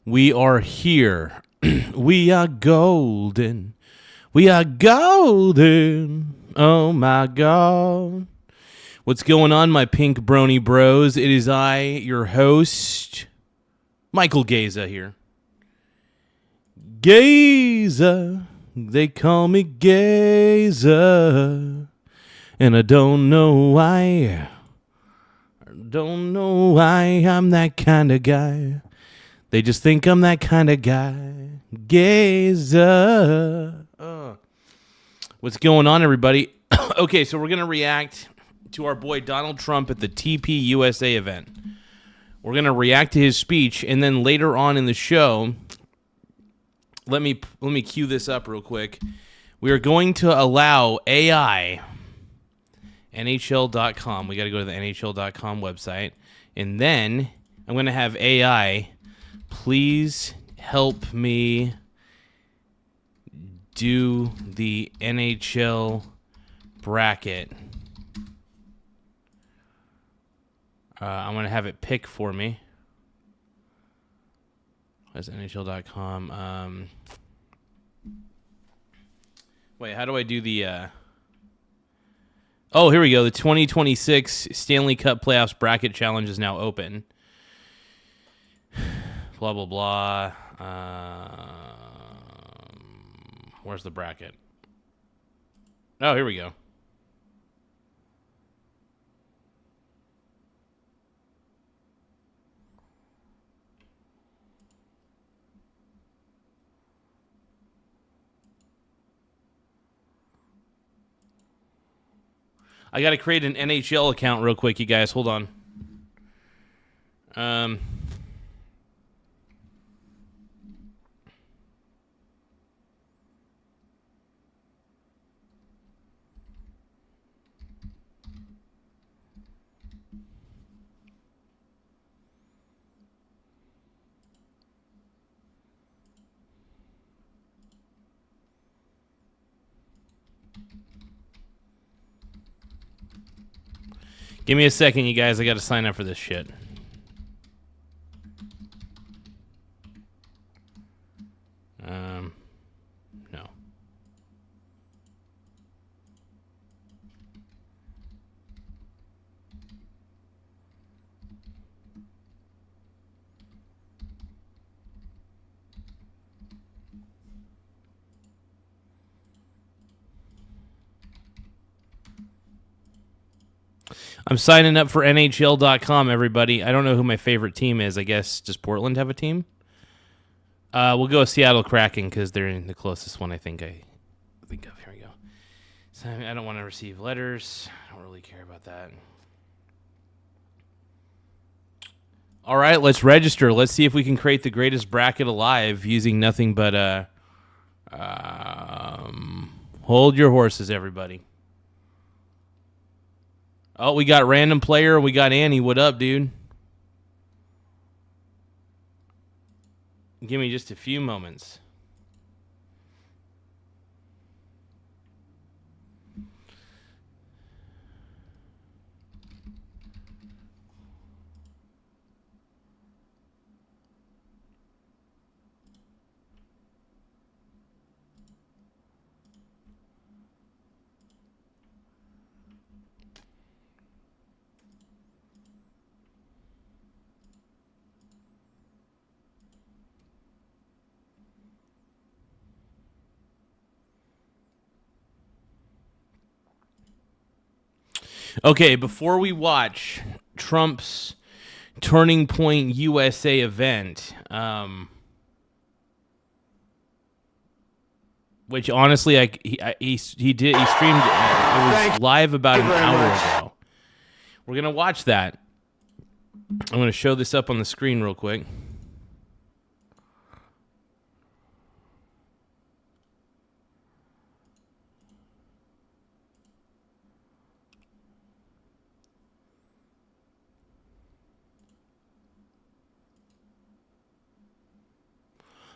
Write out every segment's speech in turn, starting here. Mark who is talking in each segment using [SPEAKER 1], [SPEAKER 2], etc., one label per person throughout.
[SPEAKER 1] We are here. We are golden. We are golden. Oh my God. What's going on, my pink brony bros? It is I, your host, Michael Garza here. Garza. They call me Garza. And I don't know why. Don't know why I'm that kind of guy. They just think I'm that kind of guy. Garza. What's going on, everybody? Okay, so we're going to react to our boy Donald Trump at the TP USA event. We're going to react to his speech, and then later on in the show, let me cue this up real quick. We are going to allow AI, NHL.com. We got to go to the NHL.com website, and then I'm going to have AI, please help me do the NHL bracket. I'm going to have it pick for me. That's NHL.com. Wait, how do I do the... Oh, here we go. The 2026 Stanley Cup Playoffs Bracket Challenge is now open. Blah, blah, blah. Where's the bracket? Oh, here we go. I got to create an NHL account real quick, you guys. Hold on. Give me a second, you guys. I got to sign up for this shit. No. I'm signing up for NHL.com, everybody. I don't know who my favorite team is. I guess, does Portland have a team? We'll go with Seattle Kraken because they're the closest one I think of. Here we go. So, I don't want to receive letters. I don't really care about that. All right, let's register. Let's see if we can create the greatest bracket alive using nothing but... hold your horses, everybody. Oh, we got random player. We got Annie. What up, dude? Give me just a few moments. Okay, before we watch Trump's Turning Point USA event, which honestly, he streamed. It was live about an hour ago. We're gonna watch that. I'm gonna show this up on the screen real quick.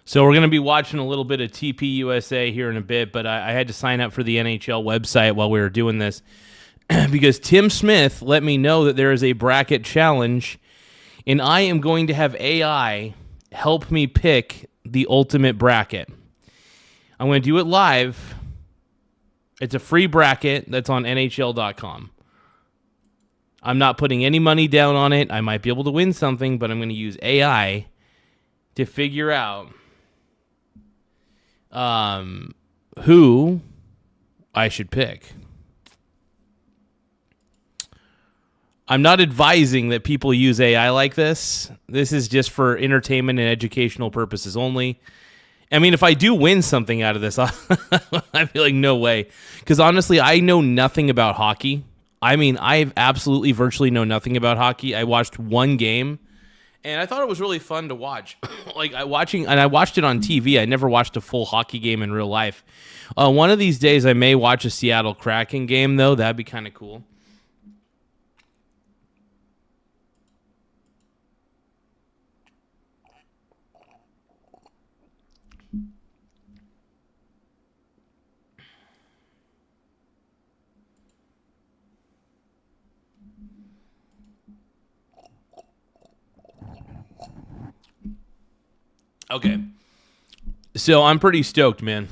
[SPEAKER 1] So we're going to be watching a little bit of TP USA here in a bit, but I had to sign up for the NHL website while we were doing this because Tim Smith let me know that there is a bracket challenge, and I am going to have AI help me pick the ultimate bracket. I'm going to do it live. It's a free bracket that's on NHL.com. I'm not putting any money down on it. I might be able to win something, but I'm going to use AI to figure out who I should pick. I'm not advising that people use AI like this. This is just for entertainment and educational purposes only. I mean, if I do win something out of this, I feel like no way. Because honestly, I know nothing about hockey. I mean, I absolutely virtually know nothing about hockey. I watched one game, and I thought it was really fun to watch. I watched it on TV. I never watched a full hockey game in real life. One of these days, I may watch a Seattle Kraken game, though. That'd be kind of cool. Okay. So I'm pretty stoked, man.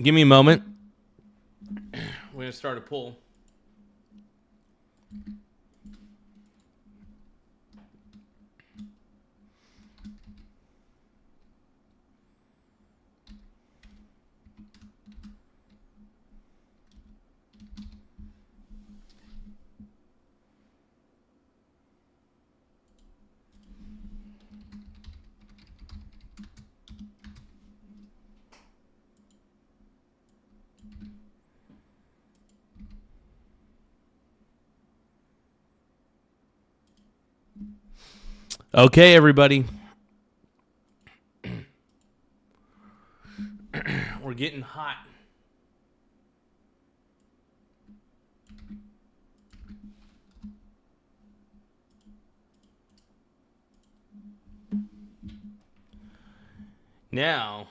[SPEAKER 1] Give me a moment. We're going to start a poll. Okay, everybody. We're getting hot. Now,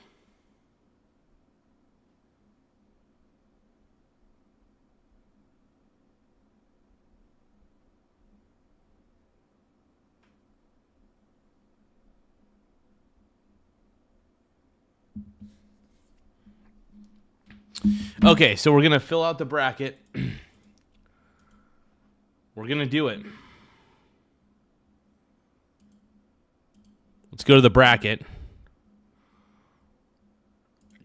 [SPEAKER 1] okay, so we're going to fill out the bracket. We're going to do it. Let's go to the bracket.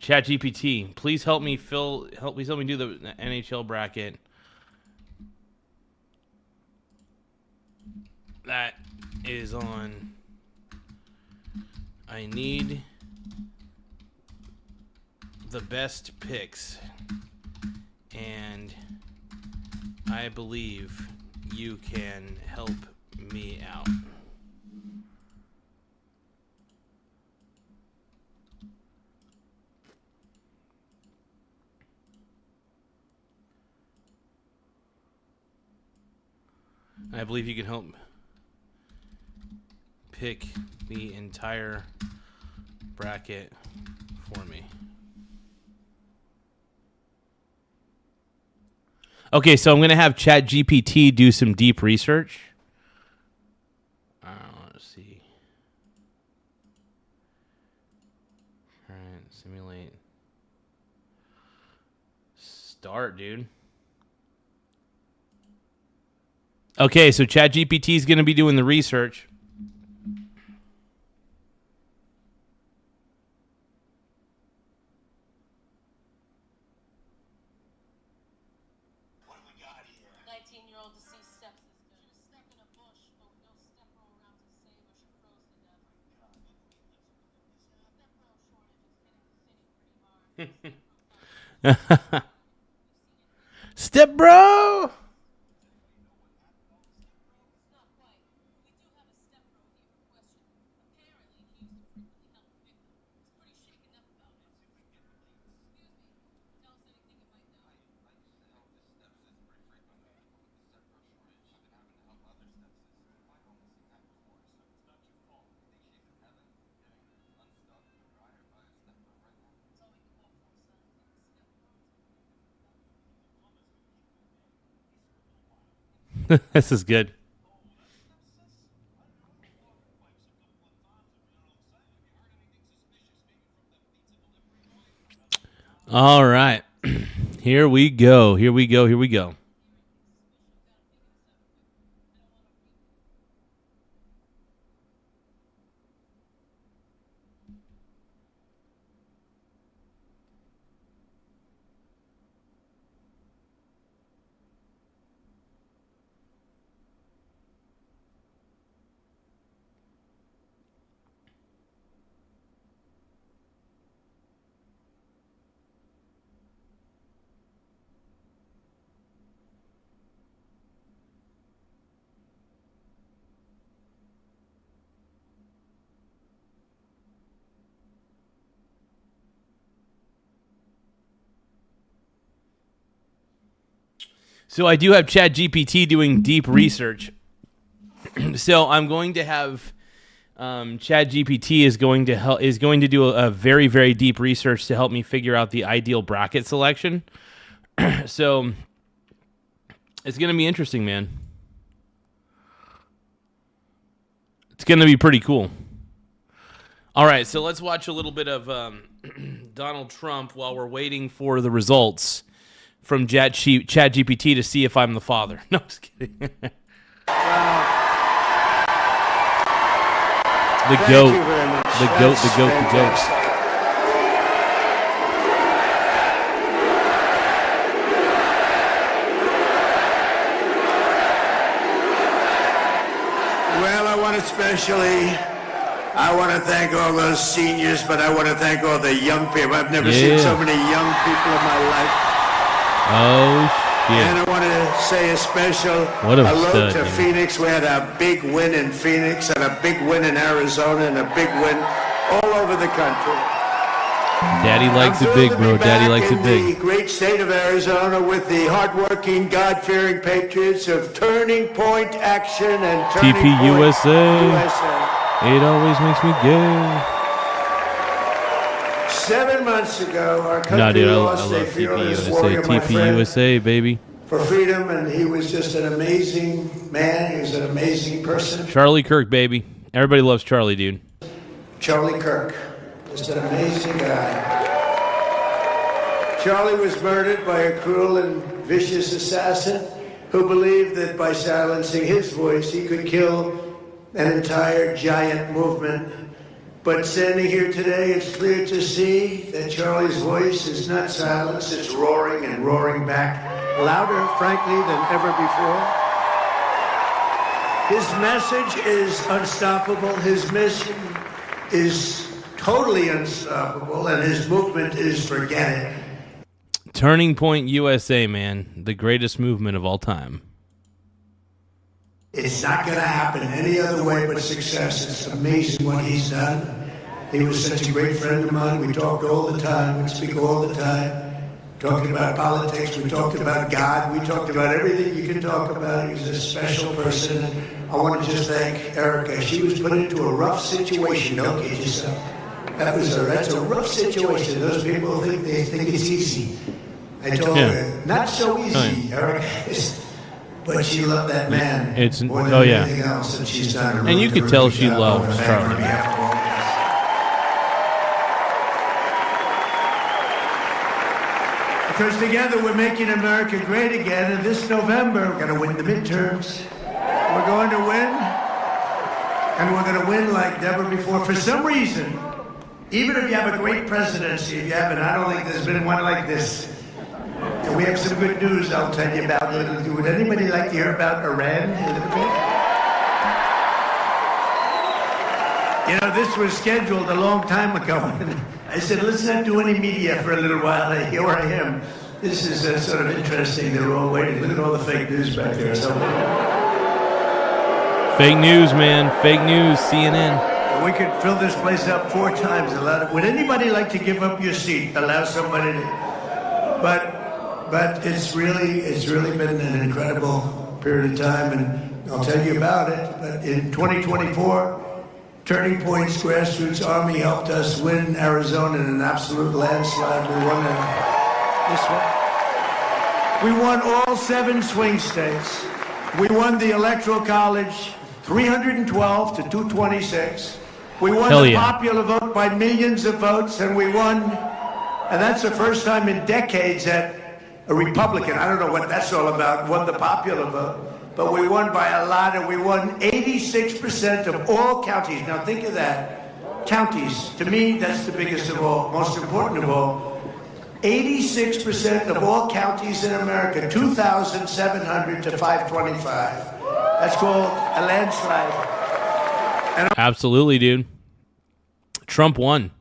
[SPEAKER 1] ChatGPT, please help me do the NHL bracket. That is on. I need the best picks, and I believe you can help me out. I believe you can help pick the entire bracket for me. Okay, so I'm going to have ChatGPT do some deep research. Let's see. All right, simulate. Start, dude. Okay, so ChatGPT is going to be doing the research.
[SPEAKER 2] What do we got here? 19-year-old deceased stepsister. She was stuck in a bush, but with no step bro around to save her. She froze to death. Step bro shortage is hitting the city pretty hard.
[SPEAKER 1] Step bro! This is good. All right. Here we go. Here we go. Here we go. So I do have ChatGPT doing deep research. So I'm going to have ChatGPT is going to do a very, very deep research to help me figure out the ideal bracket selection. So it's going to be interesting, man. It's going to be pretty cool. All right, so let's watch a little bit of Donald Trump while we're waiting for the results from ChatGPT to see if I'm the father. No, I'm just kidding. The goat. The goat, the goat, the goat.
[SPEAKER 3] Well, I want to thank all those seniors, but I want to thank all the young people. I've never seen so many young people in my life.
[SPEAKER 1] Oh, shit.
[SPEAKER 3] And I want to say a special hello to Phoenix. We had a big win in Phoenix and a big win in Arizona and a big win all over the country.
[SPEAKER 1] Daddy likes it big, bro. Daddy likes it big.
[SPEAKER 3] The great state of Arizona with the hardworking, God-fearing patriots of Turning Point Action and Turning
[SPEAKER 1] TP
[SPEAKER 3] Point
[SPEAKER 1] USA.
[SPEAKER 3] USA.
[SPEAKER 1] It always makes me gay.
[SPEAKER 3] 7 months ago, our country lost a fearless warrior, my
[SPEAKER 1] TP
[SPEAKER 3] friend,
[SPEAKER 1] USA, baby.
[SPEAKER 3] for freedom, and he was just an amazing man. He was an amazing person.
[SPEAKER 1] Charlie Kirk, baby. Everybody loves Charlie, dude.
[SPEAKER 3] Charlie Kirk, just an amazing guy. Charlie was murdered by a cruel and vicious assassin who believed that by silencing his voice, he could kill an entire giant movement. But standing here today, it's clear to see that Charlie's voice is not silenced, it's roaring and roaring back, louder, frankly, than ever before. His message is unstoppable, his mission is totally unstoppable, and his movement is forget it.
[SPEAKER 1] Turning Point USA, man. The greatest movement of all time.
[SPEAKER 3] It's not going to happen any other way but success. It's amazing what he's done. He was such a great friend of mine. We talked all the time. We speak all the time. Talking about politics. We talked about God. We talked about everything you can talk about. He was a special person. I want to just thank Erica. She was put into a rough situation. Don't kid yourself. That's a rough situation. Those people think it's easy. I told her, not so easy, Erica. But she loved that man more than anything else, and she's done a really
[SPEAKER 1] and you could tell she loves Charlie.
[SPEAKER 3] Because together we're making America great again, and this November we're going to win the midterms. We're going to win, and we're going to win like never before. For some reason, even if you have a great presidency, if you haven't, I don't think there's been one like this. And we have some good news I'll tell you about. Would anybody like to hear about Iran a little bit? You know, this was scheduled a long time ago. I said, let's not do any media for a little while. Here I am. This is sort of interesting. They're all waiting. Look at all the fake news back there. So,
[SPEAKER 1] fake news, man. Fake news. CNN.
[SPEAKER 3] We could fill this place up 4 times. Would anybody like to give up your seat? Allow somebody to... But it's really been an incredible period of time, and I'll tell you about it. But in 2024, Turning Point's grassroots army helped us win Arizona in an absolute landslide. We won this one. We won all 7 swing states. We won the Electoral College 312 to 226. We won the popular vote by millions of votes, and we won And that's the first time in decades that a Republican, I don't know what that's all about, won the popular vote. But we won by a lot, and we won 86% of all counties. Now think of that. Counties. To me, that's the biggest of all, most important of all. 86% of all counties in America, 2,700 to 525. That's called a landslide.
[SPEAKER 1] Absolutely, dude. Trump won.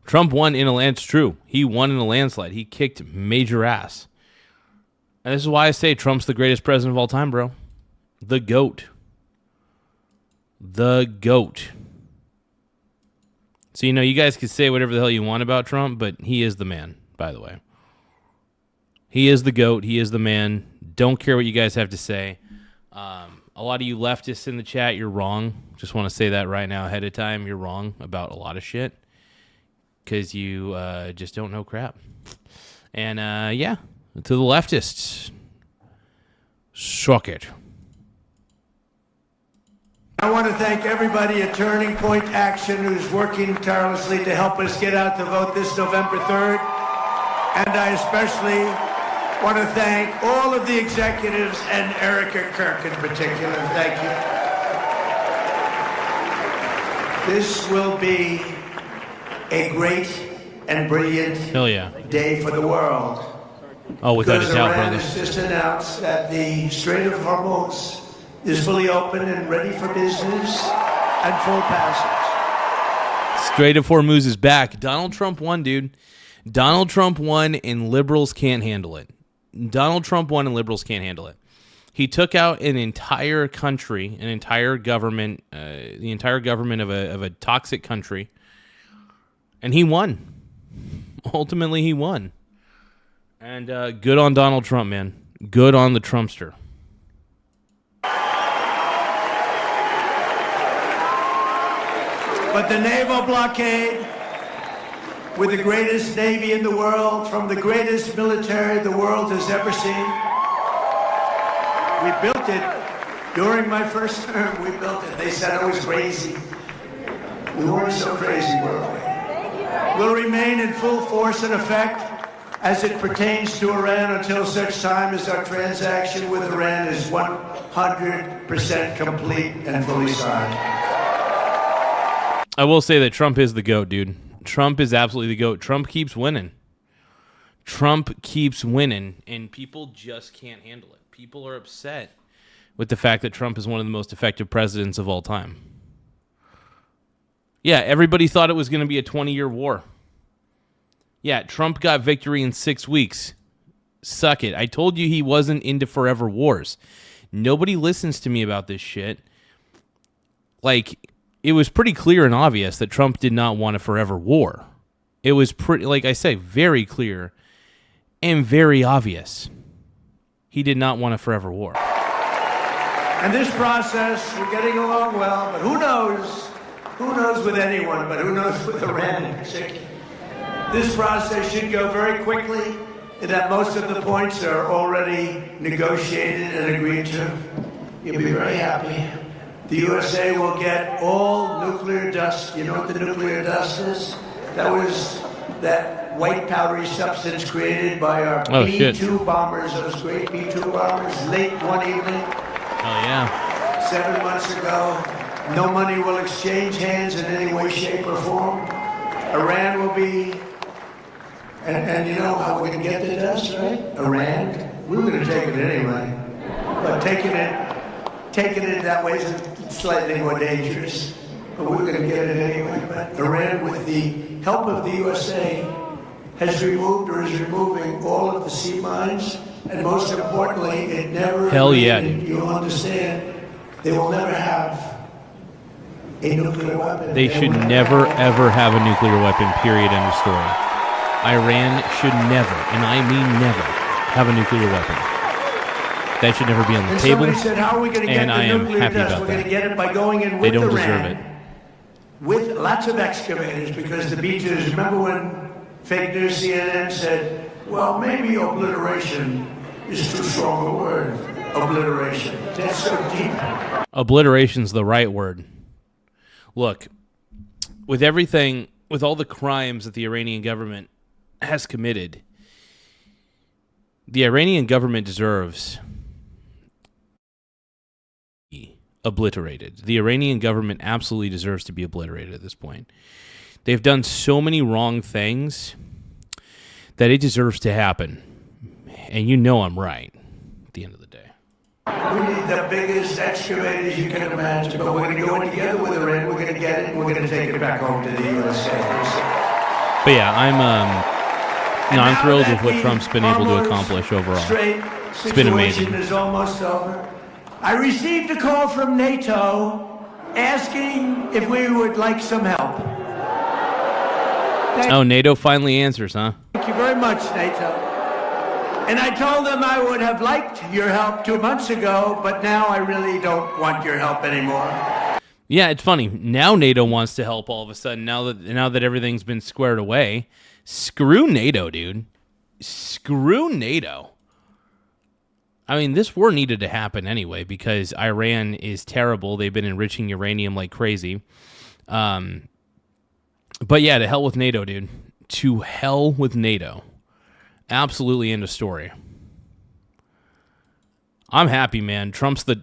[SPEAKER 1] Trump won in a landslide. It's true. He won in a landslide. He kicked major ass. And this is why I say Trump's the greatest president of all time, bro. The GOAT. The GOAT. So, you guys can say whatever the hell you want about Trump, but he is the man, by the way. He is the GOAT. He is the man. Don't care what you guys have to say. A lot of you leftists in the chat, you're wrong. Just want to say that right now ahead of time. You're wrong about a lot of shit because you just don't know crap. And, yeah. To the leftists, suck it.
[SPEAKER 3] I want to thank everybody at Turning Point Action who's working tirelessly to help us get out the vote this November 3rd. And I especially want to thank all of the executives and Erica Kirk in particular. Thank you. This will be a great and brilliant day for the world.
[SPEAKER 1] Oh, without a doubt,
[SPEAKER 3] Iran
[SPEAKER 1] brother.
[SPEAKER 3] has just announced that the Strait of Hormuz is fully open and ready for business and full passage.
[SPEAKER 1] Strait of Hormuz is back. Donald Trump won, dude. Donald Trump won, and liberals can't handle it. Donald Trump won, and liberals can't handle it. He took out an entire country, an entire government, the entire government of a toxic country, and he won. Ultimately, he won. And good on Donald Trump, man. Good on the Trumpster.
[SPEAKER 3] But the naval blockade, with the greatest navy in the world, from the greatest military the world has ever seen, we built it during my first term. We built it. They said I was crazy. We weren't so crazy, were we? Will remain in full force and effect as it pertains to Iran until such time as our transaction with Iran is 100% complete and fully signed.
[SPEAKER 1] I will say that Trump is the GOAT, dude. Trump is absolutely the GOAT. Trump keeps winning. Trump keeps winning, and people just can't handle it. People are upset with the fact that Trump is one of the most effective presidents of all time. Yeah, everybody thought it was going to be a 20-year war. Yeah, Trump got victory in 6 weeks. Suck it. I told you he wasn't into forever wars. Nobody listens to me about this shit. Like, it was pretty clear and obvious that Trump did not want a forever war. It was pretty, like I say, very clear and very obvious. He did not want a forever war.
[SPEAKER 3] And this process, we're getting along well, but who knows? Who knows with anyone, but who knows with Iran in particular? This process should go very quickly, in that most of the points are already negotiated and agreed to. You'll be very happy. The USA will get all nuclear dust. You know what the nuclear dust is? That was that white powdery substance created by our B-2 bombers, those great B-2 bombers, late one evening.
[SPEAKER 1] Oh, yeah.
[SPEAKER 3] 7 months ago. No money will exchange hands in any way, shape, or form. Iran will be... And you know how we're going to get the dust, right? Iran. We were going to take it anyway. But taking it that way is slightly more dangerous. But we're going to get it anyway. But Iran, with the help of the USA, has removed or is removing all of the sea mines. And most importantly, it never...
[SPEAKER 1] Hell yeah.
[SPEAKER 3] You'll understand, they will never have a nuclear weapon.
[SPEAKER 1] They should never, ever have a nuclear weapon, period, end of story. Iran should never, and I mean never, have a nuclear weapon. That should never be on the table.
[SPEAKER 3] Somebody said, how are we going to get the nuclear dust? We're going to get it by going in with Iran. They don't deserve it. With lots of excavators, because the B-2s, remember when fake news CNN said, well, maybe obliteration is too strong a word. Obliteration. That's so deep.
[SPEAKER 1] Obliteration's the right word. Look, with everything, with all the crimes that the Iranian government has committed, the Iranian government deserves obliterated. The Iranian government absolutely deserves to be obliterated at this point. They've done so many wrong things that it deserves to happen. And you know I'm right at the end of the day.
[SPEAKER 3] We need the biggest excavators you can imagine, but we're going to go in together with Iran. We're going to get it, and we're going to take it back home to the USA.
[SPEAKER 1] But yeah, I'm thrilled with what Trump's been able to accomplish overall. It's been amazing.
[SPEAKER 3] Is almost over. I received a call from NATO asking if we would like some help.
[SPEAKER 1] Oh, NATO finally answers, huh?
[SPEAKER 3] Thank you very much, NATO. And I told them I would have liked your help 2 months ago, but now I really don't want your help anymore.
[SPEAKER 1] Yeah, it's funny. Now NATO wants to help all of a sudden, now that everything's been squared away. Screw NATO, dude. Screw NATO. I mean, this war needed to happen anyway because Iran is terrible. They've been enriching uranium like crazy. But yeah, to hell with NATO, dude. To hell with NATO. Absolutely end of story. I'm happy, man. Trump's the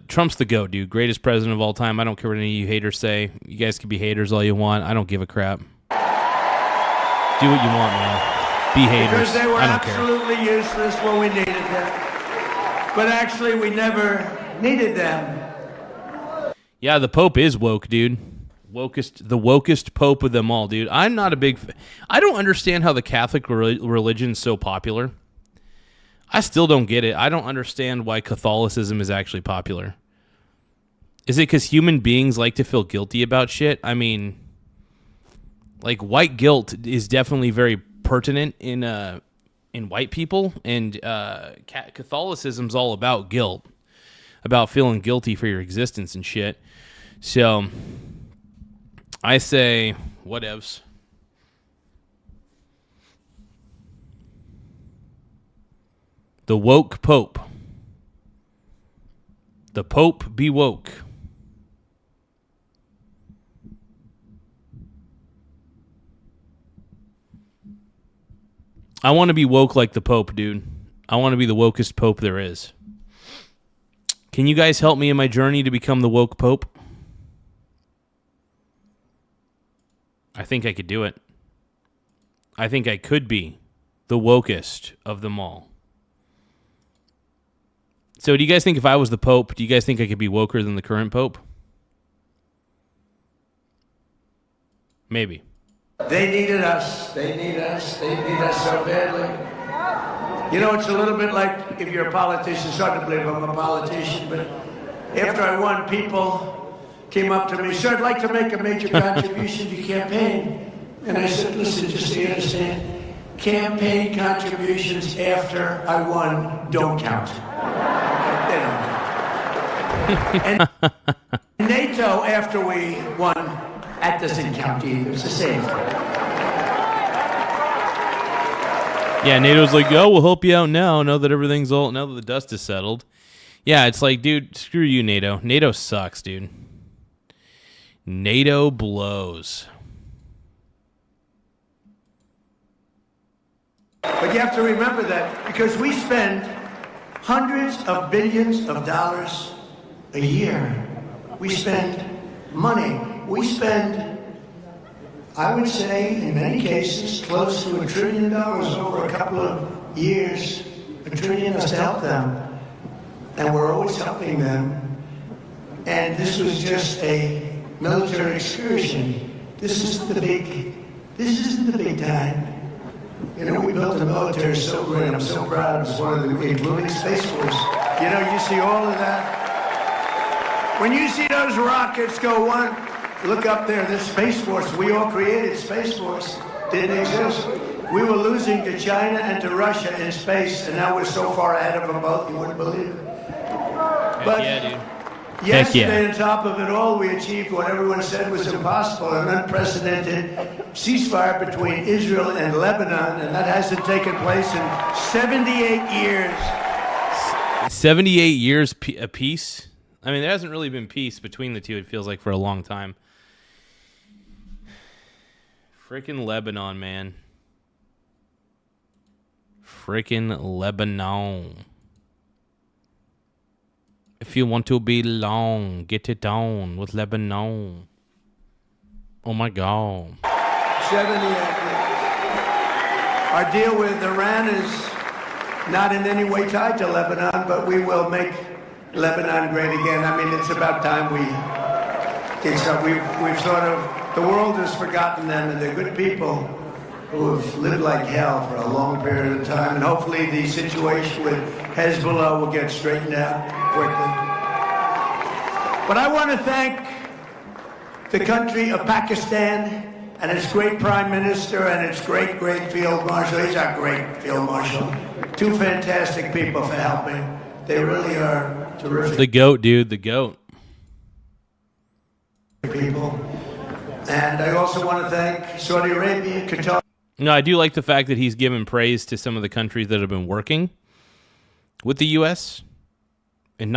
[SPEAKER 1] GOAT, dude. Greatest president of all time. I don't care what any of you haters say. You guys can be haters all you want. I don't give a crap. Do what you want, man. Be haters.
[SPEAKER 3] Because they were
[SPEAKER 1] I don't care.
[SPEAKER 3] absolutely useless when we needed them. But actually, we never needed them.
[SPEAKER 1] Yeah, the Pope is woke, dude. The wokest Pope of them all, dude. I'm not a big... I don't understand how the Catholic religion's so popular. I still don't get it. I don't understand why Catholicism is actually popular. Is it because human beings like to feel guilty about shit? I mean, like, white guilt is definitely very pertinent in white people, and Catholicism's all about guilt, about feeling guilty for your existence and shit. So, I say, whatevs. The woke Pope. The Pope be woke. I want to be woke like the Pope, dude. I want to be the wokest Pope there is. Can you guys help me in my journey to become the woke Pope? I think I could do it. I think I could be the wokest of them all. So do you guys think if I was the Pope, do you guys think I could be woker than the current Pope? Maybe.
[SPEAKER 3] They needed us. They need us. They need us so badly. You know, it's a little bit like if you're a politician. It's hard to believe I'm a politician, but after I won, people came up to me, "Sir, I'd like to make a major contribution to your campaign." And I said, "Listen, just so you understand, campaign contributions after I won don't count. They don't count. And NATO after we won, that doesn't count either. It's the same thing."
[SPEAKER 1] Yeah, NATO's like, oh, we'll help you out now that now that the dust is settled. Yeah, it's like, dude, screw you, NATO. NATO sucks, dude. NATO blows.
[SPEAKER 3] But you have to remember that because we spend hundreds of billions of dollars a year. We spend money. We spend, I would say, in many cases, close to $1 trillion over a couple of years. $1 trillion to help them. And we're always helping them. And this was just a military excursion. This isn't the big time. You know, we built a military so great. I'm so proud. It was one of the including Space Force. You know, you see all of that. When you see those rockets go one, look up there, this Space Force. We all created Space Force. Didn't exist. We were losing to China and to Russia in space, and now we're so far ahead of them both, you wouldn't believe it. But
[SPEAKER 1] yeah, dude.
[SPEAKER 3] yesterday, on top of it all, we achieved what everyone said was impossible, an unprecedented ceasefire between Israel and Lebanon, and that hasn't taken place in 78 years.
[SPEAKER 1] 78 years a peace? I mean, there hasn't really been peace between the two, it feels like, for a long time. Freaking Lebanon, man. freaking Lebanon. If you want to be long, get it on with Lebanon. Oh my God.
[SPEAKER 3] 78 years. Our deal with Iran is not in any way tied to Lebanon, but we will make Lebanon great again. I mean, it's about time we did so. We've sort of, the world has forgotten them, and they're good people who have lived like hell for a long period of time, and hopefully the situation with Hezbollah will get straightened out quickly. But I want to thank the country of Pakistan and its great prime minister and its great field marshal. He's our great field marshal. Two fantastic people for helping. They really are terrific.
[SPEAKER 1] The GOAT, dude, the GOAT.
[SPEAKER 3] People. And I also want to thank Saudi Arabia, Qatar.
[SPEAKER 1] No, I do like the fact that he's given praise to some of the countries that have been working with the U.S. And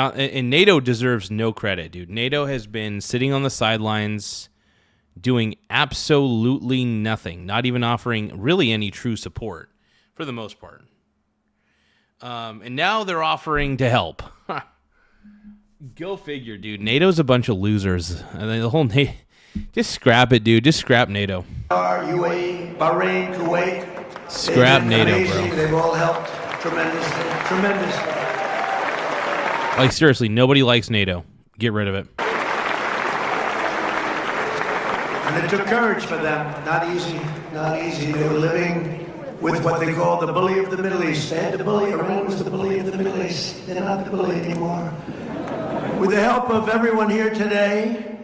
[SPEAKER 1] NATO deserves no credit, dude. NATO has been sitting on the sidelines doing absolutely nothing, not even offering really any true support for the most part. And now they're offering to help. Go figure, dude. NATO's a bunch of losers. And the whole just scrap it, dude. Just scrap NATO.
[SPEAKER 3] UAE, Bahrain, Kuwait.
[SPEAKER 1] Scrap NATO,
[SPEAKER 3] amazing.
[SPEAKER 1] bro.
[SPEAKER 3] They've all helped tremendously. Tremendously.
[SPEAKER 1] Like, seriously, nobody likes NATO. Get rid of it.
[SPEAKER 3] And it took courage for them. Not easy. Not easy. They were living with what they call the bully of the Middle East. They had the bully. Iran was the bully of the Middle East. They're not the bully anymore. With the help of everyone here today,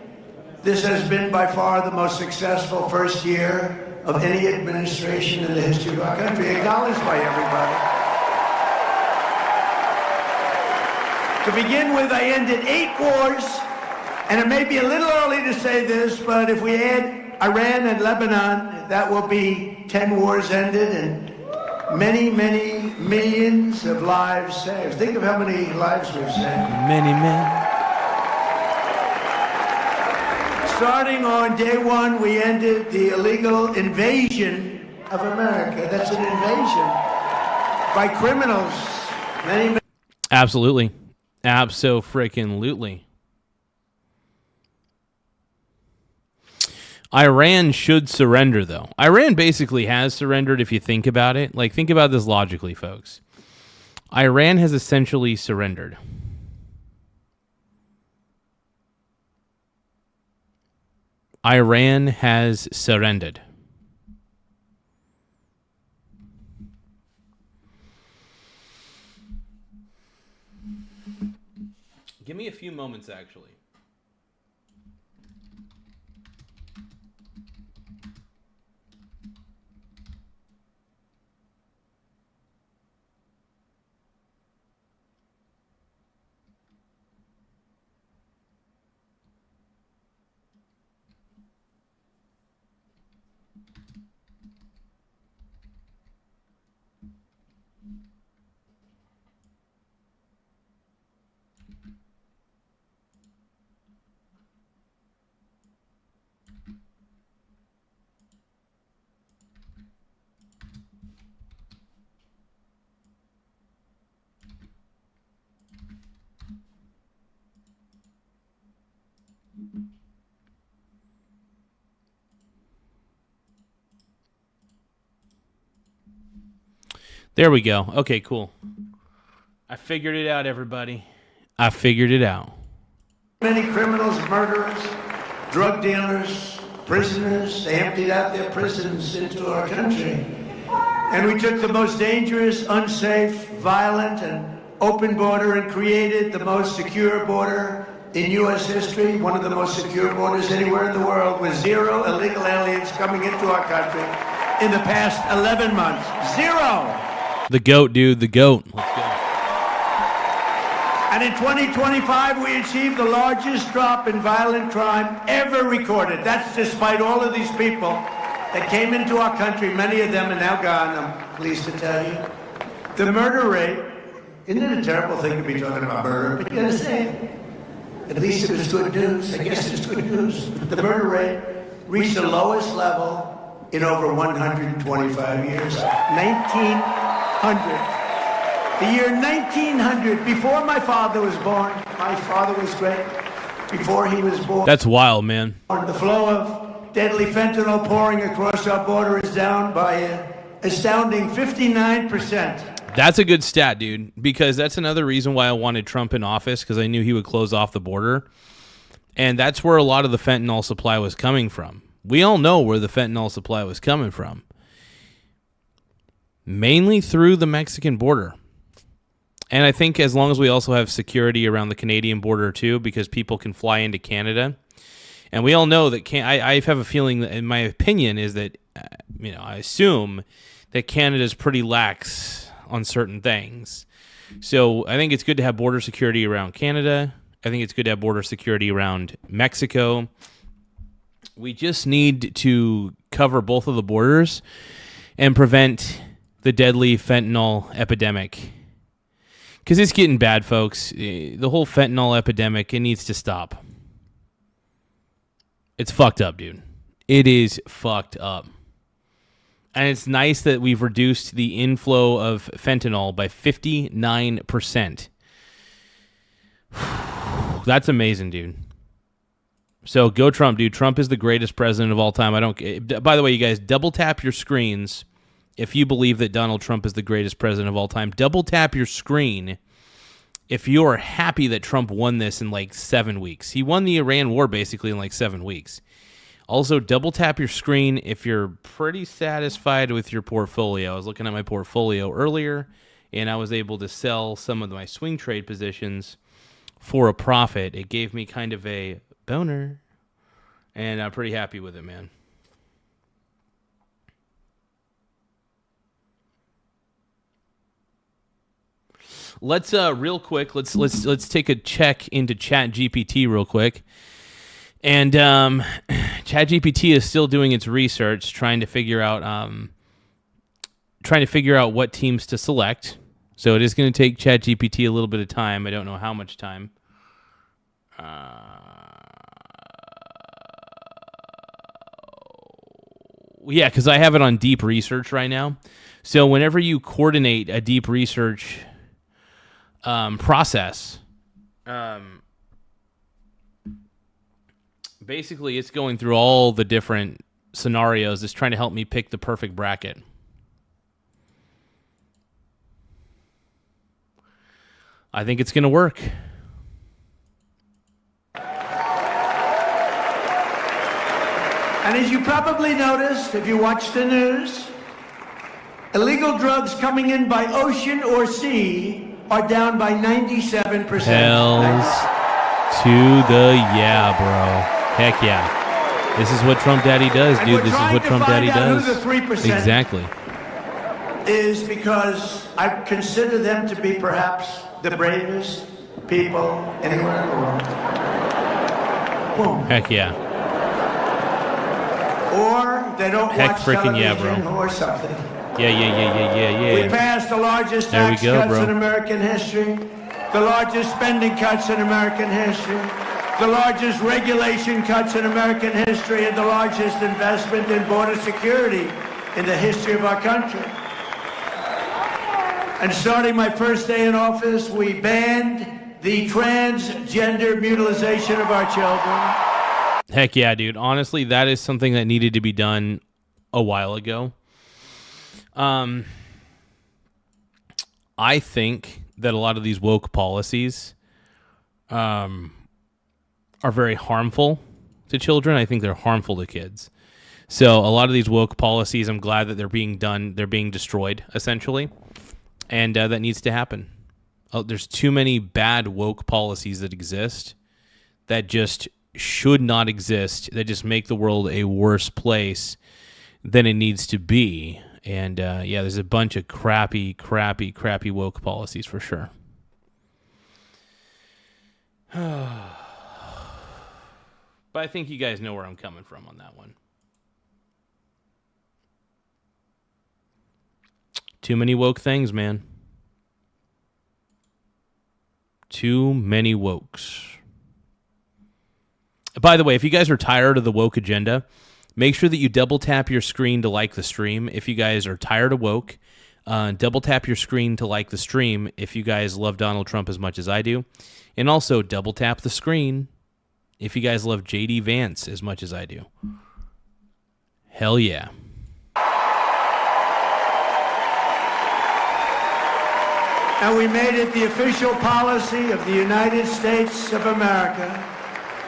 [SPEAKER 3] this has been by far the most successful first year of any administration in the history of our country, acknowledged by everybody. To begin with, I ended 8 wars, and it may be a little early to say this, but if we add Iran and Lebanon, that will be 10 wars ended and many, many millions of lives saved. Think of how many lives we've saved.
[SPEAKER 1] Many men.
[SPEAKER 3] Starting on day 1, we ended the illegal invasion of America. That's an invasion by criminals. Many.
[SPEAKER 1] Absolutely. Abso-freaking-lutely. Iran should surrender, though. Iran basically has surrendered if you think about it. Like, think about this logically, folks. Iran has essentially surrendered. Iran has surrendered. Give me a few moments, actually. There we go. Okay, cool. I figured it out, everybody. I figured it out.
[SPEAKER 3] Many criminals, murderers, drug dealers, prisoners, they emptied out their prisons into our country. And we took the most dangerous, unsafe, violent, and open border and created the most secure border in U.S. history, one of the most secure borders anywhere in the world, with 0 illegal aliens coming into our country in the past 11 months. 0!
[SPEAKER 1] The GOAT, dude. The GOAT. Let's go.
[SPEAKER 3] And in 2025, we achieved the largest drop in violent crime ever recorded. That's despite all of these people that came into our country. Many of them are now gone, I'm pleased to tell you. The murder rate, isn't it a terrible thing to be talking about murder? But you gotta say it. At least it was good news. I guess it's good news. The murder rate reached the lowest level in over 125 years. The year 1900, before my father was born. My father was great. Before he was born.
[SPEAKER 1] That's wild, man.
[SPEAKER 3] The flow of deadly fentanyl pouring across our border is down by an astounding 59%.
[SPEAKER 1] That's a good stat, dude, because that's another reason why I wanted Trump in office, because I knew he would close off the border. And that's where a lot of the fentanyl supply was coming from. We all know where the fentanyl supply was coming from. Mainly through the Mexican border. And I think as long as we also have security around the Canadian border too, because people can fly into Canada. And we all know that I have a feeling that, in my opinion, is that, I assume that Canada is pretty lax on certain things. So I think it's good to have border security around Canada. I think it's good to have border security around Mexico. We just need to cover both of the borders and prevent the deadly fentanyl epidemic. Because it's getting bad, folks. The whole fentanyl epidemic, it needs to stop. It's fucked up, dude. It is fucked up. And it's nice that we've reduced the inflow of fentanyl by 59%. That's amazing, dude. So go Trump, dude. Trump is the greatest president of all time. By the way, you guys, double tap your screens if you believe that Donald Trump is the greatest president of all time. Double tap your screen if you are happy that Trump won this in like 7 weeks. He won the Iran war basically in like 7 weeks. Also, double tap your screen if you're pretty satisfied with your portfolio. I was looking at my portfolio earlier, and I was able to sell some of my swing trade positions for a profit. It gave me kind of a boner, and I'm pretty happy with it, man. Let's real quick. Let's take a check into ChatGPT real quick. And ChatGPT is still doing its research, trying to figure out what teams to select. So it is going to take ChatGPT a little bit of time. I don't know how much time. Yeah, because I have it on deep research right now. So whenever you coordinate a deep research process, basically, it's going through all the different scenarios. It's trying to help me pick the perfect bracket. I think it's going to work.
[SPEAKER 3] And as you probably noticed, if you watch the news, illegal drugs coming in by ocean or sea are down by 97%.
[SPEAKER 1] Hells to the yeah, bro. Heck yeah. This is what Trump Daddy does, dude. This is what Trump Daddy does.
[SPEAKER 3] Who the 3%
[SPEAKER 1] exactly.
[SPEAKER 3] Is because I consider them to be perhaps the bravest people anywhere in the world. Boom.
[SPEAKER 1] Heck yeah.
[SPEAKER 3] Or they don't
[SPEAKER 1] Heck
[SPEAKER 3] watch
[SPEAKER 1] freaking yeah,
[SPEAKER 3] television
[SPEAKER 1] bro.
[SPEAKER 3] or something.
[SPEAKER 1] Yeah.
[SPEAKER 3] We passed the largest tax cuts in American history, the largest spending cuts in American history, the largest regulation cuts in American history, and the largest investment in border security in the history of our country. And starting my first day in office, we banned the transgender mutilization of our children.
[SPEAKER 1] Heck yeah, dude. Honestly, that is something that needed to be done a while ago. I think that a lot of these woke policies are very harmful to children. I think they're harmful to kids. So a lot of these woke policies, I'm glad that they're being done. They're being destroyed, essentially. And that needs to happen. There's too many bad woke policies that exist that just should not exist, that just make the world a worse place than it needs to be. And yeah, there's a bunch of crappy woke policies for sure. But I think you guys know where I'm coming from on that one. Too many woke things, man. Too many wokes. By the way, if you guys are tired of the woke agenda, make sure that you double tap your screen to like the stream. If you guys are tired of woke, Double tap your screen to like the stream if you guys love Donald Trump as much as I do. And also double tap the screen if you guys love J.D. Vance as much as I do. Hell yeah.
[SPEAKER 3] And we made it the official policy of the United States of America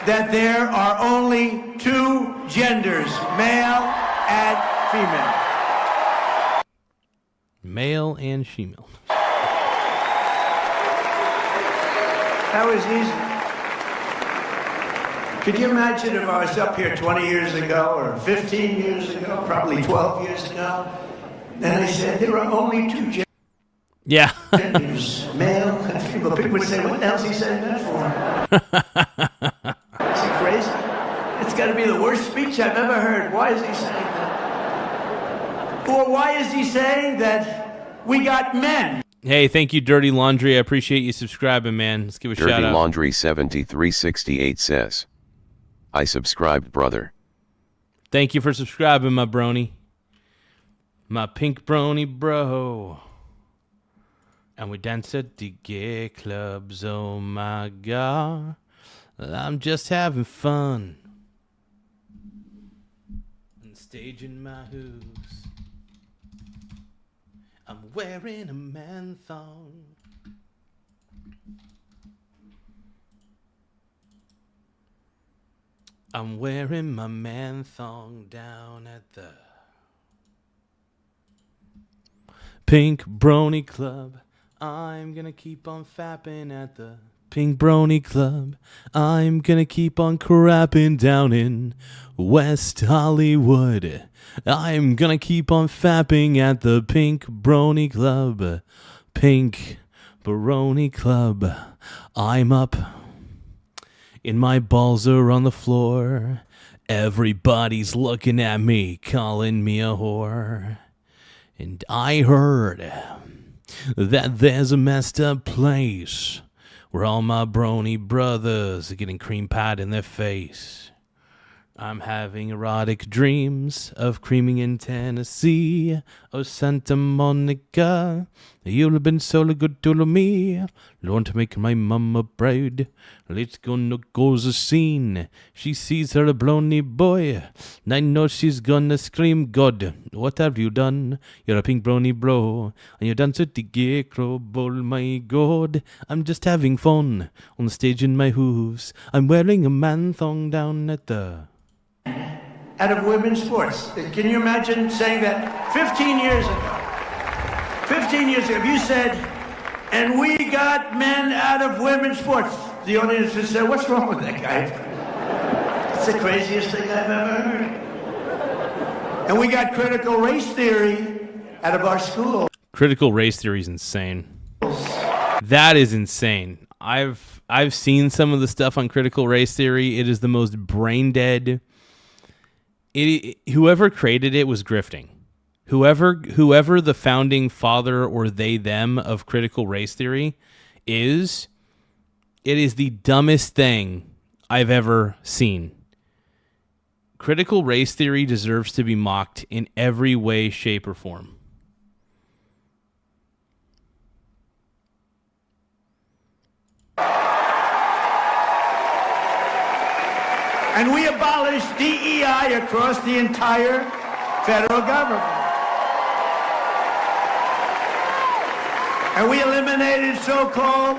[SPEAKER 3] that there are only two genders, male and female.
[SPEAKER 1] Male and female.
[SPEAKER 3] That was easy. Could you imagine if I was up here 20 years ago or 15 years ago, probably 12 years ago, and I said there are only two genders.
[SPEAKER 1] Yeah.
[SPEAKER 3] Genders, male and female. People would say, what the hell is he saying that for? Is he crazy? It's got to be the worst speech I've ever heard. Why is he saying that? Or why is he saying that we got men?
[SPEAKER 1] Hey, thank you, Dirty Laundry. I appreciate you subscribing, man. Let's give a shout out.
[SPEAKER 4] Dirty Laundry 7368 says, I subscribed, brother.
[SPEAKER 1] Thank you for subscribing, my brony. My pink brony bro. And we dance at the gay clubs, oh my God. I'm just having fun. And staging my hooves. I'm wearing a man thong. I'm wearing my man thong down at the Pink Brony Club. I'm gonna keep on fapping at the Pink Brony Club. I'm gonna keep on crapping down in West Hollywood. I'm gonna keep on fapping at the Pink Brony Club. Pink Brony Club. I'm up and my balls are on the floor. Everybody's looking at me, calling me a whore. And I heard that there's a messed up place where all my brony brothers are getting cream pied in their face. I'm having erotic dreams of creaming in Tennessee. Oh, Santa Monica, you'll have been so good to me. Learn to make my mama proud. Let's go no goes a scene. She sees her blonde boy. And I know she's gonna scream, God, what have you done? You're a pink brony bro. And you dance at the gay club, oh my God. I'm just having fun on the stage in my hooves. I'm wearing a man thong down at the...
[SPEAKER 3] out of women's sports. Can you imagine saying that 15 years ago? 15 years ago, if you said, and we got men out of women's sports, the audience would say, what's wrong with that guy? It's the craziest thing I've ever heard. And we got critical race theory out of our school.
[SPEAKER 1] Critical race theory is insane. That is insane. I've seen some of the stuff on critical race theory. It is the most brain dead. Whoever created it was grifting. Whoever the founding father or they them of critical race theory is, it is the dumbest thing I've ever seen. Critical race theory deserves to be mocked in every way, shape, or form.
[SPEAKER 3] And we abolished DEI across the entire federal government. And we eliminated so-called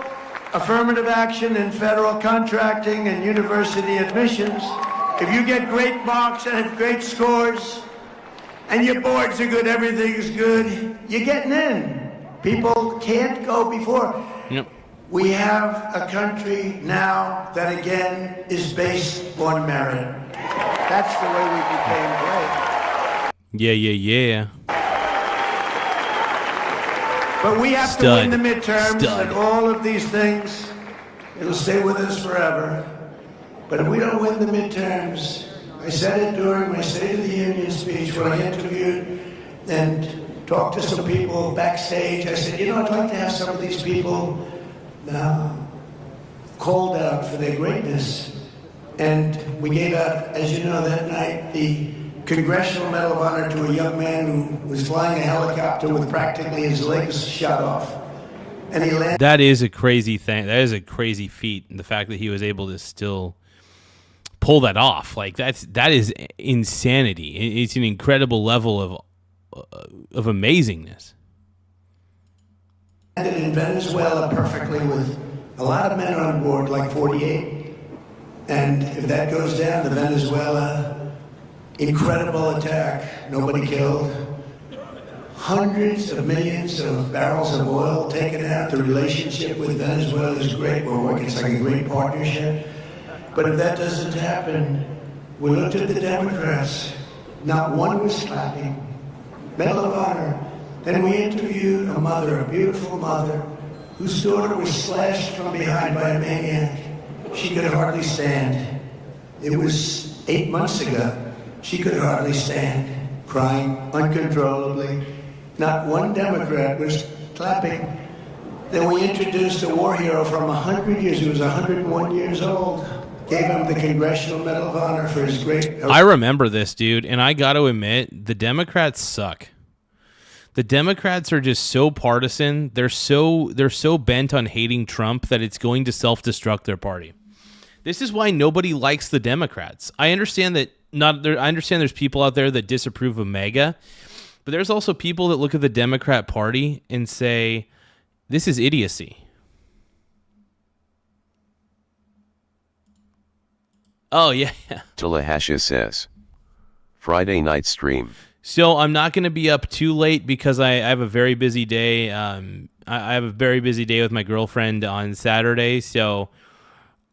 [SPEAKER 3] affirmative action in federal contracting and university admissions. If you get great marks and have great scores, and your boards are good, everything's good, you're getting in. People can't go before.
[SPEAKER 1] Yep.
[SPEAKER 3] We have a country now that again is based on merit. That's the way we became great.
[SPEAKER 1] Yeah.
[SPEAKER 3] But we have to win the midterms and all of these things. It'll stay with us forever. But if we don't win the midterms, I said it during my State of the Union speech when I interviewed and talked to some people backstage. I said, you know, I'd like to have some of these people called out for their greatness. And we gave out, as you know, that night, the Congressional Medal of Honor to a young man who was flying a helicopter with practically his legs shot off. And he landed.
[SPEAKER 1] That is a crazy thing. That is a crazy feat. And the fact that he was able to still pull that off, like that is insanity. It's an incredible level of amazingness.
[SPEAKER 3] Landed in Venezuela perfectly with a lot of men on board, like 48. And if that goes down, the Venezuela incredible attack, nobody killed. Hundreds of millions of barrels of oil taken out. The relationship with Venezuela is great. We're working, it's like a great partnership. But if that doesn't happen, we looked at the Democrats. Not one was clapping. Medal of Honor. Then we interviewed a mother, a beautiful mother, whose daughter was slashed from behind by a maniac. She could hardly stand. It was 8 months ago. She could hardly stand, crying uncontrollably. Not one Democrat was clapping. Then we introduced a war hero from 100 years. He was 101 years old. Gave him the Congressional Medal of Honor for his great...
[SPEAKER 1] I remember this, dude, and I got to admit, the Democrats suck. The Democrats are just so partisan. They're so bent on hating Trump that it's going to self-destruct their party. This is why nobody likes the Democrats. I understand that I understand there's people out there that disapprove of MAGA, but there's also people that look at the Democrat Party and say, this is idiocy. Oh, yeah.
[SPEAKER 4] Talahasha says, Friday night stream.
[SPEAKER 1] So I'm not going to be up too late because I have a very busy day. I have a very busy day with my girlfriend on Saturday. So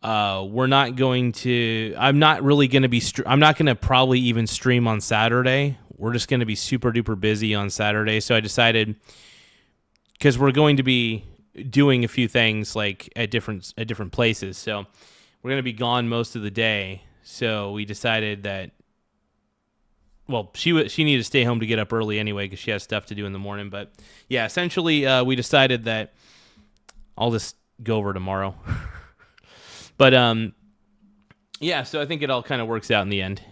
[SPEAKER 1] we're not going to. I'm not really going to be. I'm not going to probably even stream on Saturday. We're just going to be super duper busy on Saturday. So I decided, because we're going to be doing a few things like at different places. So we're going to be gone most of the day. So we decided that. Well, she needed to stay home to get up early anyway because she has stuff to do in the morning. But yeah, essentially we decided that I'll just go over tomorrow. But yeah, so I think it all kind of works out in the end.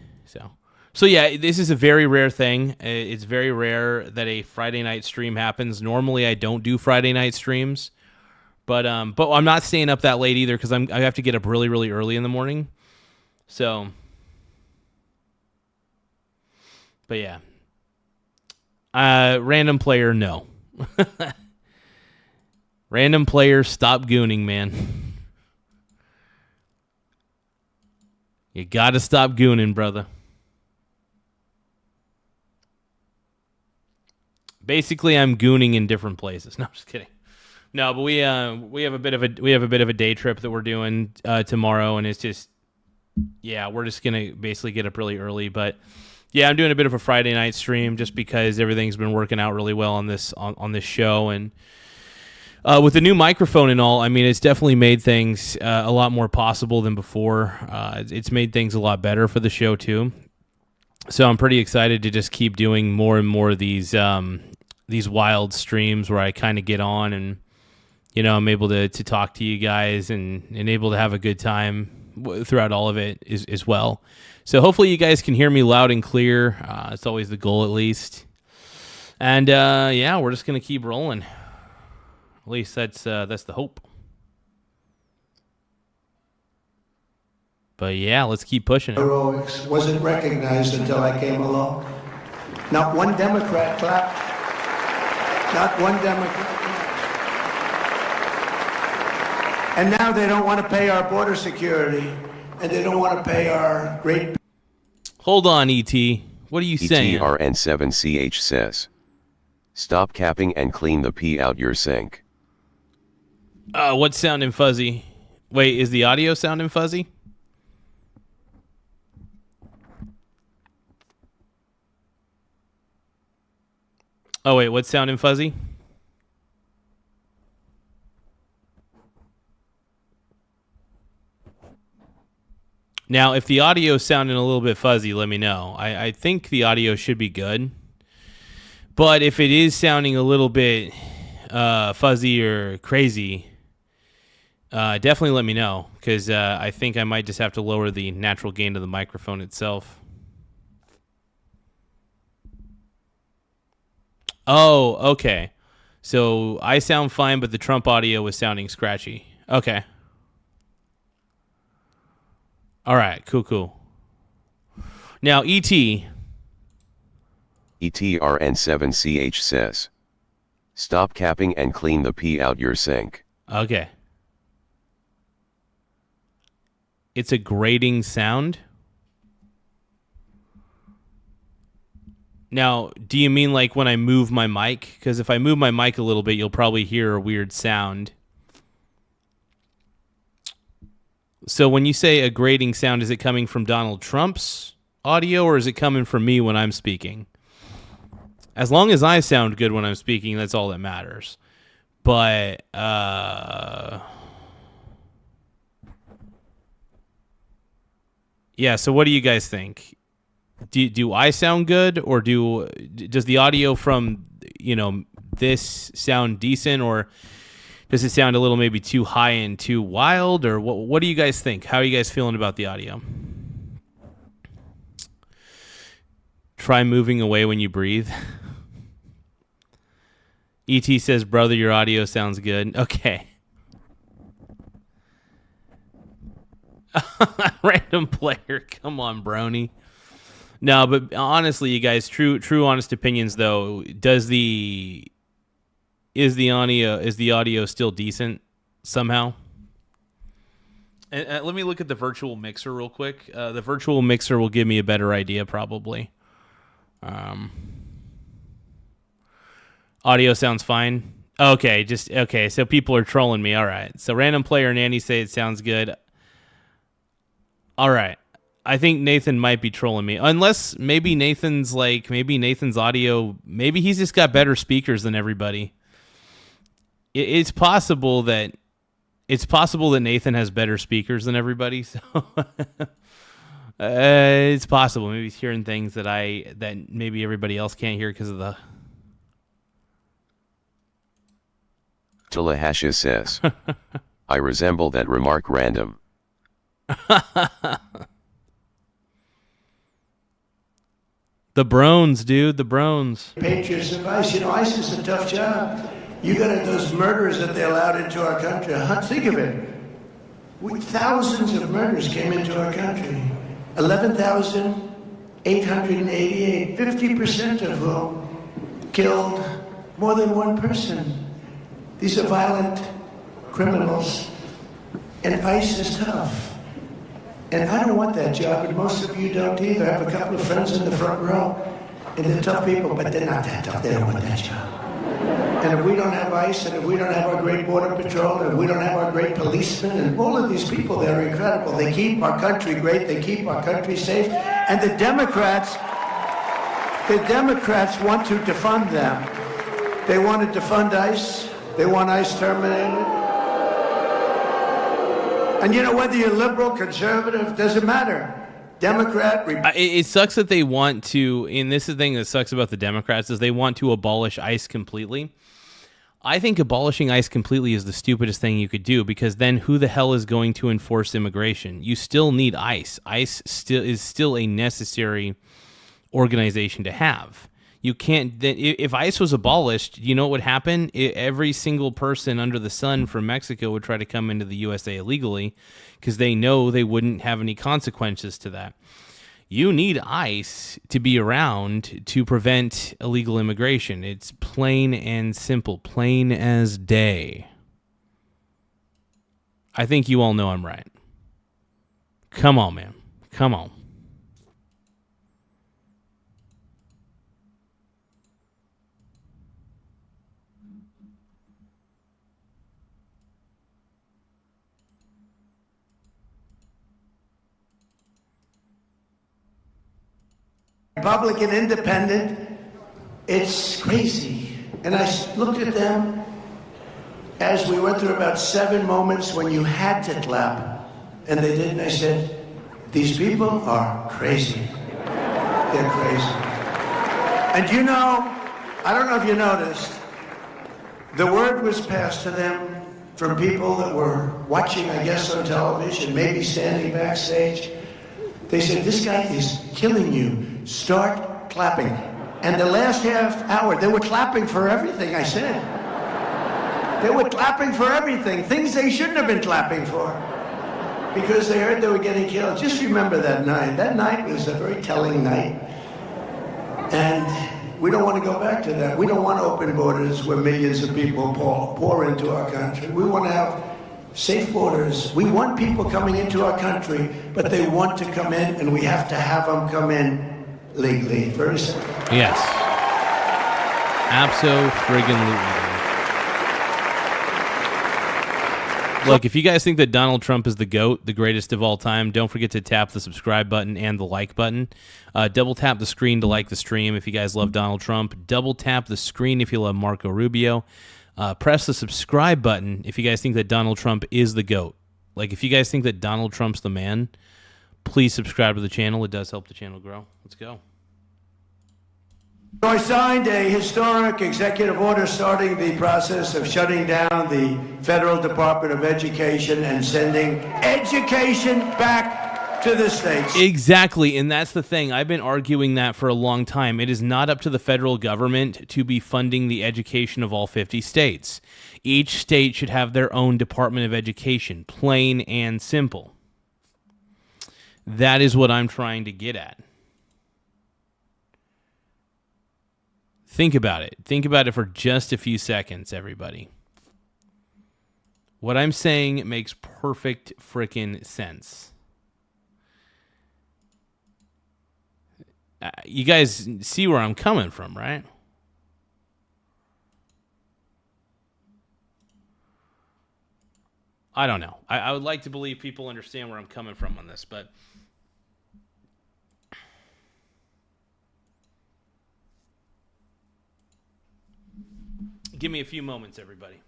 [SPEAKER 1] So yeah, this is a very rare thing. It's very rare that a Friday night stream happens. Normally I don't do Friday night streams, but I'm not staying up that late either because I have to get up really, really early in the morning. So. But yeah, random player, no. Random player, stop gooning, man. You gotta stop gooning, brother. Basically, I'm gooning in different places. No, I'm just kidding. No, but we have a bit of a day trip that we're doing tomorrow, and it's just we're just gonna basically get up really early, but. Yeah, I'm doing a bit of a Friday night stream just because everything's been working out really well on this show, and with the new microphone and all, I mean, it's definitely made things a lot more possible than before. It's made things a lot better for the show too. So I'm pretty excited to just keep doing more and more of these wild streams where I kind of get on and I'm able to talk to you guys and able to have a good time throughout all of it as well. So hopefully you guys can hear me loud and clear. It's always the goal, at least. And we're just gonna keep rolling. At least that's the hope. But yeah, let's keep pushing it.
[SPEAKER 3] Heroics wasn't recognized until I came along. Not one Democrat clapped. Not one Democrat clapped. And now they don't want to pay our border security, and they don't want to pay our great.
[SPEAKER 1] Hold on, E.T. What are you saying?
[SPEAKER 4] ETRN7CH says, stop capping and clean the pee out your sink.
[SPEAKER 1] What's sounding fuzzy? Wait, is the audio sounding fuzzy? Oh, wait, what's sounding fuzzy? Now, if the audio is sounding a little bit fuzzy, let me know. I think the audio should be good. But if it is sounding a little bit fuzzy or crazy, definitely let me know. Because I think I might just have to lower the natural gain of the microphone itself. Oh, okay. So I sound fine, but the Trump audio was sounding scratchy. Okay. All right. Cool. Now, ET.
[SPEAKER 4] ETRN7CH says. Stop capping and clean the pee out your sink.
[SPEAKER 1] Okay. It's a grating sound. Now, do you mean like when I move my mic? Because if I move my mic a little bit, you'll probably hear a weird sound. So when you say a grating sound, is it coming from Donald Trump's audio or is it coming from me when I'm speaking? As long as I sound good when I'm speaking, that's all that matters. But, yeah, so what do you guys think? Do I sound good, or does the audio from, this sound decent, or does it sound a little maybe too high and too wild, or what do you guys think? How are you guys feeling about the audio? Try moving away when you breathe. ET says, brother, your audio sounds good. Okay. Random player. Come on, brony. No, but honestly, you guys, true honest opinions though, is the audio still decent somehow? And let me look at the virtual mixer real quick. The virtual mixer will give me a better idea probably. Audio sounds fine. Okay, so people are trolling me. All right. So random player and Andy say it sounds good. All right. I think Nathan might be trolling me. Unless maybe Nathan's audio, maybe he's just got better speakers than everybody. It's possible that Nathan has better speakers than everybody. So it's possible. Maybe he's hearing things that maybe everybody else can't hear because of the.
[SPEAKER 4] Tallahassee says, I resemble that remark random.
[SPEAKER 1] The Brones, dude, the Brones.
[SPEAKER 3] Patriots of ICE. ICE is a tough job. You got those murders that they allowed into our country. Think of it. Thousands of murders came into our country. 11,888. 50% of whom killed more than one person. These are violent criminals. And ICE is tough. And I don't want that job, and most of you don't either. I have a couple of friends in the front row, and they're tough people, but they're not that tough. They don't want that job. And if we don't have ICE, and if we don't have our great Border Patrol, and if we don't have our great policemen, and all of these people, they're incredible. They keep our country great. They keep our country safe. And the Democrats want to defund them. They want to defund ICE. They want ICE terminated. And whether you're liberal, conservative, doesn't matter. Democrat.
[SPEAKER 1] It sucks that they want to, and this is the thing that sucks about the Democrats, is they want to abolish ICE completely. I think abolishing ICE completely is the stupidest thing you could do, because then who the hell is going to enforce immigration? You still need ICE. ICE is still a necessary organization to have. You can't. If ICE was abolished, you know what would happen? Every single person under the sun from Mexico would try to come into the USA illegally because they know they wouldn't have any consequences to that. You need ICE to be around to prevent illegal immigration. It's plain and simple, plain as day. I think you all know I'm right. Come on, man. Come on.
[SPEAKER 3] Republican, independent, it's crazy. And I looked at them as we went through about 7 moments when you had to clap, and they didn't. I said, these people are crazy. They're crazy. And I don't know if you noticed, the word was passed to them from people that were watching, I guess, on television, maybe standing backstage. They said, this guy is killing you. Start clapping. And the last half hour, they were clapping for everything I said. They were clapping for everything, things they shouldn't have been clapping for, because they heard they were getting killed. Just remember that night. That night was a very telling night. And we don't want to go back to that. We don't want open borders where millions of people pour into our country. We want to have safe borders. We want people coming into our country, but they want to come in, and we have to have them come in legally. Very simple.
[SPEAKER 1] Yes. Abso-friggin-lutely. Look, if you guys think that Donald Trump is the GOAT, the greatest of all time, don't forget to tap the subscribe button and the like button. Double tap the screen to like the stream if you guys love Donald Trump. Double tap the screen if you love Marco Rubio. Press the subscribe button if you guys think that Donald Trump is the GOAT. Like, if you guys think that Donald Trump's the man, please subscribe to the channel. It does help the channel grow. Let's go.
[SPEAKER 3] So I signed a historic executive order starting the process of shutting down the Federal Department of Education and sending education back to the states.
[SPEAKER 1] Exactly, and that's the thing. I've been arguing that for a long time. It is not up to the federal government to be funding the education of all 50 states. Each state should have their own Department of Education, plain and simple. That is what I'm trying to get at. Think about it. Think about it for just a few seconds, everybody. What I'm saying makes perfect frickin' sense. You guys see where I'm coming from, right? I don't know. I would like to believe people understand where I'm coming from on this, but give me a few moments, everybody.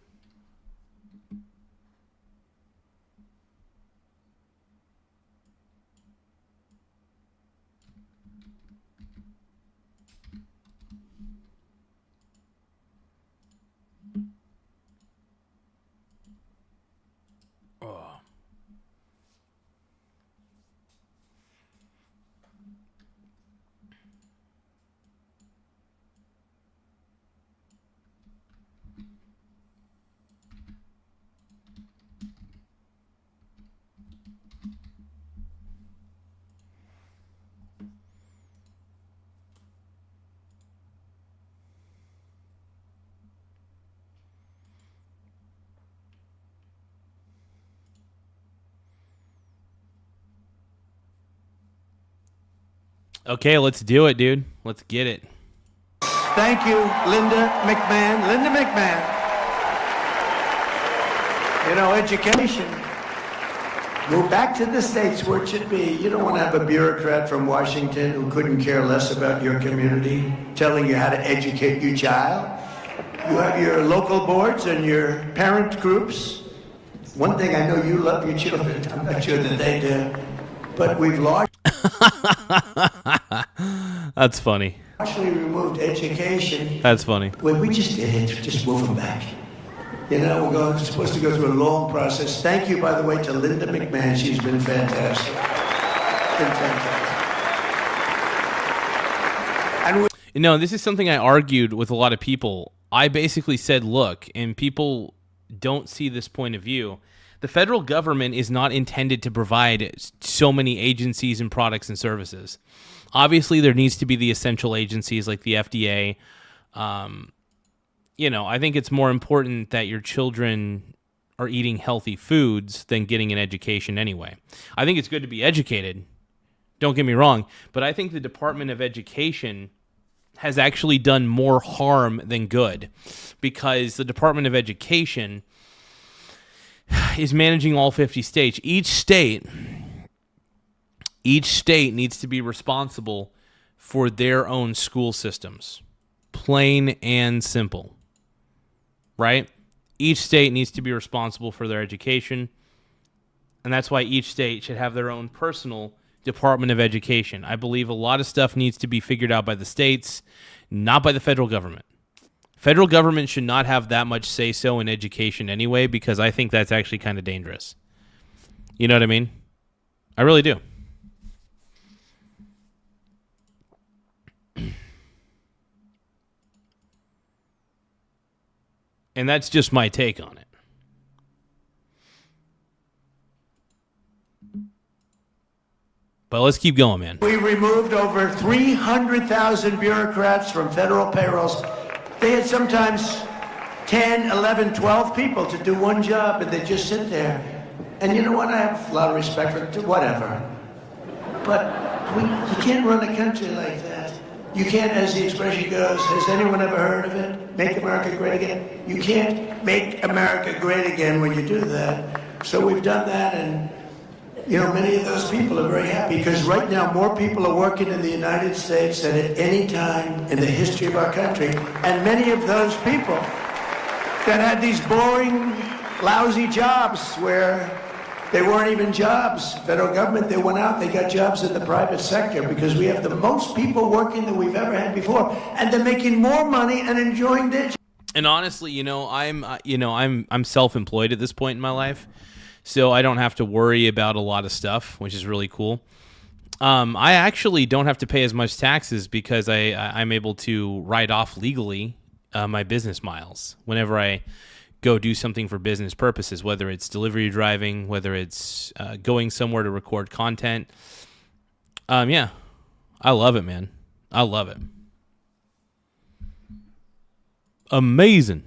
[SPEAKER 1] Oh. Okay, let's do it, dude. Let's get it.
[SPEAKER 3] Thank you, Linda McMahon. Linda McMahon. You know, education. Go back to the states where it should be. You don't want to have a bureaucrat from Washington who couldn't care less about your community telling you how to educate your child. You have your local boards and your parent groups. One thing, I know you love your children. I'm not sure that they do. But we've largely
[SPEAKER 1] That's funny.
[SPEAKER 3] removed education.
[SPEAKER 1] That's funny.
[SPEAKER 3] Well, we just did it. Just move them back. You know, we're supposed to go through a long process. Thank you, by the way, to Linda McMahon. She's been fantastic. Been fantastic.
[SPEAKER 1] You know, this is something I argued with a lot of people. I basically said, look, and people don't see this point of view. The federal government is not intended to provide so many agencies and products and services. Obviously, there needs to be the essential agencies like the FDA. You know, I think it's more important that your children are eating healthy foods than getting an education anyway. I think it's good to be educated. Don't get me wrong. But I think the Department of Education has actually done more harm than good, because the Department of Education is managing all 50 states. Each state needs to be responsible for their own school systems. Plain and simple. Right? Each state needs to be responsible for their education. And that's why each state should have their own personal Department of Education. I believe a lot of stuff needs to be figured out by the states, not by the federal government. Federal government should not have that much say-so in education anyway, because I think that's actually kind of dangerous. You know what I mean? I really do. And that's just my take on it. But let's keep going, man.
[SPEAKER 3] We removed over 300,000 bureaucrats from federal payrolls. They had sometimes 10, 11, 12 people to do one job, and they just sit there. And you know what? I have a lot of respect for it, whatever. But you can't run a country like that. You can't, as the expression goes, has anyone ever heard of it? Make America great again? You can't make America great again when you do that. So we've done that, and you know, many of those people are very happy because right now more people are working in the United States than at any time in the history of our country. And many of those people that had these boring, lousy jobs where they weren't even jobs, federal government, they went out, they got jobs in the private sector because we have the most people working than we've ever had before. And they're making more money and enjoying their jobs.
[SPEAKER 1] And honestly, I'm self-employed at this point in my life. So I don't have to worry about a lot of stuff, which is really cool. I actually don't have to pay as much taxes because I'm able to write off legally my business miles whenever I go do something for business purposes, whether it's delivery driving, whether it's going somewhere to record content. Yeah, I love it, man. I love it. Amazing.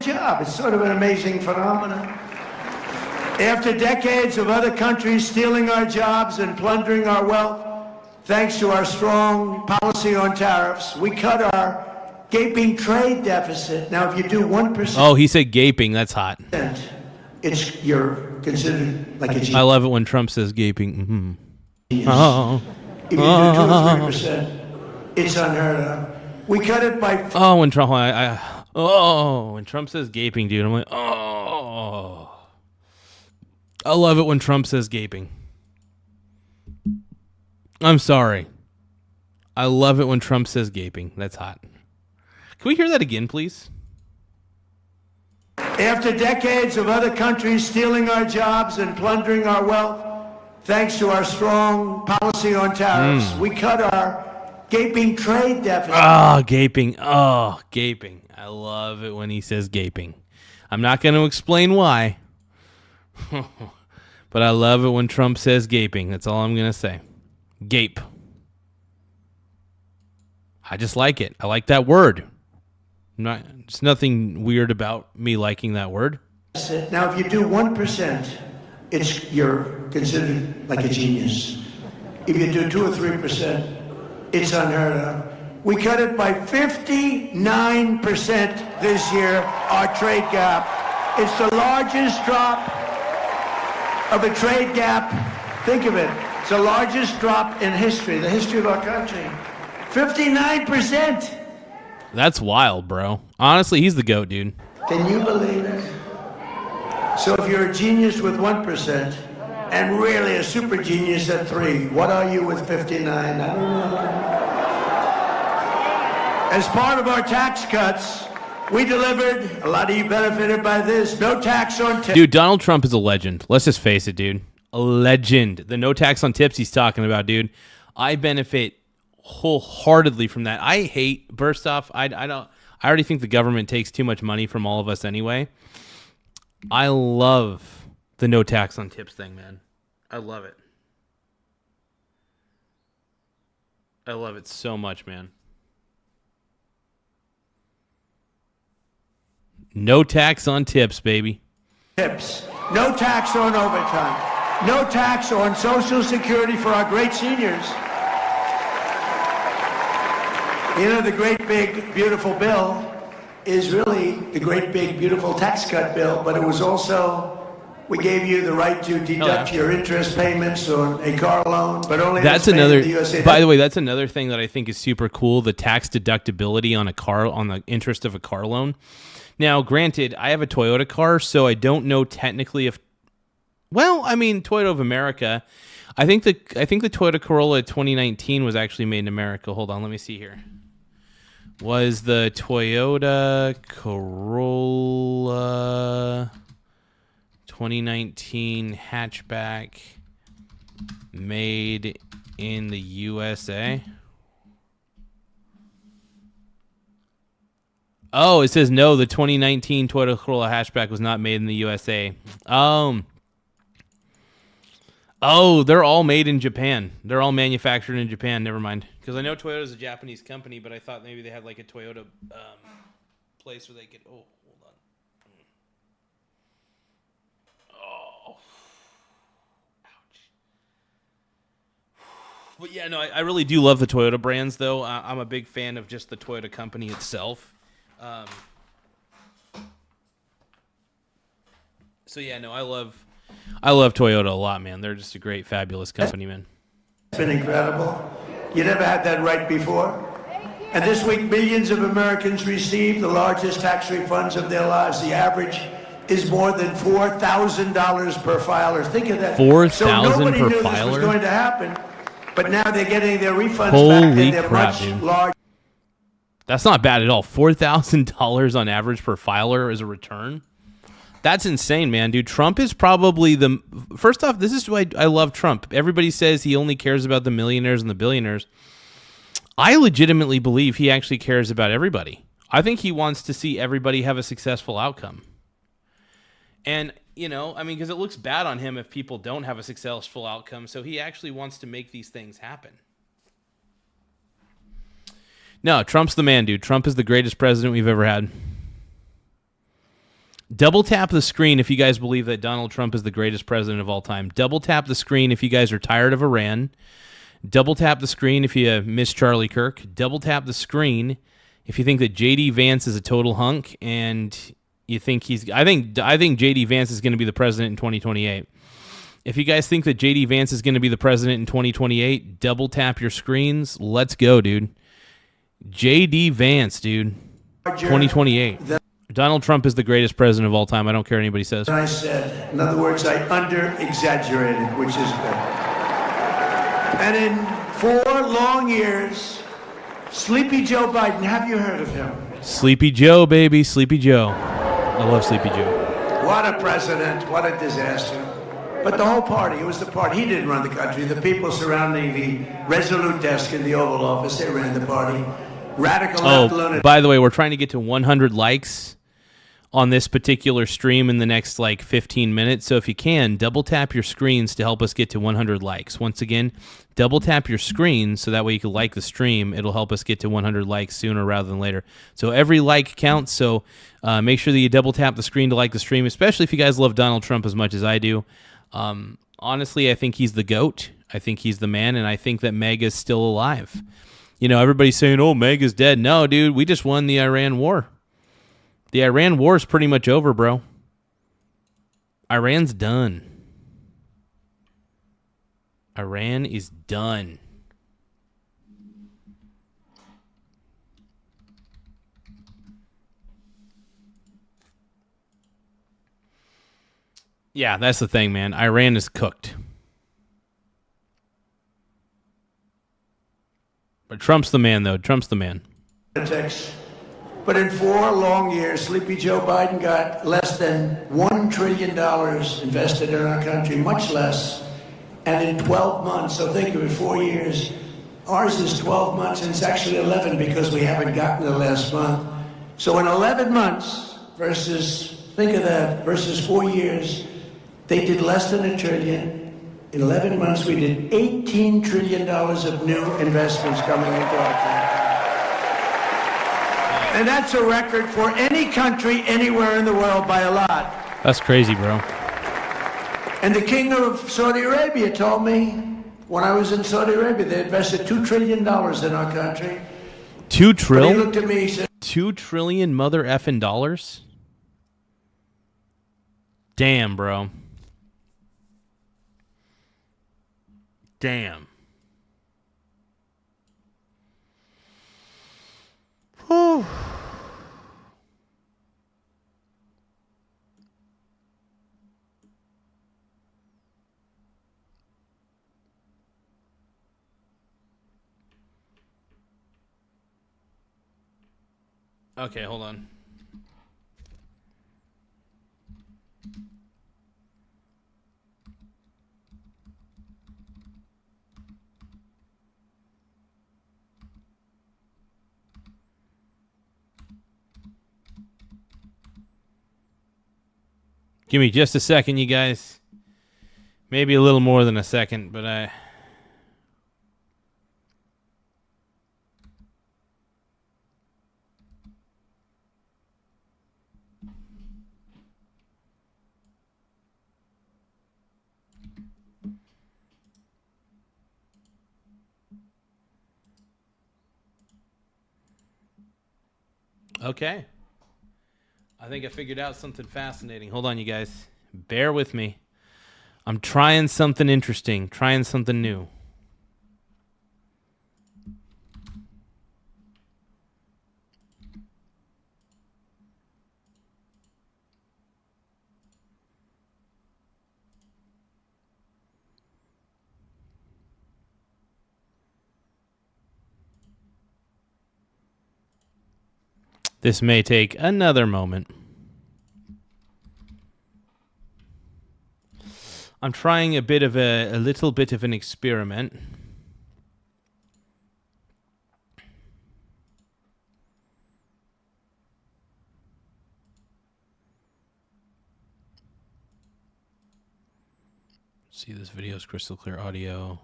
[SPEAKER 3] Job. It's sort of an amazing phenomenon. After decades of other countries stealing our jobs and plundering our wealth, thanks to our strong policy on tariffs, we cut our gaping trade deficit. Now, if you do 1%...
[SPEAKER 1] Oh, he said gaping. That's hot.
[SPEAKER 3] You're considered like a genius.
[SPEAKER 1] I love it when Trump says gaping. Mm-hmm. Oh.
[SPEAKER 3] If you do 2 or 3%, it's unheard of. We cut it by...
[SPEAKER 1] Oh, when Trump... when Trump says gaping, dude, I'm like, oh. I love it when Trump says gaping. I'm sorry. I love it when Trump says gaping. That's hot. Can we hear that again, please?
[SPEAKER 3] After decades of other countries stealing our jobs and plundering our wealth, thanks to our strong policy on tariffs, we cut our gaping trade deficit.
[SPEAKER 1] Oh, gaping. Oh, gaping. I love it when he says gaping. I'm not going to explain why, but I love it when Trump says gaping. That's all I'm going to say. Gape. I just like it. I like that word. There's nothing weird about me liking that word.
[SPEAKER 3] Now, if you do 1%, you're considered like a genius. If you do 2 or 3%, it's unheard of. We cut it by 59% this year, our trade gap. It's the largest drop of a trade gap. Think of it. It's the largest drop in history, the history of our country. 59%.
[SPEAKER 1] That's wild, bro. Honestly, he's the GOAT, dude.
[SPEAKER 3] Can you believe it? So if you're a genius with 1% and really a super genius at 3, what are you with 59? I don't know. As part of our tax cuts, we delivered, a lot of you benefited by this, no tax on tips.
[SPEAKER 1] Dude, Donald Trump is a legend. Let's just face it, dude. A legend. The no tax on tips he's talking about, dude. I benefit wholeheartedly from that. I hate, first off, I already think the government takes too much money from all of us anyway. I love the no tax on tips thing, man. I love it. I love it so much, man. No tax on tips, baby.
[SPEAKER 3] Tips. No tax on overtime. No tax on Social Security for our great seniors. You know, the great big beautiful bill is really the great big beautiful tax cut bill, but it was also, we gave you the right to deduct your interest payments on a car loan, but only
[SPEAKER 1] that's another, by the way, that's another thing that I think is super cool, the tax deductibility on on the interest of a car loan. Now, granted, I have a Toyota car, so I don't know technically if, well, I mean, Toyota of America, I think the Toyota Corolla 2019 was actually made in America. Hold on, let me see here. Was the Toyota Corolla 2019 hatchback made in the USA? Oh, it says no. The 2019 Toyota Corolla hatchback was not made in the USA. Oh, they're all made in Japan. They're all manufactured in Japan. Never mind. Because I know Toyota is a Japanese company, but I thought maybe they had like a Toyota place where they could. Oh, hold on. Oh, ouch. But yeah, no, I really do love the Toyota brands, though. I'm a big fan of just the Toyota company itself. So yeah, no, I love Toyota a lot, man. They're just a great, fabulous company, man.
[SPEAKER 3] It's been incredible. You never had that right before. And this week, millions of Americans received the largest tax refunds of their lives. The average is more than $4,000 per filer. Think of that.
[SPEAKER 1] $4,000
[SPEAKER 3] nobody
[SPEAKER 1] per
[SPEAKER 3] knew
[SPEAKER 1] filer?
[SPEAKER 3] this was going to happen, but now they're getting their refunds back,
[SPEAKER 1] Holy
[SPEAKER 3] and they're
[SPEAKER 1] crap,
[SPEAKER 3] much
[SPEAKER 1] dude.
[SPEAKER 3] larger.
[SPEAKER 1] That's not bad at all. $4,000 on average per filer as a return. That's insane, man, dude. Trump is probably the... First off, this is why I love Trump. Everybody says he only cares about the millionaires and the billionaires. I legitimately believe he actually cares about everybody. I think he wants to see everybody have a successful outcome. And, you know, I mean, because it looks bad on him if people don't have a successful outcome, so he actually wants to make these things happen. No, Trump's the man, dude. Trump is the greatest president we've ever had. Double tap the screen if you guys believe that Donald Trump is the greatest president of all time. Double tap the screen if you guys are tired of Iran. Double tap the screen if you miss Charlie Kirk. Double tap the screen if you think that J.D. Vance is a total hunk and you think he's... I think J.D. Vance is going to be the president in 2028. If you guys think that J.D. Vance is going to be the president in 2028, double tap your screens. Let's go, dude. J.D. Vance, dude. 2028. Donald Trump is the greatest president of all time. I don't care what anybody says.
[SPEAKER 3] I said, in other words, I under-exaggerated, which is good. And in 4 long years, Sleepy Joe Biden, have you heard of him?
[SPEAKER 1] Sleepy Joe, baby. Sleepy Joe. I love Sleepy Joe.
[SPEAKER 3] What a president. What a disaster. But the whole party, it was the party. He didn't run the country. The people surrounding the Resolute desk in the Oval Office, they ran the party. Radical left lunatic.
[SPEAKER 1] By the way, we're trying to get to 100 likes on this particular stream in the next 15 minutes. So if you can, double tap your screens to help us get to 100 likes. Once again, double tap your screens so that way you can like the stream. It'll help us get to 100 likes sooner rather than later. So every like counts. So make sure that you double tap the screen to like the stream, especially if you guys love Donald Trump as much as I do. Honestly, I think he's the GOAT. I think he's the man, and I think that MAGA's still alive. You know, everybody's saying, oh, MAGA's dead. No, dude, we just won the Iran war. The Iran war is pretty much over, bro. Iran's done. Iran is done. Yeah, that's the thing, man. Iran is cooked. But Trump's the man, though. Trump's the man.
[SPEAKER 3] But in 4 long years, Sleepy Joe Biden got less than $1 trillion invested in our country, much less. And in 12 months, so think of it, 4 years. Ours is 12 months, and it's actually 11 because we haven't gotten the last month. So in 11 months versus, think of that, versus 4 years, they did less than $1 trillion. In 11 months, we did $18 trillion of new investments coming into our country. And that's a record for any country anywhere in the world by a lot.
[SPEAKER 1] That's crazy, bro.
[SPEAKER 3] And the king of Saudi Arabia told me when I was in Saudi Arabia, they invested $2 trillion in our country.
[SPEAKER 1] 2
[SPEAKER 3] But
[SPEAKER 1] trillion?
[SPEAKER 3] he looked at me, he said,
[SPEAKER 1] 2 trillion mother effing dollars? Damn, bro. Damn. Whew. Okay, hold on. Give me just a second, you guys. Maybe a little more than a second, but I... Okay. I think I figured out something fascinating. Hold on, you guys. Bear with me. I'm trying something interesting, trying something new. This may take another moment. I'm trying a little bit of an experiment. See, this video is crystal clear audio.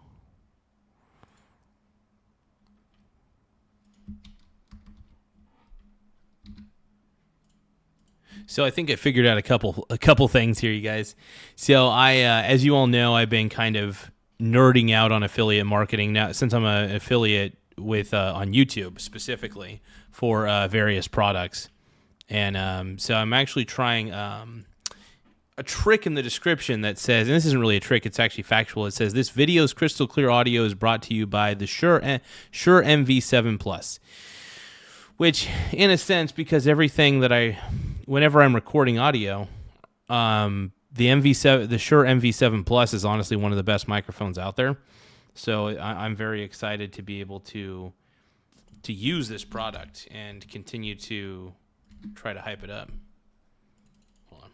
[SPEAKER 1] So I think I figured out a couple things here, you guys. So I, as you all know, I've been kind of nerding out on affiliate marketing now since I'm an affiliate with on YouTube specifically for various products, and so I'm actually trying a trick in the description that says, and this isn't really a trick, it's actually factual. It says this video's crystal clear audio is brought to you by the Shure MV7 Plus. Which, in a sense, because everything that whenever I'm recording audio, the Shure MV7 Plus is honestly one of the best microphones out there. So I'm very excited to be able to use this product and continue to try to hype it up. Hold on.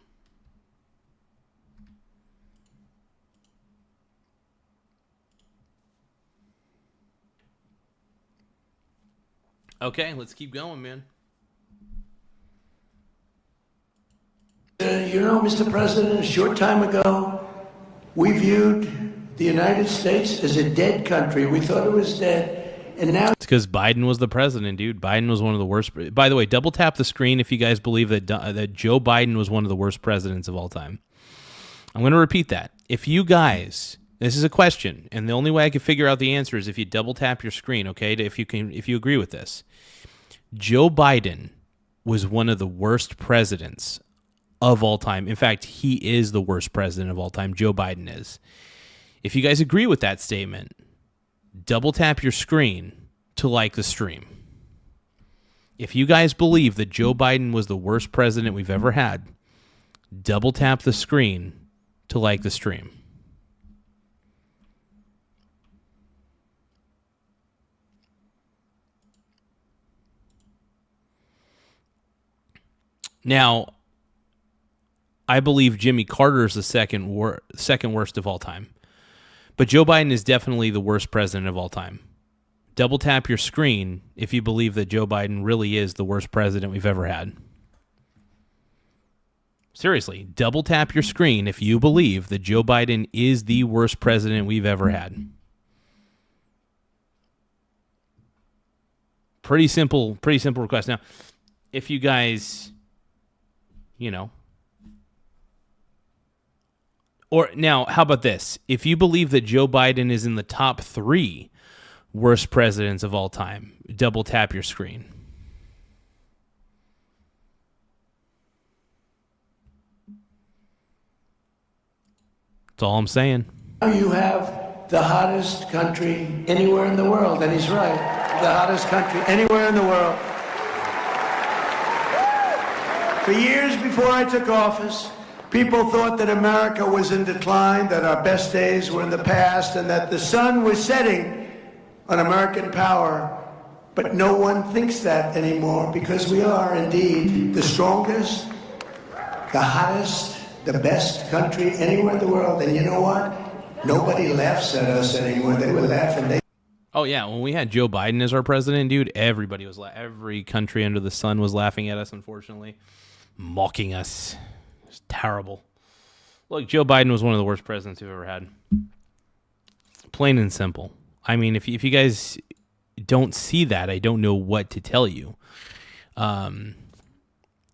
[SPEAKER 1] Okay, let's keep going, man.
[SPEAKER 3] You know, Mr. President, a short time ago, we viewed the United States as a dead country. We thought it was dead, and now...
[SPEAKER 1] It's because Biden was the president, dude. Biden was one of the worst... By the way, double tap the screen if you guys believe that Joe Biden was one of the worst presidents of all time. I'm going to repeat that. If you guys... This is a question, and the only way I can figure out the answer is if you double tap your screen, okay? If you agree with this. Joe Biden was one of the worst presidents of all time. In fact, he is the worst president of all time. Joe Biden is. If you guys agree with that statement, double tap your screen to like the stream. If you guys believe that Joe Biden was the worst president we've ever had, double tap the screen to like the stream. Now, I believe Jimmy Carter is the second worst of all time. But Joe Biden is definitely the worst president of all time. Double tap your screen if you believe that Joe Biden really is the worst president we've ever had. Seriously, double tap your screen if you believe that Joe Biden is the worst president we've ever had. Pretty simple request. Now, if you guys... Or now, how about this? If you believe that Joe Biden is in the top 3 worst presidents of all time, double tap your screen. That's all I'm saying.
[SPEAKER 3] Now you have the hottest country anywhere in the world, and he's right. The hottest country anywhere in the world. For years before I took office, people thought that America was in decline, that our best days were in the past, and that the sun was setting on American power. But no one thinks that anymore, because we are indeed the strongest, the hottest, the best country anywhere in the world. And you know what? Nobody laughs at us anymore. They were laughing.
[SPEAKER 1] Oh, yeah. When we had Joe Biden as our president, dude, everybody was every country under the sun was laughing at us, unfortunately. Mocking us. It's terrible. Look, Joe Biden was one of the worst presidents we've ever had. Plain and simple. I mean, if you guys don't see that, I don't know what to tell you.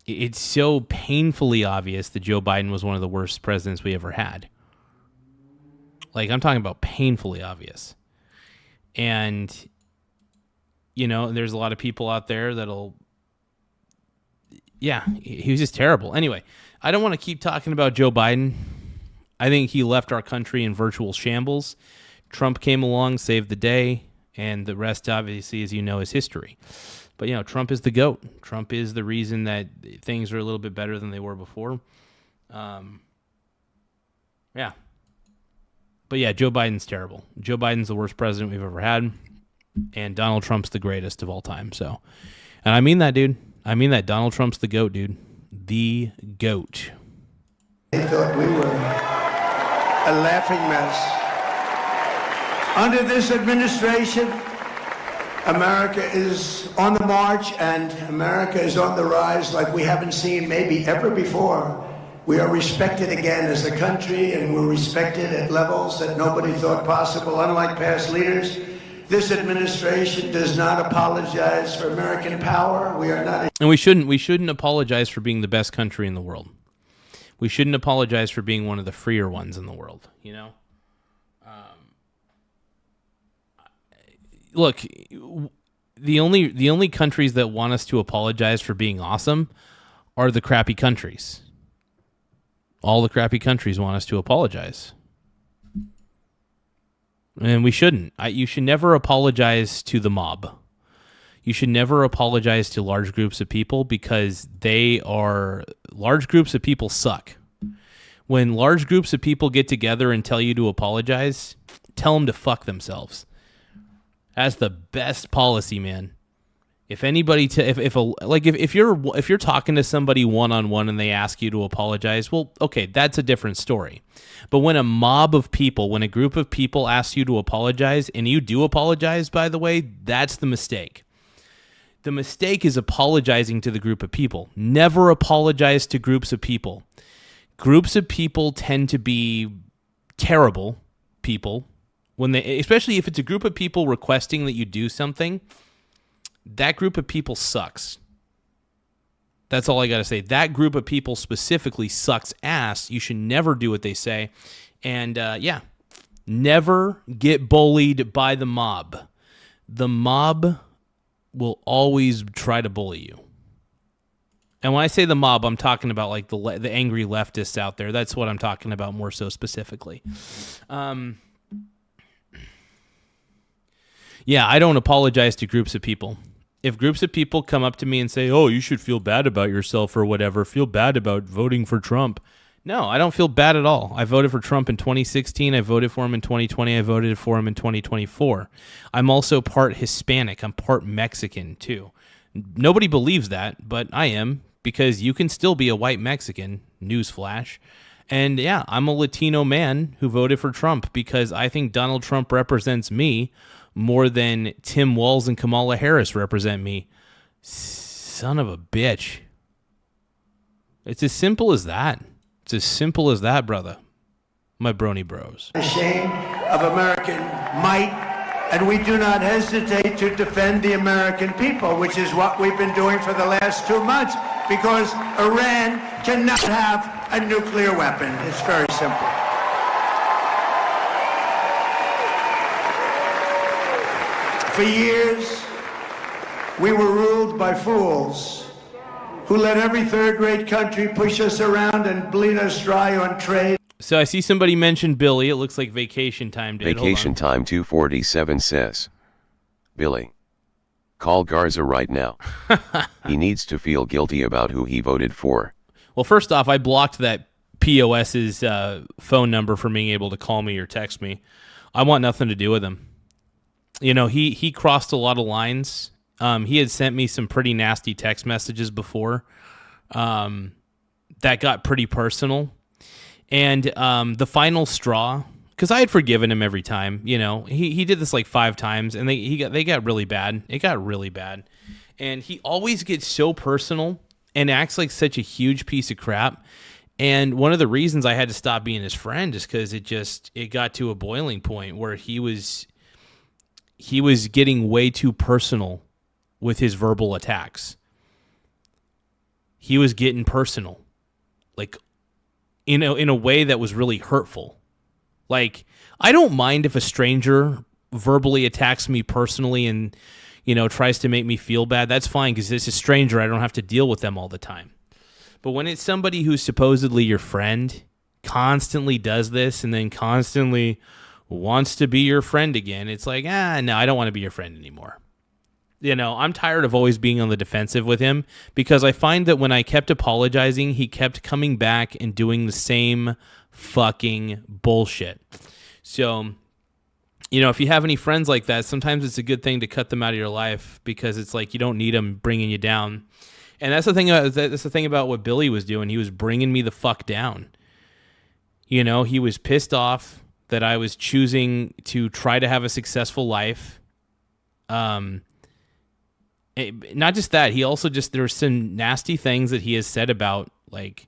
[SPEAKER 1] It's so painfully obvious that Joe Biden was one of the worst presidents we ever had. Like, I'm talking about painfully obvious. And, you know, there's a lot of people out there that'll, yeah, he was just terrible. Anyway, I don't want to keep talking about Joe Biden. I think he left our country in virtual shambles. Trump came along, saved the day, and the rest, obviously, as you know, is history. But, you know, Trump is the GOAT. Trump is the reason that things are a little bit better than they were before. Yeah. But, yeah, Joe Biden's terrible. Joe Biden's the worst president we've ever had, and Donald Trump's the greatest of all time. So, and I mean that, dude. I mean that. Donald Trump's the GOAT, dude. The GOAT.
[SPEAKER 3] They thought we were a laughing mess. Under this administration, America is on the march and America is on the rise like we haven't seen maybe ever before. We are respected again as a country, and we're respected at levels that nobody thought possible. Unlike past leaders, this administration does not apologize for American power. We are not.
[SPEAKER 1] And we shouldn't apologize for being the best country in the world. We shouldn't apologize for being one of the freer ones in the world, you know? Look, the only countries that want us to apologize for being awesome are the crappy countries. All the crappy countries want us to apologize. And we shouldn't. You should never apologize to the mob. You should never apologize to large groups of people, because large groups of people suck. When large groups of people get together and tell you to apologize, tell them to fuck themselves. That's the best policy, man. If anybody, if you're talking to somebody one-on-one and they ask you to apologize, well, okay, that's a different story. But when a mob of people, when a group of people asks you to apologize, and you do apologize, by the way, that's the mistake. The mistake is apologizing to the group of people. Never apologize to groups of people. Groups of people tend to be terrible people. Especially if it's a group of people requesting that you do something, that group of people sucks. That's all I got to say. That group of people specifically sucks ass. You should never do what they say. And never get bullied by the mob. The mob will always try to bully you. And when I say the mob, I'm talking about like the angry leftists out there. That's what I'm talking about more so specifically. Yeah, I don't apologize to groups of people. If groups of people come up to me and say, oh, you should feel bad about yourself or whatever, feel bad about voting for Trump. No, I don't feel bad at all. I voted for Trump in 2016. I voted for him in 2020. I voted for him in 2024. I'm also part Hispanic. I'm part Mexican, too. Nobody believes that, but I am, because you can still be a white Mexican, newsflash. And yeah, I'm a Latino man who voted for Trump because I think Donald Trump represents me more than Tim Walz and Kamala Harris represent me. Son of a bitch. It's as simple as that. It's as simple as that, brother. My brony bros.
[SPEAKER 3] Ashamed of American might, and we do not hesitate to defend the American people, which is what we've been doing for the last 2 months, because Iran cannot have a nuclear weapon. It's very simple. For years, we were ruled by fools who let every third-rate country push us around and bleed us dry on trade.
[SPEAKER 1] So I see somebody mentioned Billy. It looks like vacation time did.
[SPEAKER 4] Vacation time 247 says, Billy, call Garza right now. He needs to feel guilty about who he voted for.
[SPEAKER 1] Well, first off, I blocked that POS's phone number from being able to call me or text me. I want nothing to do with him. You know, he crossed a lot of lines. He had sent me some pretty nasty text messages before that got pretty personal. And the final straw, because I had forgiven him every time, you know, he did this like 5 times, and they got really bad. It got really bad. And he always gets so personal and acts like such a huge piece of crap. And one of the reasons I had to stop being his friend is because it got to a boiling point where he was getting way too personal with his verbal attacks. He was getting personal, like in a way that was really hurtful. Like, I don't mind if a stranger verbally attacks me personally and, tries to make me feel bad. That's fine, because it's a stranger. I don't have to deal with them all the time. But when it's somebody who's supposedly your friend, constantly does this and then constantly wants to be your friend again, it's like, no, I don't want to be your friend anymore. I'm tired of always being on the defensive with him, because I find that when I kept apologizing, he kept coming back and doing the same fucking bullshit. So, if you have any friends like that, sometimes it's a good thing to cut them out of your life, because it's like you don't need them bringing you down. And that's the thing about what Billy was doing. He was bringing me the fuck down. He was pissed off that I was choosing to try to have a successful life. Not just that, he also there's some nasty things that he has said about, like,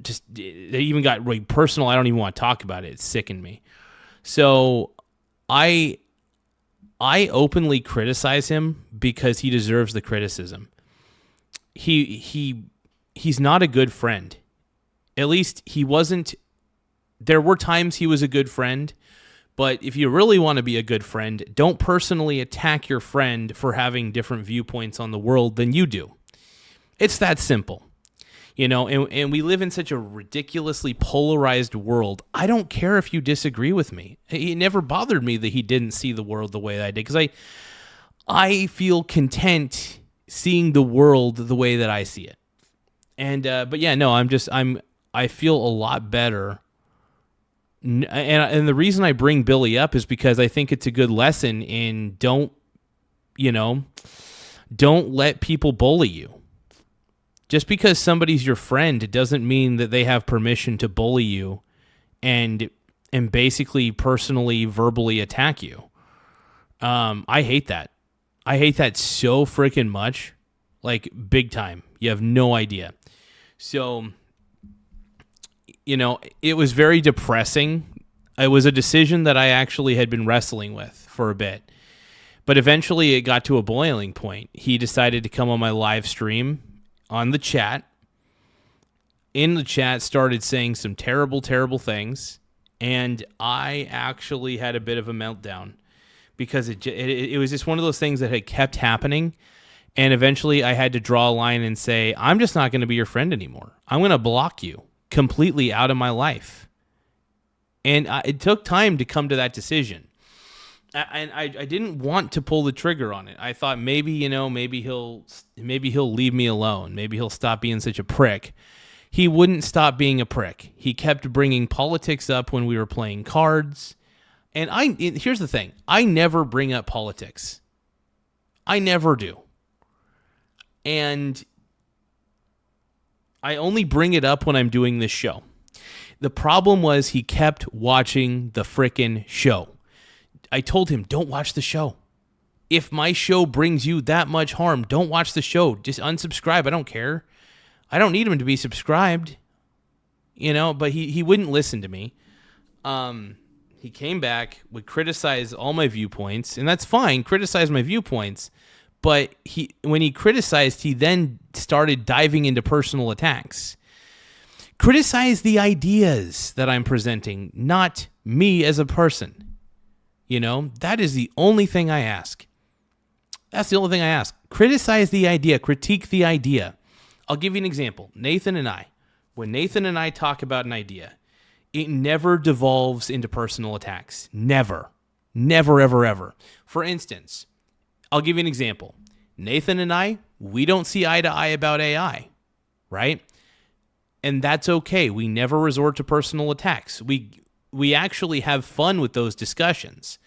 [SPEAKER 1] just, they even got really personal. I don't even want to talk about it. It sickened me. So I openly criticize him because he deserves the criticism. He's not a good friend. At least he wasn't. There were times he was a good friend, but if you really want to be a good friend, don't personally attack your friend for having different viewpoints on the world than you do. It's that simple. And we live in such a ridiculously polarized world. I don't care if you disagree with me. It never bothered me that he didn't see the world the way that I did, because I feel content seeing the world the way that I see it. And but yeah, no, I feel a lot better. And the reason I bring Billy up is because I think it's a good lesson in don't let people bully you. Just because somebody's your friend, it doesn't mean that they have permission to bully you and basically personally, verbally attack you. I hate that. I hate that so freaking much, like big time. You have no idea. So, it was very depressing. It was a decision that I actually had been wrestling with for a bit. But eventually it got to a boiling point. He decided to come on my live stream on the chat. In the chat, started saying some terrible, terrible things. And I actually had a bit of a meltdown, because it was just one of those things that had kept happening. And eventually I had to draw a line and say, I'm just not going to be your friend anymore. I'm going to block you completely out of my life. And it took time to come to that decision. And I didn't want to pull the trigger on it. I thought maybe he'll leave me alone. Maybe he'll stop being such a prick. He wouldn't stop being a prick. He kept bringing politics up when we were playing cards. And here's the thing. I never bring up politics. I never do. And I only bring it up when I'm doing this show. The problem was he kept watching the frickin' show. I told him, don't watch the show. If my show brings you that much harm, don't watch the show. Just unsubscribe. I don't care. I don't need him to be subscribed. But he wouldn't listen to me. He came back, would criticize all my viewpoints, and that's fine, criticize my viewpoints. But when he criticized, he then started diving into personal attacks. Criticize the ideas that I'm presenting, not me as a person. That is the only thing I ask. That's the only thing I ask. Criticize the idea. Critique the idea. I'll give you an example. When Nathan and I talk about an idea, it never devolves into personal attacks. Never. Never, ever, ever. For instance, I'll give you an example. Nathan and I, we don't see eye to eye about AI, right? And that's okay. We never resort to personal attacks. We actually have fun with those discussions,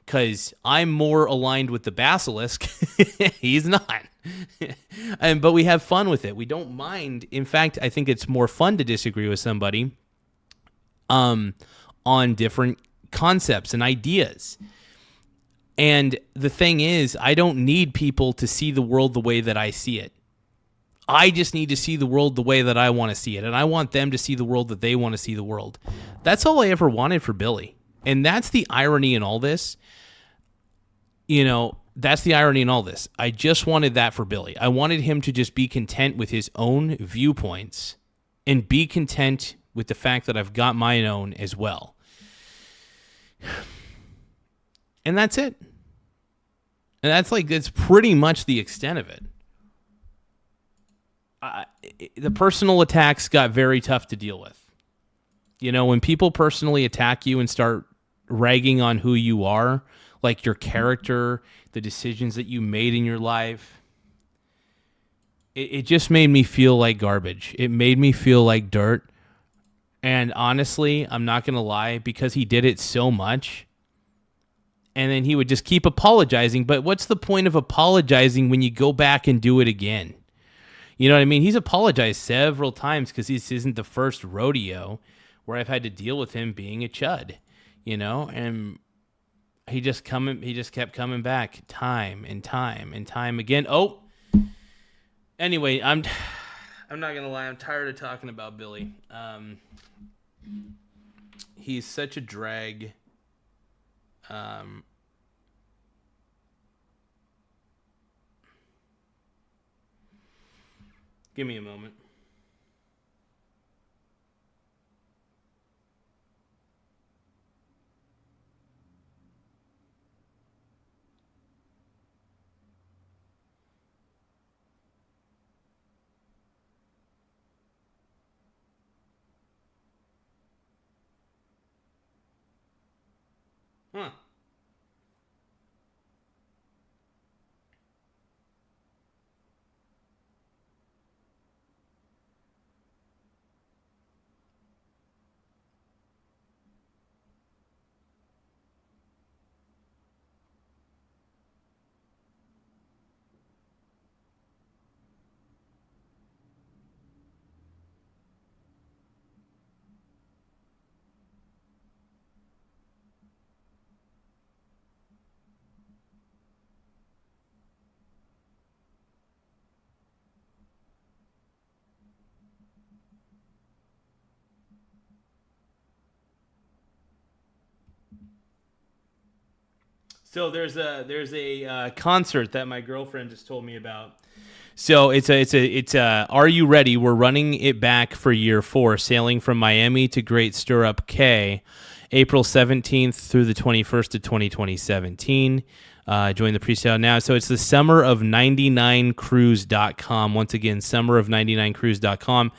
[SPEAKER 1] because I'm more aligned with the basilisk. He's not. But we have fun with it. We don't mind. In fact, I think it's more fun to disagree with somebody on different concepts and ideas. And the thing is, I don't need people to see the world the way that I see it. I just need to see the world the way that I want to see it, and I want them to see the world that they want to see the world. That's all I ever wanted for Billy. And that's the irony in all this. That's the irony in all this. I just wanted that for Billy. I wanted him to just be content with his own viewpoints and be content with the fact that I've got my own as well. And that's it. And that's pretty much the extent of it. The personal attacks got very tough to deal with. When people personally attack you and start ragging on who you are, like your character, the decisions that you made in your life, it just made me feel like garbage. It made me feel like dirt. And honestly, I'm not going to lie, because he did it so much, and then he would just keep apologizing. But what's the point of apologizing when you go back and do it again? You know what I mean? He's apologized several times because this isn't the first rodeo where I've had to deal with him being a chud, and he just kept coming back time and time and time again. Oh, anyway, I'm not gonna lie, I'm tired of talking about Billy. He's such a drag. Give me a moment. Huh. So there's a concert that my girlfriend just told me about. So it's a Are You Ready? We're running it back for year 4, sailing from Miami to Great Stirrup Cay, April 17th through the 21st of 2017. Join the pre-sale now. So it's the Summer of 99cruise.com. Once again, Summer of 99cruise.com.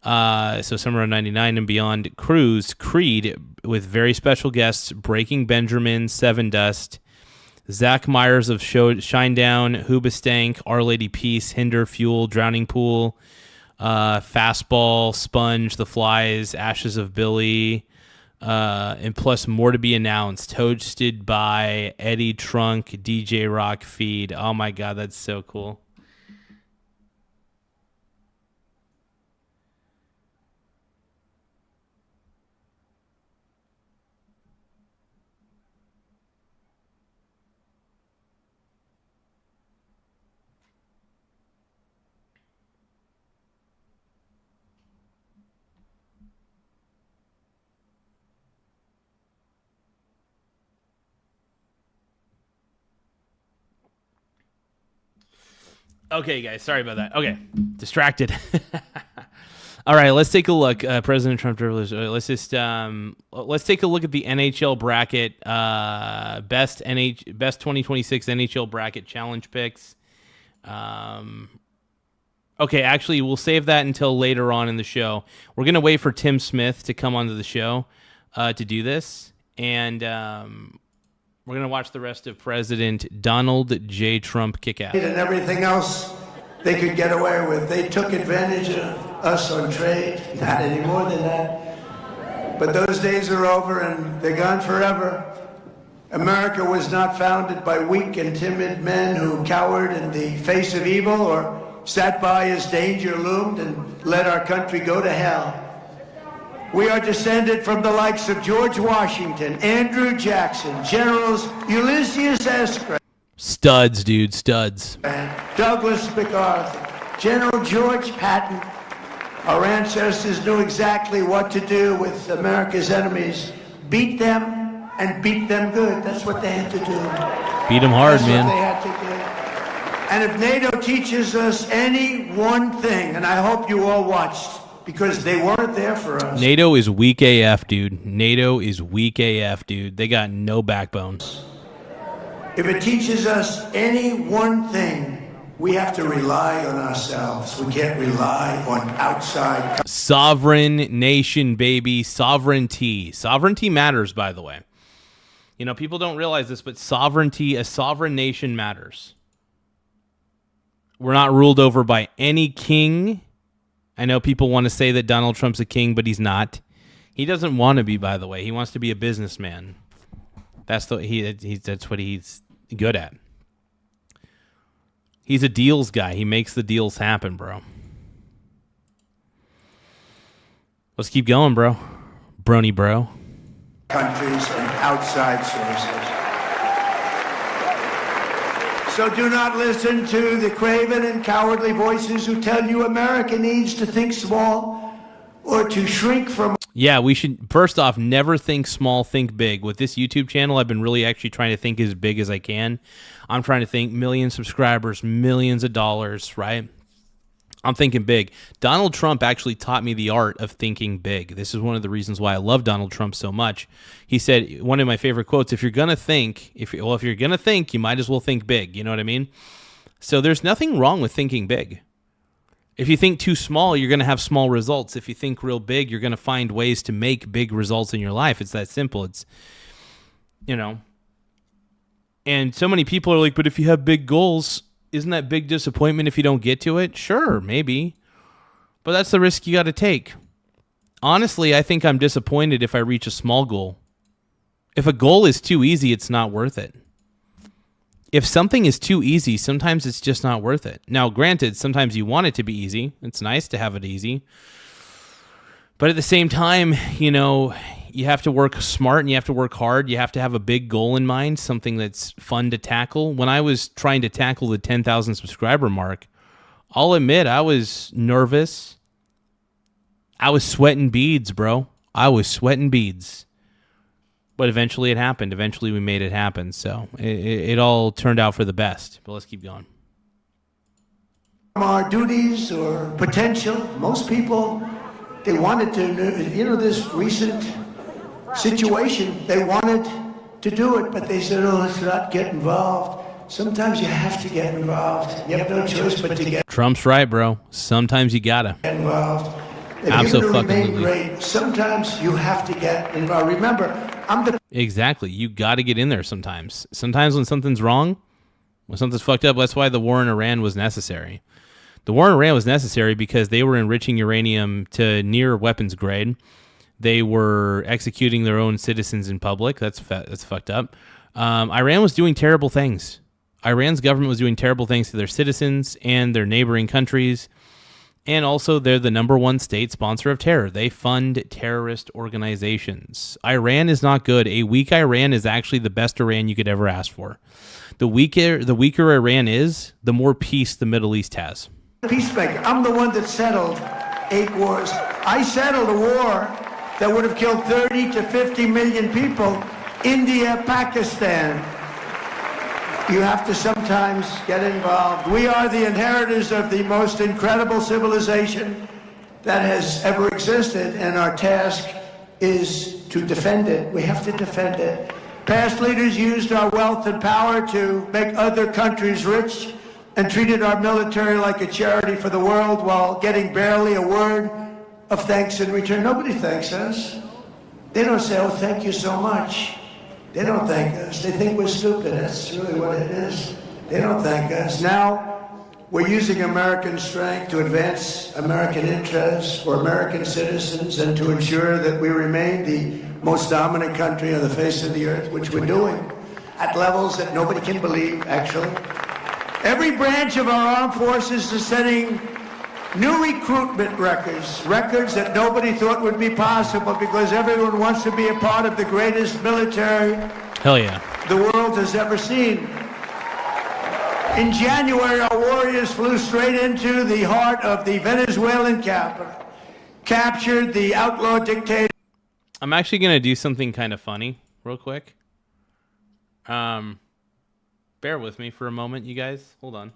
[SPEAKER 1] So Summer of 99 and Beyond Cruise, Creed, with very special guests, Breaking Benjamin, Seven Dust, Zach Myers of Shinedown, Hoobastank, Our Lady Peace, Hinder, Fuel, Drowning Pool, Fastball, Sponge, The Flies, Ashes of Billy, and plus more to be announced. Hosted by Eddie Trunk, DJ Rock Feed. Oh my God, that's so cool. Okay, guys, sorry about that. Okay, distracted. All right, let's take a look. President Trump. Let's take a look at the NHL bracket. Best 2026 NHL bracket challenge picks. Okay, actually, we'll save that until later on in the show. We're gonna wait for Tim Smith to come onto the show to do this, and we're going to watch the rest of President Donald J. Trump kick ass.
[SPEAKER 3] And everything else they could get away with. They took advantage of us on trade. Not any more than that. But those days are over and they're gone forever. America was not founded by weak and timid men who cowered in the face of evil or sat by as danger loomed and let our country go to hell. We are descended from the likes of George Washington, Andrew Jackson, Generals Ulysses S. Grant,
[SPEAKER 1] studs, dude, studs.
[SPEAKER 3] Douglas MacArthur, General George Patton. Our ancestors knew exactly what to do with America's enemies. Beat them and beat them good. That's what they had to do.
[SPEAKER 1] Beat them hard,
[SPEAKER 3] That's
[SPEAKER 1] man.
[SPEAKER 3] what they had to do. And if NATO teaches us any one thing, and I hope you all watched, because they weren't there for us.
[SPEAKER 1] NATO is weak AF, dude. NATO is weak AF, dude. They got no backbone.
[SPEAKER 3] If it teaches us any one thing, we have to rely on ourselves. We can't rely on outside.
[SPEAKER 1] Sovereign nation, baby. Sovereignty. Sovereignty matters, by the way. You know, people don't realize this, but sovereignty, a sovereign nation matters. We're not ruled over by any king. I know people want to say that Donald Trump's a king, but he's not. He doesn't want to be, by the way. He wants to be a businessman. That's what he's good at. He's a deals guy. He makes the deals happen, bro. Let's keep going, bro. Brony, bro.
[SPEAKER 3] Countries and outside sources. So do not listen to the craven and cowardly voices who tell you America needs to think small or to shrink from.
[SPEAKER 1] Yeah, we should, first off, never think small, think big. With this YouTube channel, I've been really actually trying to think as big as I can. I'm trying to think million subscribers, millions of dollars, right? I'm thinking big. Donald Trump actually taught me the art of thinking big. This is one of the reasons why I love Donald Trump so much. He said, one of my favorite quotes, if you're going to think, if you're going to think, you might as well think big. You know what I mean? So there's nothing wrong with thinking big. If you think too small, you're going to have small results. If you think real big, you're going to find ways to make big results in your life. It's that simple. It's, you know, and so many people are like, but if you have big goals, isn't that big disappointment if you don't get to it? Sure, maybe. But that's the risk you got to take. Honestly, I think I'm disappointed if I reach a small goal. If a goal is too easy, it's not worth it. If something is too easy, sometimes it's just not worth it. Now, granted, sometimes you want it to be easy. It's nice to have it easy. But at the same time, you know, you have to work smart and you have to work hard. You have to have a big goal in mind, something that's fun to tackle. When I was trying to tackle the 10,000 subscriber mark, I'll admit I was nervous. I was sweating beads, bro. I was sweating beads. But eventually it happened. Eventually we made it happen. So it all turned out for the best. But let's keep going.
[SPEAKER 3] Our duties or potential, most people, they wanted to, you know, this recent situation, they wanted to do it, but they said, oh, let's not get involved. Sometimes you have to get involved. You have no choice but to get
[SPEAKER 1] Trump's right, bro. Sometimes you gotta.
[SPEAKER 3] involved. If you're going to remain great, sometimes you have to get involved. Remember, I'm the...
[SPEAKER 1] Exactly. You got to get in there sometimes. Sometimes when something's wrong, when something's fucked up, that's why the war in Iran was necessary. The war in Iran was necessary because they were enriching uranium to near weapons grade. They were executing their own citizens in public. That's fucked up. Iran was doing terrible things. Iran's government was doing terrible things to their citizens and their neighboring countries. And also, they're the number one state sponsor of terror. They fund terrorist organizations. Iran is not good. A weak Iran is actually the best Iran you could ever ask for. The weaker Iran is, the more peace the Middle East has.
[SPEAKER 3] Peacemaker. I'm the one that settled 8 wars. I settled a war that would have killed 30 to 50 million people. India, Pakistan. You have to sometimes get involved. We are the inheritors of the most incredible civilization that has ever existed, and our task is to defend it. We have to defend it. Past leaders used our wealth and power to make other countries rich and treated our military like a charity for the world while getting barely a word of thanks in return. Nobody thanks us. They don't say, oh, thank you so much. They don't thank us. They think we're stupid. That's really what it is. They don't thank us. Now, we're using American strength to advance American interests for American citizens and to ensure that we remain the most dominant country on the face of the earth, which we're doing at levels that nobody can believe, actually. Every branch of our armed forces is setting new recruitment records that nobody thought would be possible because everyone wants to be a part of the greatest military
[SPEAKER 1] Hell yeah.
[SPEAKER 3] the world has ever seen. In January, our warriors flew straight into the heart of the Venezuelan capital, captured the outlaw dictator.
[SPEAKER 1] I'm actually going to do something kind of funny real quick. Bear with me for a moment, you guys. Hold on.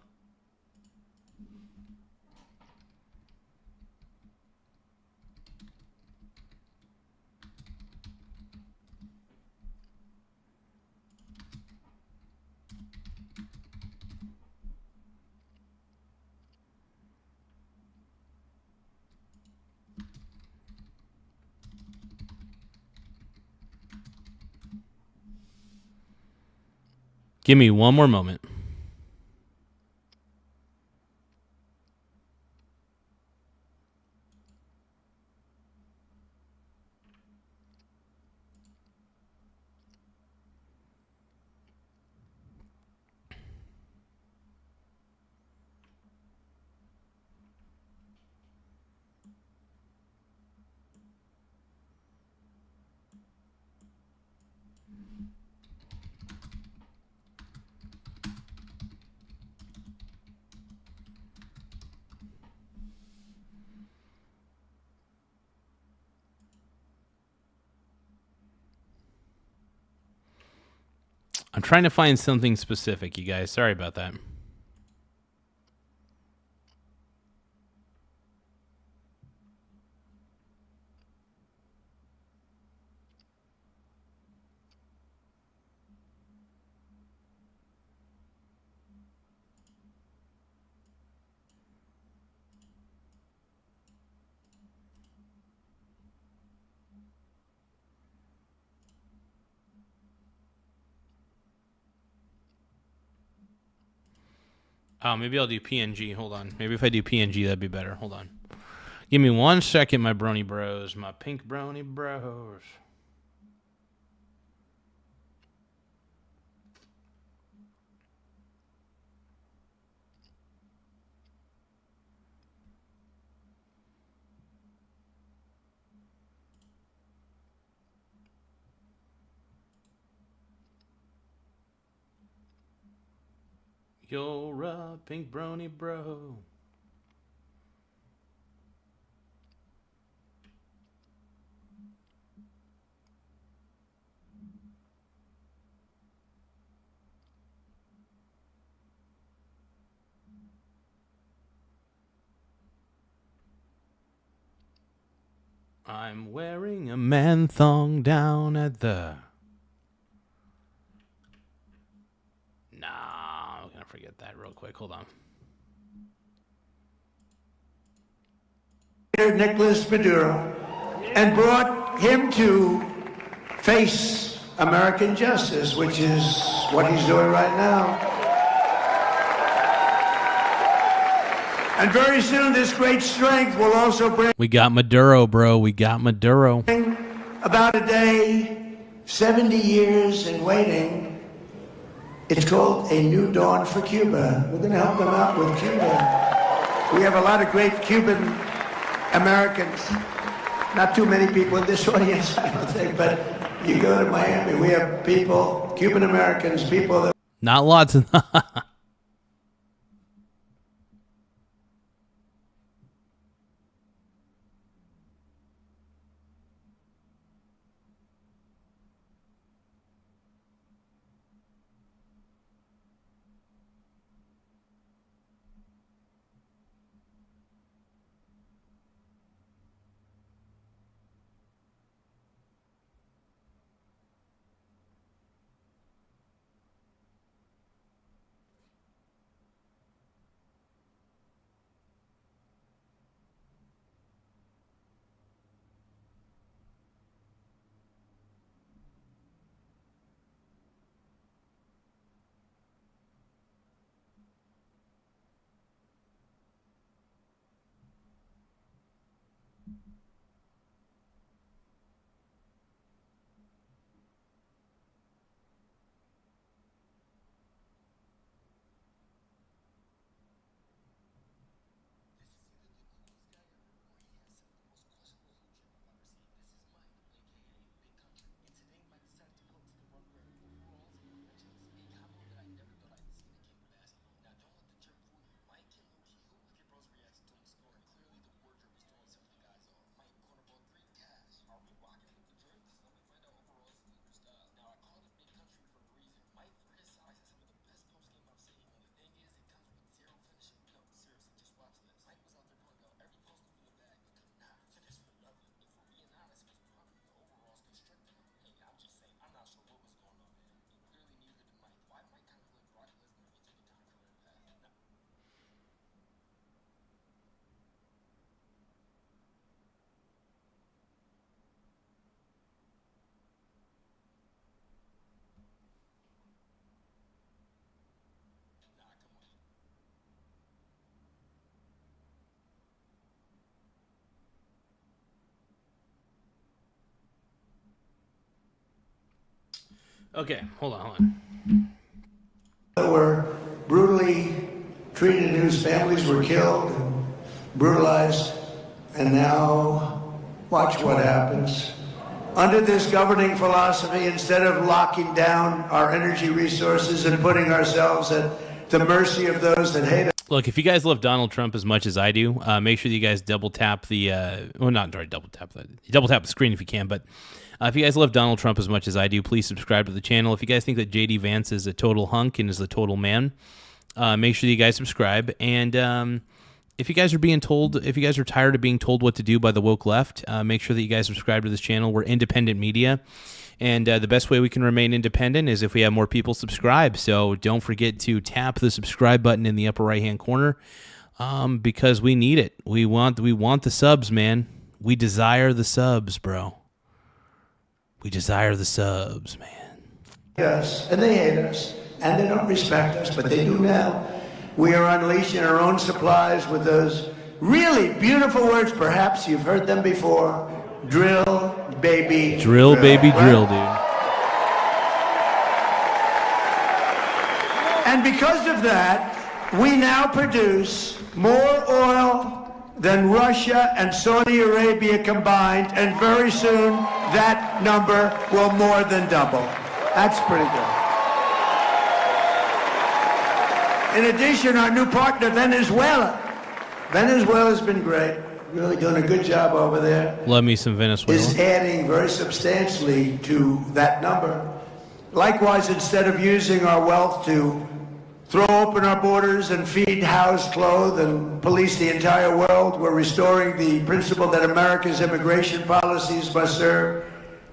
[SPEAKER 1] Give me one more moment. I'm trying to find something specific, you guys. Sorry about that. Oh, maybe I'll do PNG. Hold on. Maybe if I do PNG, that'd be better. Hold on. Give me 1 second, my brony bros. My pink brony bros. You're a pink brony bro. I'm wearing a man thong down at the... Nah, I'm gonna forget that real quick. Hold on.
[SPEAKER 3] Nicolas Maduro, and brought him to face American justice, which is what he's doing right now. And very soon, this great strength will also bring
[SPEAKER 1] We got Maduro, bro. We got Maduro.
[SPEAKER 3] about a day, 70 years in waiting. It's called A New Dawn for Cuba. We're going to help them out with Cuba. We have a lot of great Cuban Americans. Not too many people in this audience, I don't think, but you go to Miami, we have people, Cuban Americans, people that...
[SPEAKER 1] Not lots of... Okay, hold on.
[SPEAKER 3] That were brutally treated, whose families were killed and brutalized, and now watch what happens. Under this governing philosophy, instead of locking down our energy resources and putting ourselves at the mercy of those that hate us.
[SPEAKER 1] Look, if you guys love Donald Trump as much as I do, make sure that you guys double tap the double tap the screen if you can. But if you guys love Donald Trump as much as I do, please subscribe to the channel. If you guys think that JD Vance is a total hunk and is the total man, make sure that you guys subscribe. And if you guys are tired of being told what to do by the woke left, make sure that you guys subscribe to this channel. We're independent media. And the best way we can remain independent is if we have more people subscribe. So don't forget to tap the subscribe button in the upper right-hand corner because we need it. We want the subs, man. We desire the subs, bro. We desire the subs, man.
[SPEAKER 3] Us, and they hate us, and they don't respect us, but they do now. We are unleashing our own supplies with those really beautiful words. Perhaps you've heard them before. Drill, baby,
[SPEAKER 1] drill. Baby,
[SPEAKER 3] right?
[SPEAKER 1] drill, dude.
[SPEAKER 3] And because of that, we now produce more oil than Russia and Saudi Arabia combined, and very soon that number will more than double. That's pretty good. In addition, our new partner, Venezuela. Venezuela's been great. Really doing a good job over there.
[SPEAKER 1] Love me some Venezuela.
[SPEAKER 3] Is adding very substantially to that number. Likewise, instead of using our wealth to throw open our borders and feed, house, clothe, and police the entire world, we're restoring the principle that America's immigration policies must serve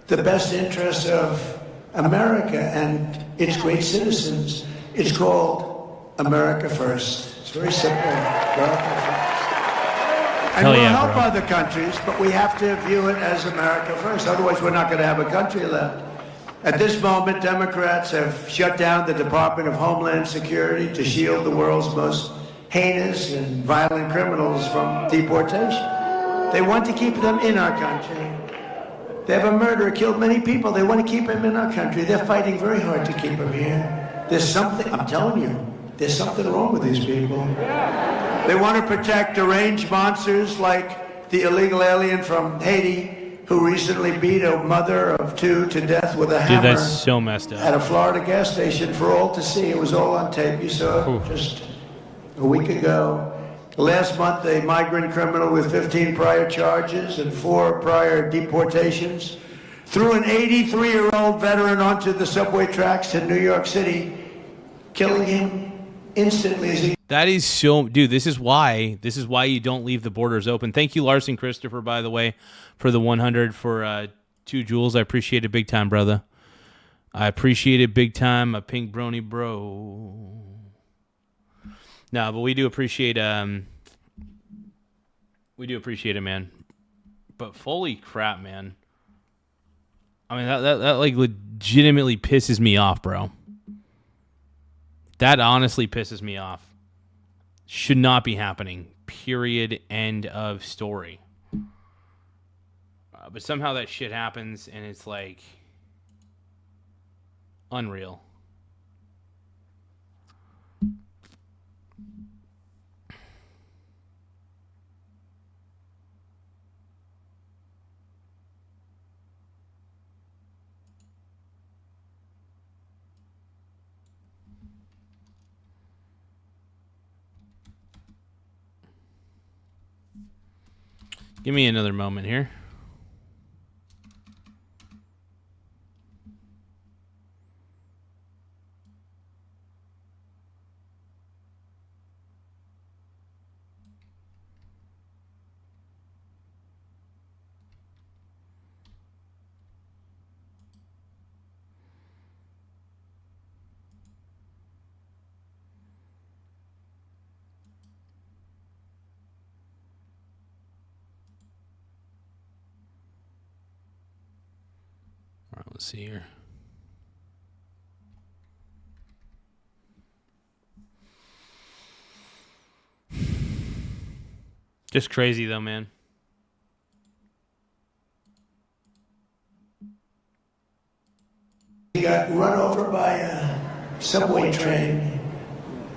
[SPEAKER 3] the best interests of America and its great citizens. It's called America First. It's very simple. America First. And
[SPEAKER 1] Hell
[SPEAKER 3] we'll
[SPEAKER 1] yeah,
[SPEAKER 3] help
[SPEAKER 1] bro.
[SPEAKER 3] other countries, but we have to view it as America first. Otherwise, we're not going to have a country left. At this moment, Democrats have shut down the Department of Homeland Security to shield the world's most heinous and violent criminals from deportation. They want to keep them in our country. They have a murderer, killed many people. They want to keep him in our country. They're fighting very hard to keep him here. There's something, I'm telling you, there's something wrong with these people. They want to protect deranged monsters like the illegal alien from Haiti who recently beat a mother of two to death with a hammer.
[SPEAKER 1] Dude, that's so messed
[SPEAKER 3] At
[SPEAKER 1] up.
[SPEAKER 3] a Florida gas station for all to see. It was all on tape. You saw it just a week ago. Last month, a migrant criminal with 15 prior charges and 4 prior deportations threw an 83-year-old veteran onto the subway tracks in New York City, killing him instantly as he...
[SPEAKER 1] That is so, dude. This is why you don't leave the borders open. Thank you, Larson Christopher, by the way, for the 100 for 2 jewels. I appreciate it big time, brother. I appreciate it big time. A pink brony bro. No, but we do appreciate it, man. But holy crap, man. I mean, that like legitimately pisses me off, bro. That honestly pisses me off. Should not be happening. Period. End of story. But somehow that shit happens, and it's like unreal. Give me another moment here. All right, let's see here. Just crazy though, man.
[SPEAKER 3] He got run subway train,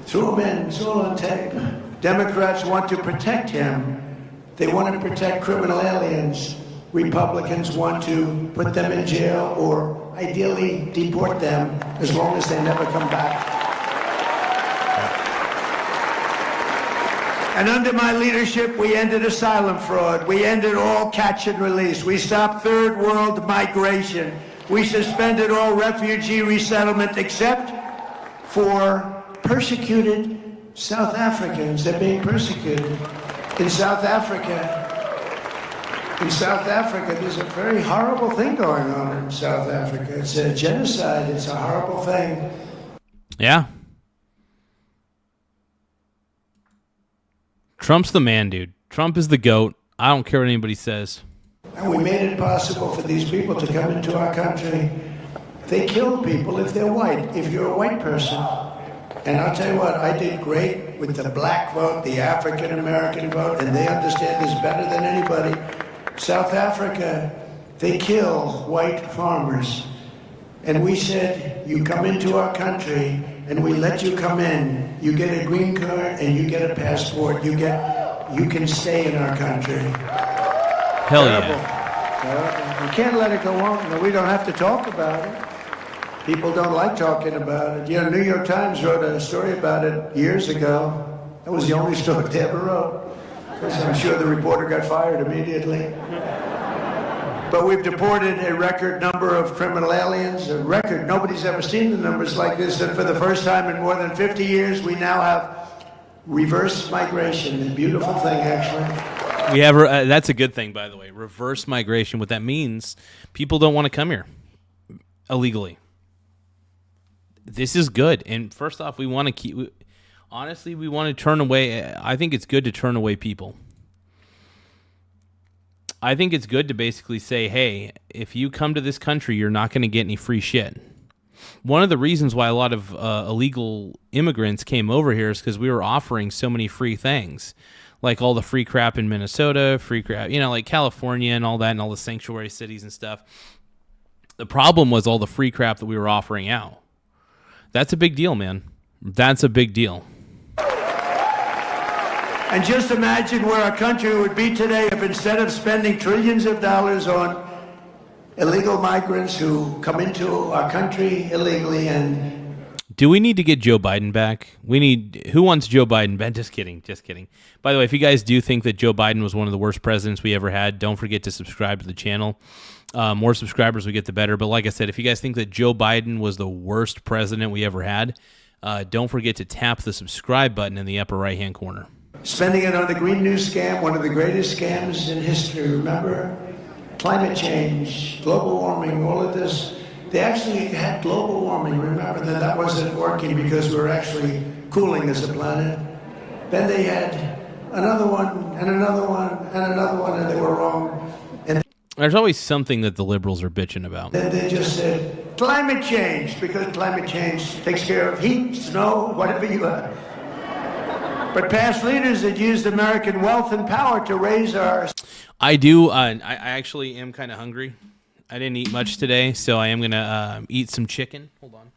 [SPEAKER 3] threw him in, it's all on tape. Democrats want to protect him. They want to protect criminal aliens. Republicans want to put them in jail or ideally deport them as long as they never come back. And under my leadership, we ended asylum fraud. We ended all catch and release. We stopped third world migration. We suspended all refugee resettlement except for persecuted South Africans. They're being persecuted. In South Africa, there's a very horrible thing going on in South Africa. It's a genocide. It's a horrible thing.
[SPEAKER 1] Yeah. Trump's the man, dude. Trump is the GOAT. I don't care what anybody says.
[SPEAKER 3] And we made it possible for these people to come into our country. They kill people if they're white, if you're a white person. And I'll tell you what, I did great with the black vote, the African American vote, and they understand this better than anybody. South Africa, they kill white farmers. And we said, you come into our country, and we let you come in. You get a green card, and you get a passport. You can stay in our country.
[SPEAKER 1] Hell
[SPEAKER 3] Terrible.
[SPEAKER 1] yeah.
[SPEAKER 3] Terrible. We can't let it go on. No, we don't have to talk about it. People don't like talking about it. You know, New York Times wrote a story about it years ago. That was the only story they ever wrote. I'm sure the reporter got fired immediately. But we've deported a record number of criminal aliens, a record. Nobody's ever seen the numbers like this. And for the first time in more than 50 years, we now have reverse migration. A beautiful thing, actually.
[SPEAKER 1] We have that's a good thing, by the way. Reverse migration. What that means, people don't want to come here illegally. This is good. And first off, we want to keep. Honestly, we want to turn away. I think it's good to turn away people. I think it's good to basically say, hey, if you come to this country, you're not going to get any free shit. One of the reasons why a lot of illegal immigrants came over here is because we were offering so many free things, like all the free crap in Minnesota, free crap, like California and all that, and all the sanctuary cities and stuff. The problem was all the free crap that we were offering out. That's a big deal, man. That's a big deal.
[SPEAKER 3] And just imagine where our country would be today if instead of spending trillions of dollars on illegal migrants who come into our country illegally and...
[SPEAKER 1] Do we need to get Joe Biden back? Who wants Joe Biden back? Just kidding. By the way, if you guys do think that Joe Biden was one of the worst presidents we ever had, don't forget to subscribe to the channel. More subscribers we get, the better. But like I said, if you guys think that Joe Biden was the worst president we ever had, don't forget to tap the subscribe button in the upper right-hand corner.
[SPEAKER 3] Spending it on the Green New Scam, one of the greatest scams in history. Remember? Climate change, global warming, all of this. They actually had global warming. Remember that wasn't working because we were actually cooling as a planet. Then they had another one, and another one, and another one, and they were wrong. And
[SPEAKER 1] there's always something that the liberals are bitching about.
[SPEAKER 3] Then they just said, climate change, because climate change takes care of heat, snow, whatever you have. But past leaders had used American wealth and power to raise our...
[SPEAKER 1] I do. I actually am kind of hungry. I didn't eat much today, so I am going to eat some chicken. Hold on.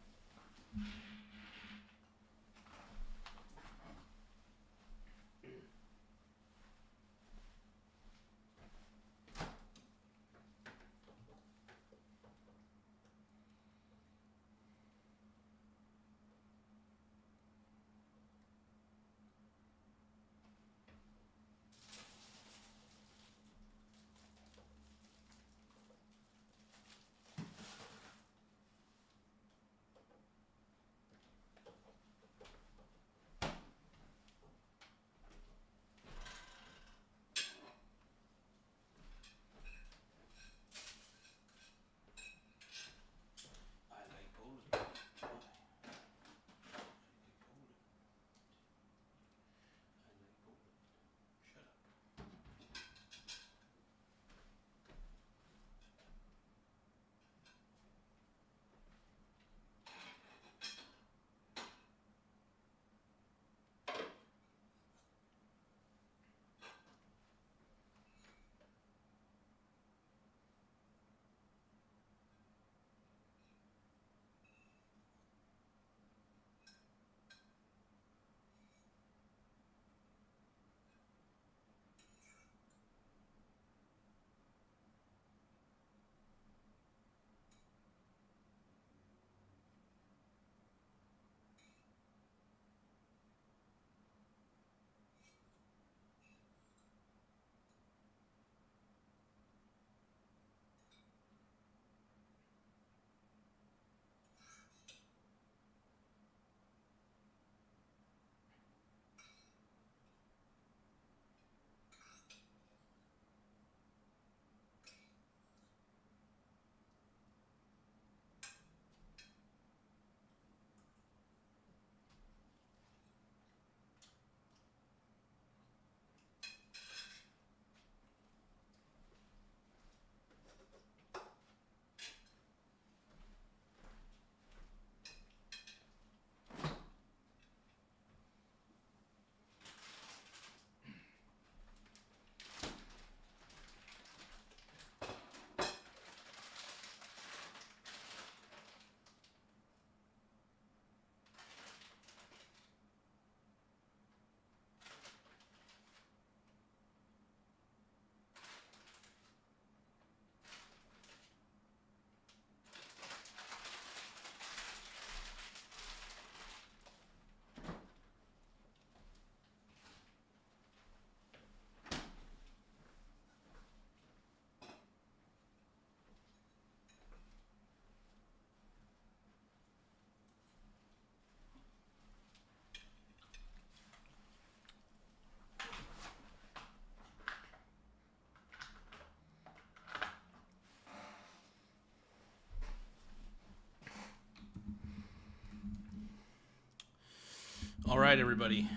[SPEAKER 1] All right, everybody.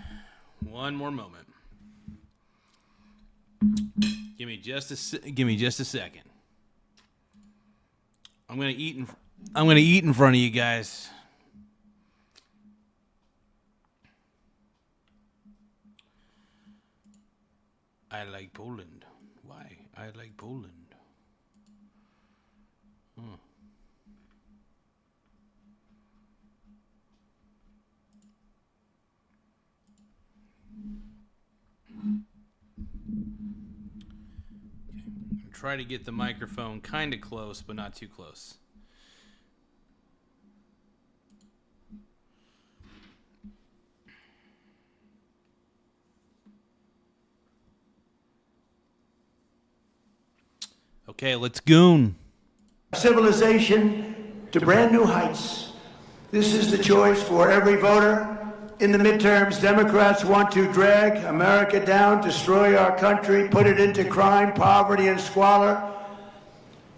[SPEAKER 1] One more moment. Give me just a second. I'm gonna eat in front of you guys. I like Poland. Why? I like Poland. Try to get the microphone kind of close, but not too close. Okay, let's goon.
[SPEAKER 3] Civilization to brand new heights. This is the choice for every voter. In the midterms, Democrats want to drag America down, destroy our country, put it into crime, poverty, and squalor.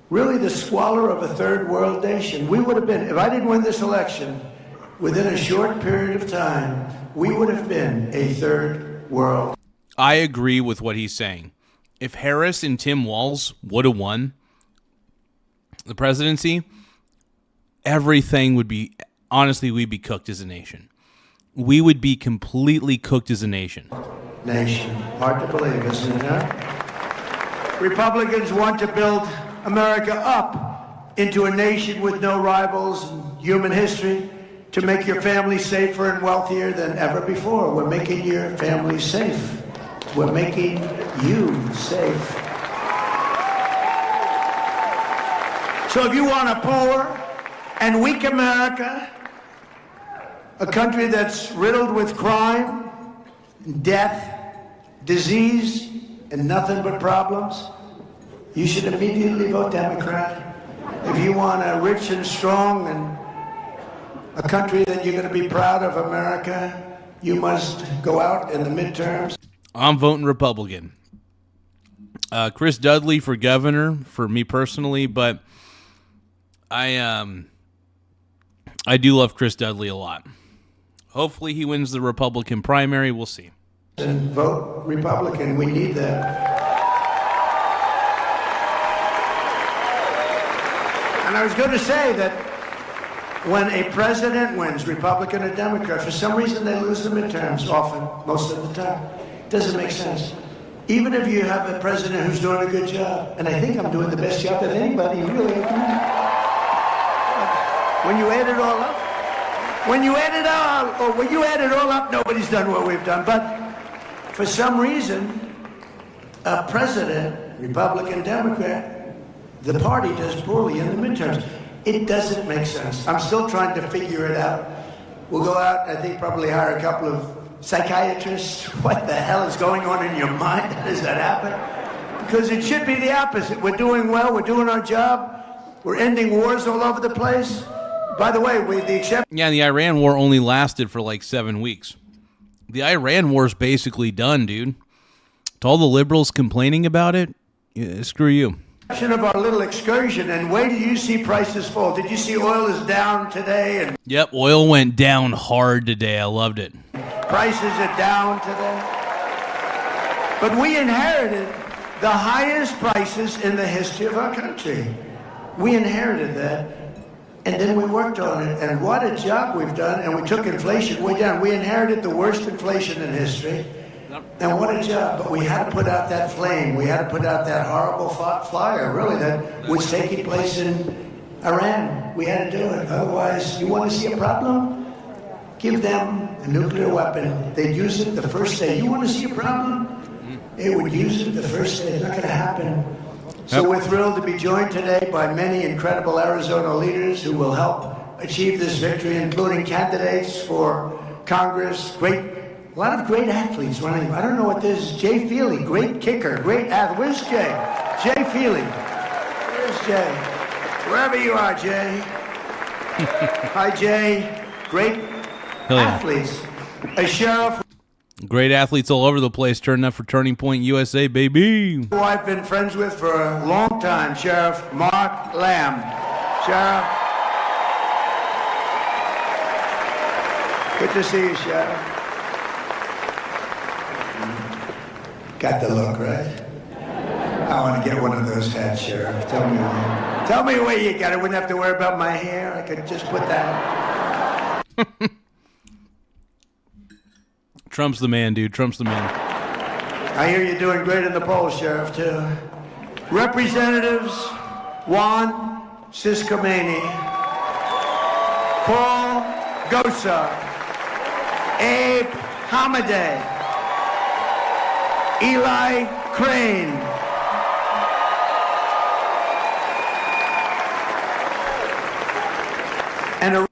[SPEAKER 3] Really the squalor of a third world nation. We would have been, if I didn't win this election, within a short period of time, we would have been a third world.
[SPEAKER 1] I agree with what he's saying. If Harris and Tim Walz would have won the presidency, everything would be, honestly, we'd be cooked as a nation. We would be completely cooked as a nation.
[SPEAKER 3] Hard to believe, isn't it, huh? Republicans want to build America up into a nation with no rivals in human history, to make your family safer and wealthier than ever before. We're making your family safe. We're making you safe. So if you want a poor and weak America, a country that's riddled with crime, death, disease, and nothing but problems, you should immediately vote Democrat. If you want a rich and strong and a country that you're going to be proud of, America, you must go out in the midterms.
[SPEAKER 1] I'm voting Republican. Chris Dudley for governor, for me personally, but I do love Chris Dudley a lot. Hopefully he wins the Republican primary. We'll see.
[SPEAKER 3] And vote Republican. We need that. And I was going to say that when a president wins, Republican or Democrat, for some reason they lose the midterms often, most of the time. It doesn't make sense. Even if you have a president who's doing a good job, and I think I'm doing the best job of anybody, really. When you add it all up, when you add it all up, nobody's done what we've done. But for some reason, a president, Republican, Democrat, the party does poorly in the midterms. It doesn't make sense. I'm still trying to figure it out. We'll go out, I think probably hire a couple of psychiatrists. What the hell is going on in your mind? How does that happen? Because it should be the opposite. We're doing well. We're doing our job. We're ending wars all over the place. By the way, with the exception...
[SPEAKER 1] Yeah, the Iran war only lasted for like 7 weeks. The Iran war's basically done, dude. To all the liberals complaining about it, yeah, screw you.
[SPEAKER 3] Of our little excursion, and wait till you see prices fall. Did you see oil is down today? And
[SPEAKER 1] yep, oil went down hard today. I loved it.
[SPEAKER 3] Prices are down today. But we inherited the highest prices in the history of our country. We inherited that, and then we worked on it, and what a job we've done, and we took inflation way down. We inherited the worst inflation in history, and what a job. But we had to put out that flame. We had to put out that horrible fire, really, that was taking place in Iran. We had to do it. Otherwise, you want to see a problem? Give them a nuclear weapon. They'd use it the first day. You want to see a problem? They would use it the first day. It's not going to happen. So we're thrilled to be joined today by many incredible Arizona leaders who will help achieve this victory, including candidates for Congress, a lot of great athletes running. I don't know what this is. Jay Feely, great kicker, great athlete. Where's Jay? Jay Feely. Where's Jay? Wherever you are, Jay. Hi, Jay. Great athletes. A sheriff.
[SPEAKER 1] Great athletes all over the place turning up for Turning Point USA, baby.
[SPEAKER 3] Who I've been friends with for a long time, Sheriff Mark Lamb. Sheriff. Good to see you, Sheriff. Got the look, right? I want to get one of those hats, Sheriff. Tell me where. Tell me where you got it. I wouldn't have to worry about my hair. I could just put that.
[SPEAKER 1] Trump's the man, dude. Trump's the man.
[SPEAKER 3] I hear you're doing great in the polls, Sheriff, too. Representatives Juan Ciscomani, Paul Gosa, Abe Hamadeh, Eli Crane, and a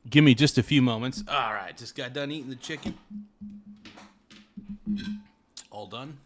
[SPEAKER 1] Give me just a few moments. All right, just got done eating the chicken. All done.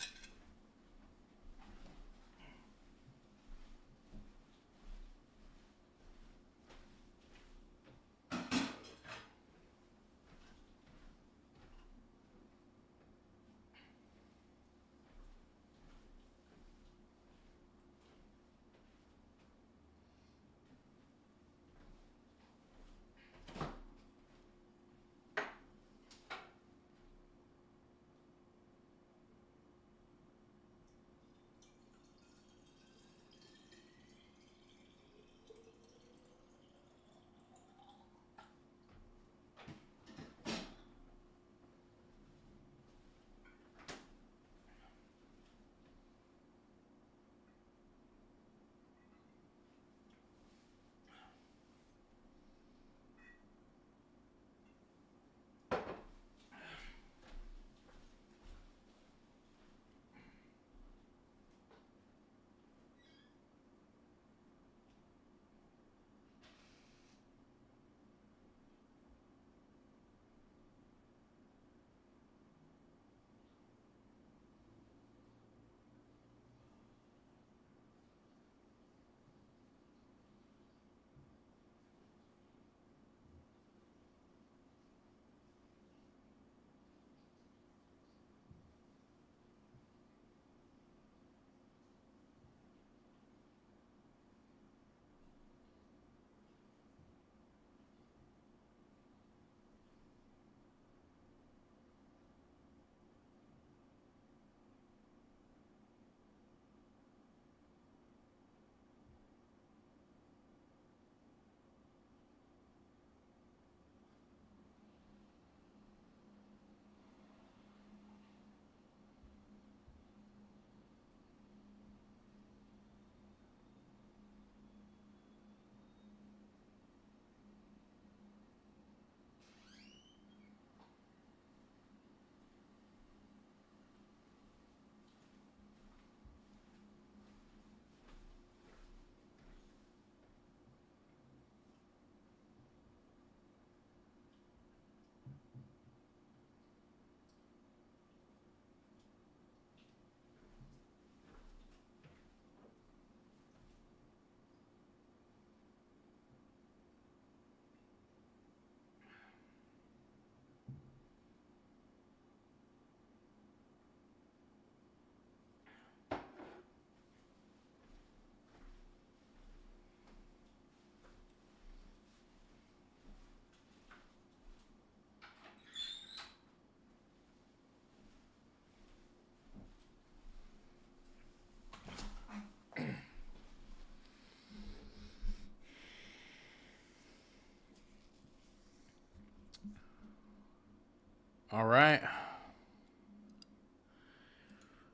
[SPEAKER 1] All right.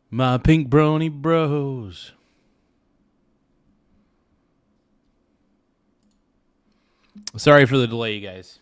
[SPEAKER 1] My pink brony bros. Sorry for the delay, you guys.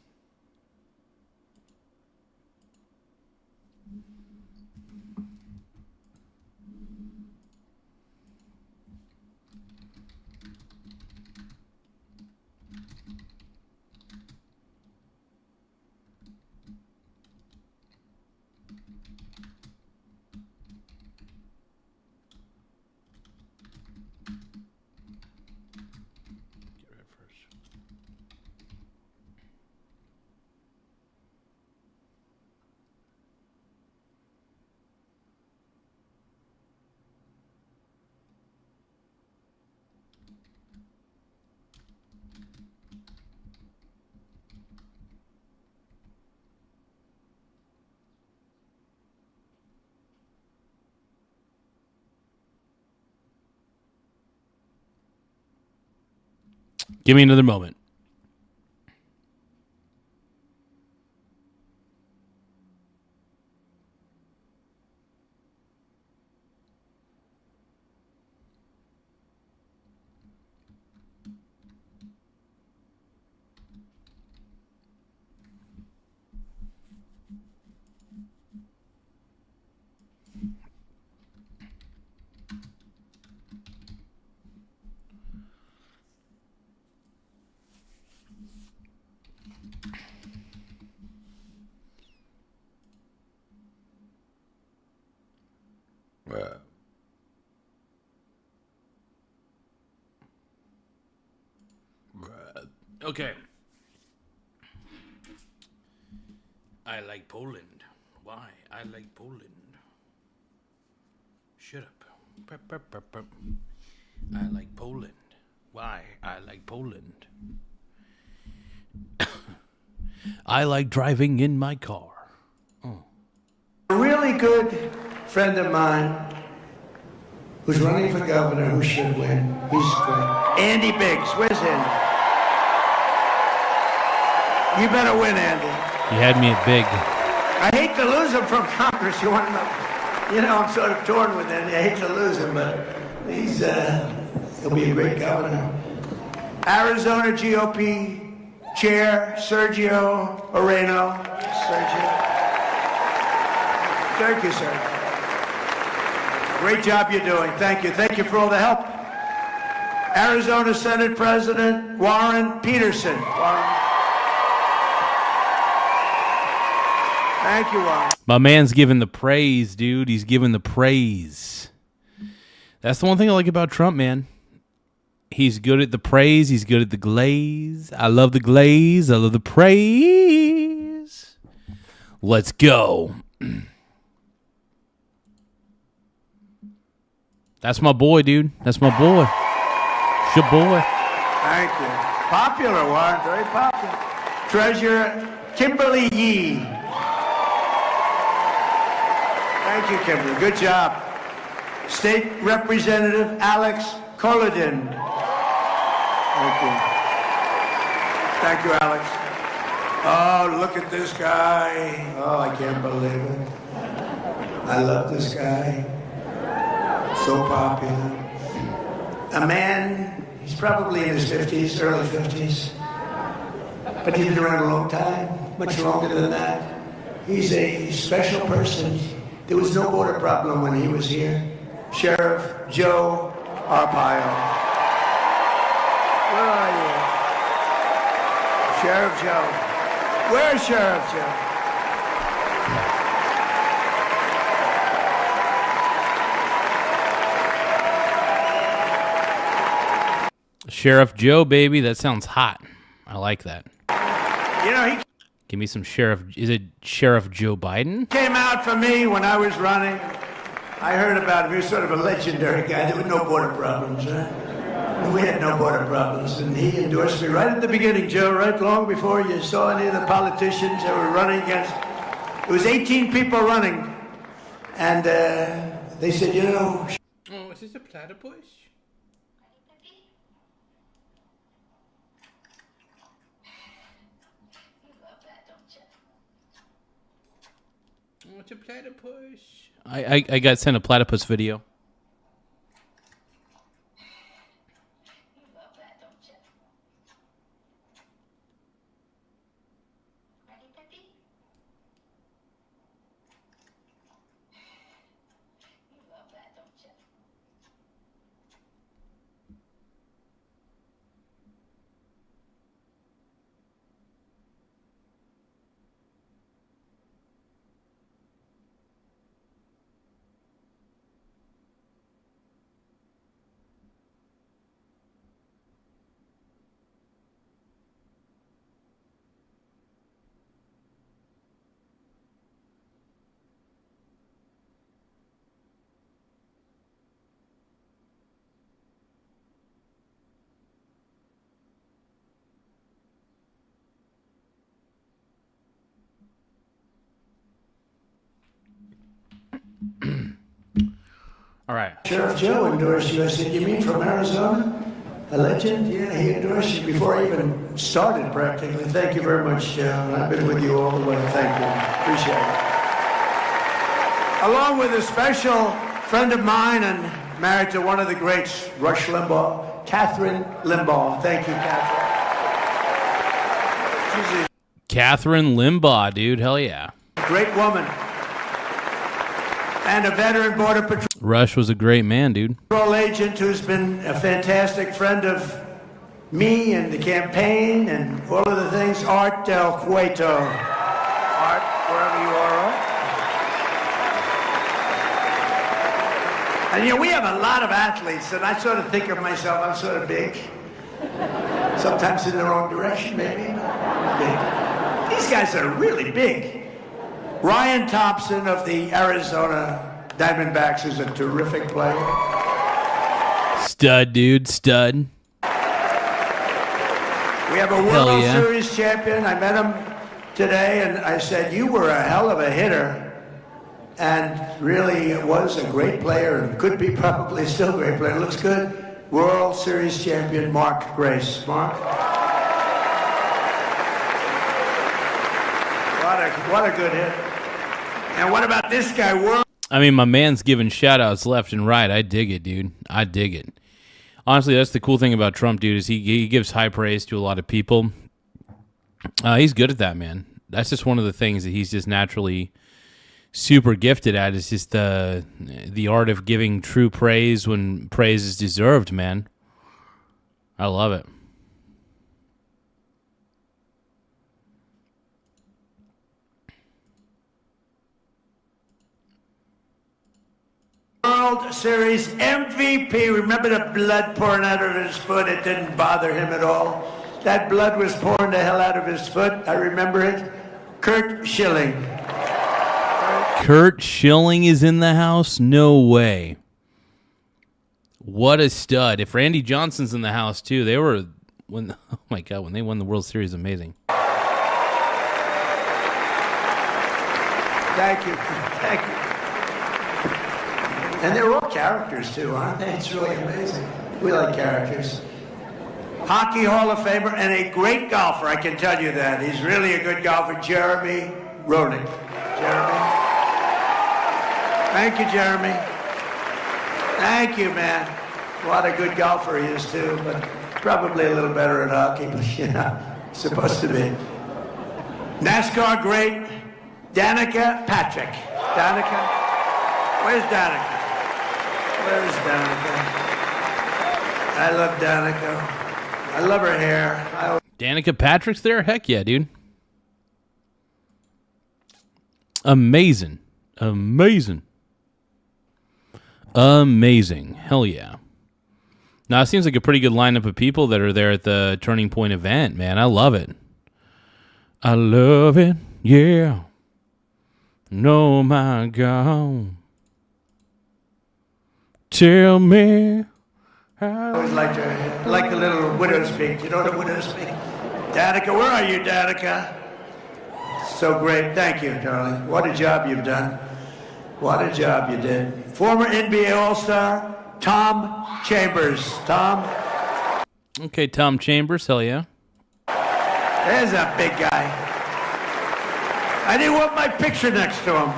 [SPEAKER 1] Give me another moment. Okay. I like Poland. Why? I like Poland. Shut up. Burp, burp, burp, burp. I like Poland. Why? I like Poland. I like driving in my car.
[SPEAKER 3] A really good friend of mine who's running for governor who should win. He's great. Andy Biggs. Where's Andy? You better win, Andy.
[SPEAKER 1] You had me at big.
[SPEAKER 3] I hate to lose him from Congress. You want to know? You know, I'm sort of torn with Andy. I hate to lose him, but he'll be a great governor. Arizona GOP Chair Sergio Moreno. Sergio. Thank you, sir. Great job you're doing. Thank you. Thank you for all the help. Arizona Senate President Warren Peterson. Warren. Thank you, Warren.
[SPEAKER 1] My man's giving the praise, dude. He's giving the praise. That's the one thing I like about Trump, man. He's good at the praise. He's good at the glaze. I love the glaze. I love the praise. Let's go. That's my boy, dude. That's my boy. It's your boy.
[SPEAKER 3] Thank you. Popular, Warren. Very popular. Treasurer Kimberly Yee. Thank you, Kimberly. Good job. State Representative Alex Collodin. Thank you. Thank you, Alex. Oh, look at this guy. Oh, I can't believe it. I love this guy. So popular. A man, he's probably in his 50s, early 50s. But he's been around a long time, much longer than that. He's a special person. There was no border problem when he was here. Sheriff Joe Arpaio. Where are you? Sheriff Joe. Where's Sheriff Joe?
[SPEAKER 1] Sheriff Joe, baby. That sounds hot. I like that.
[SPEAKER 3] You know, he
[SPEAKER 1] Give me some Sheriff. Is it Sheriff Joe Biden?
[SPEAKER 3] came out for me when I was running. I heard about him. He was sort of a legendary guy. There were no border problems, huh? We had no border problems. And he endorsed me right at the beginning, Joe, right long before you saw any of the politicians that were running against. It was 18 people running. And they said, you know...
[SPEAKER 1] Oh, is this a platypus? Oh, it's a platypus. I got sent a platypus video. All right.
[SPEAKER 3] Sheriff Joe endorsed you. I said, you mean from Arizona? A legend? Yeah, he endorsed you before I even started practically. Thank you very much, John. I've been with you all the way. Thank you. Appreciate it. Along with a special friend of mine and married to one of the greats, Rush Limbaugh, Catherine Limbaugh. Thank you, Catherine. She's
[SPEAKER 1] Catherine Limbaugh, dude. Hell yeah.
[SPEAKER 3] a great woman. And a veteran Border Patrol
[SPEAKER 1] Rush was a great man, dude.
[SPEAKER 3] agent who's been a fantastic friend of me and the campaign and all of the things. Art Del Cueto. Art, wherever you are, Art. And we have a lot of athletes, and I sort of think of myself, I'm sort of big. Sometimes in the wrong direction, maybe. Big. These guys are really big. Ryan Thompson of the Arizona Diamondbacks is a terrific player.
[SPEAKER 1] Stud, dude. Stud.
[SPEAKER 3] We have a
[SPEAKER 1] Hell
[SPEAKER 3] World
[SPEAKER 1] yeah.
[SPEAKER 3] Series champion. I met him today, and I said, you were a hell of a hitter. And really was a great player, and could be probably still a great player. Looks good. World Series champion Mark Grace. Mark? What a good hit. And what about this guy,
[SPEAKER 1] I mean, my man's giving shout-outs left and right. I dig it, dude. I dig it. Honestly, that's the cool thing about Trump, dude, is he gives high praise to a lot of people. He's good at that, man. That's just one of the things that he's just naturally super gifted at, is just the art of giving true praise when praise is deserved, man. I love it.
[SPEAKER 3] World Series MVP. Remember the blood pouring out of his foot? It didn't bother him at all. That blood was pouring the hell out of his foot. I remember it. Kurt Schilling.
[SPEAKER 1] Kurt Schilling is in the house? No way. What a stud. If Randy Johnson's in the house too, they were when oh my god, when they won the World Series, amazing.
[SPEAKER 3] Thank you. Thank you. And they're all characters too, aren't they? It's really amazing. We like characters. Hockey Hall of Famer and a great golfer, I can tell you that. He's really a good golfer, Jeremy Roenick. Jeremy. Thank you, Jeremy. Thank you, man. What a good golfer he is too, but probably a little better at hockey, but supposed to be. NASCAR great, Danica Patrick. Danica? Where's Danica? Where's Danica? I love Danica. I love her hair.
[SPEAKER 1] Danica Patrick's there? Heck yeah, dude. Amazing. Amazing. Amazing. Hell yeah. Now, it seems like a pretty good lineup of people that are there at the Turning Point event, man. I love it. I love it. Yeah. No, my God. Tell me.
[SPEAKER 3] I always liked her hair. I like the little widow's peak. You know the widow's peak? Danica, where are you, Danica? So great. Thank you, darling. What a job you've done. What a job you did. Former NBA All-Star, Tom Chambers. Tom?
[SPEAKER 1] Okay, Tom Chambers. Hell yeah.
[SPEAKER 3] There's a big guy. I didn't want my picture next to him.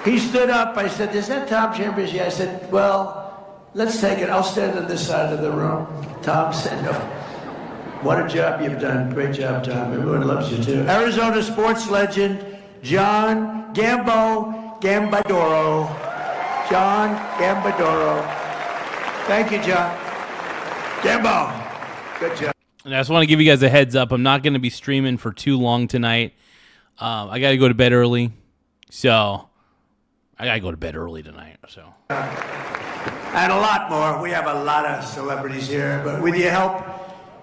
[SPEAKER 3] He stood up. I said, is that Tom Chambers? Yeah. I said, well, let's take it. I'll stand on this side of the room. Tom said, no. What a job you've done. Great job, Tom. Everyone loves you, too. Arizona sports legend, John Gambadoro. John Gambadoro. Thank you, John. Gambo. Good job.
[SPEAKER 1] And I just want to give you guys a heads up. I'm not going to be streaming for too long tonight. I got to go to bed early. So I got to go to bed early tonight. So.
[SPEAKER 3] And a lot more. We have a lot of celebrities here. But with your help,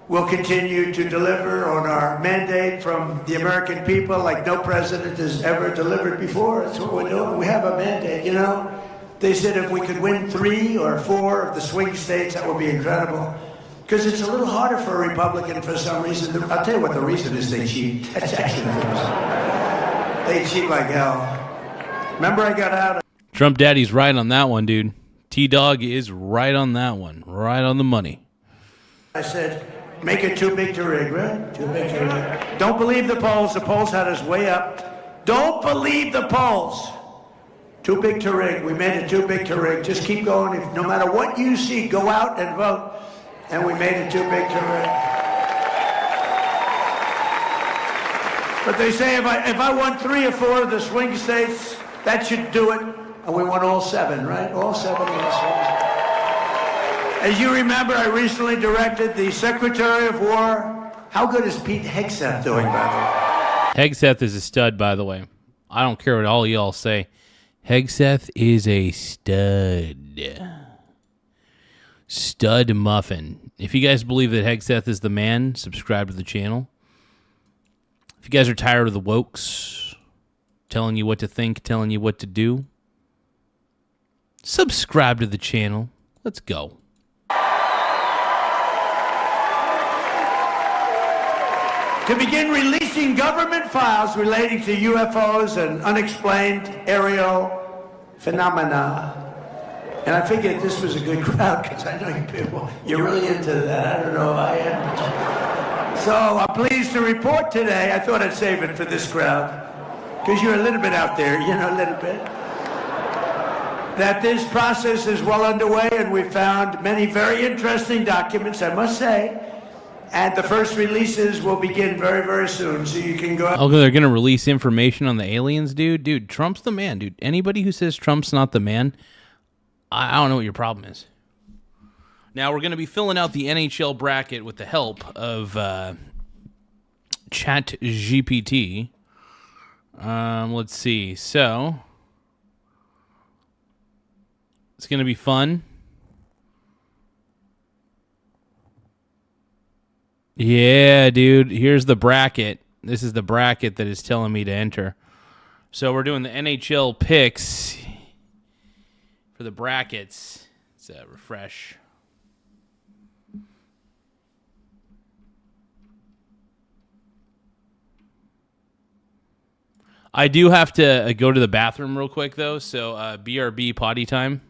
[SPEAKER 3] we'll continue to deliver on our mandate from the American people like no president has ever delivered before. That's what we're doing. We have a mandate, you know. They said if we could win 3 or 4 of the swing states, that would be incredible. Because it's a little harder for a Republican for some reason. I'll tell you what the reason is: they cheat. That's actually the reason. They cheat like hell. Remember I got out of...
[SPEAKER 1] Trump Daddy's right on that one, dude. T-Dog is right on that one. Right on the money.
[SPEAKER 3] I said, make it too big to rig, right? Too big to rig. Don't believe the polls. The polls had us way up. Don't believe the polls. Too big to rig. We made it too big to rig. Just keep going. No matter what you see, go out and vote. And we made it too big to rig. But they say if I won 3 or 4 of the swing states, that should do it. And we won all 7, right? All 7 of the swing. As you remember, I recently directed the Secretary of War. How good is Pete Hegseth doing, by the way?
[SPEAKER 1] Hegseth is a stud, by the way. I don't care what all y'all say. Hegseth is a stud. Stud muffin. If you guys believe that Hegseth is the man, subscribe to the channel. If you guys are tired of the wokes telling you what to think, telling you what to do, subscribe to the channel. Let's go.
[SPEAKER 3] To begin releasing government files relating to UFOs and unexplained aerial phenomena. And I figured this was a good crowd because I know you people, you're really into that. I don't know if I am. So I'm pleased to report today, I thought I'd save it for this crowd because you're a little bit out there, you know, a little bit. That this process is well underway and we found many very interesting documents, I must say. And the first releases will begin very, very soon, so you can go out.
[SPEAKER 1] Oh, they're going to release information on the aliens, dude? Dude, Trump's the man, dude. Anybody who says Trump's not the man, I don't know what your problem is. Now, we're going to be filling out the NHL bracket with the help of ChatGPT. Let's see. So, it's going to be fun. Yeah, dude. Here's the bracket. This is the bracket that is telling me to enter. So we're doing the NHL picks for the brackets. Let's refresh. I do have to go to the bathroom real quick, though. So BRB potty time.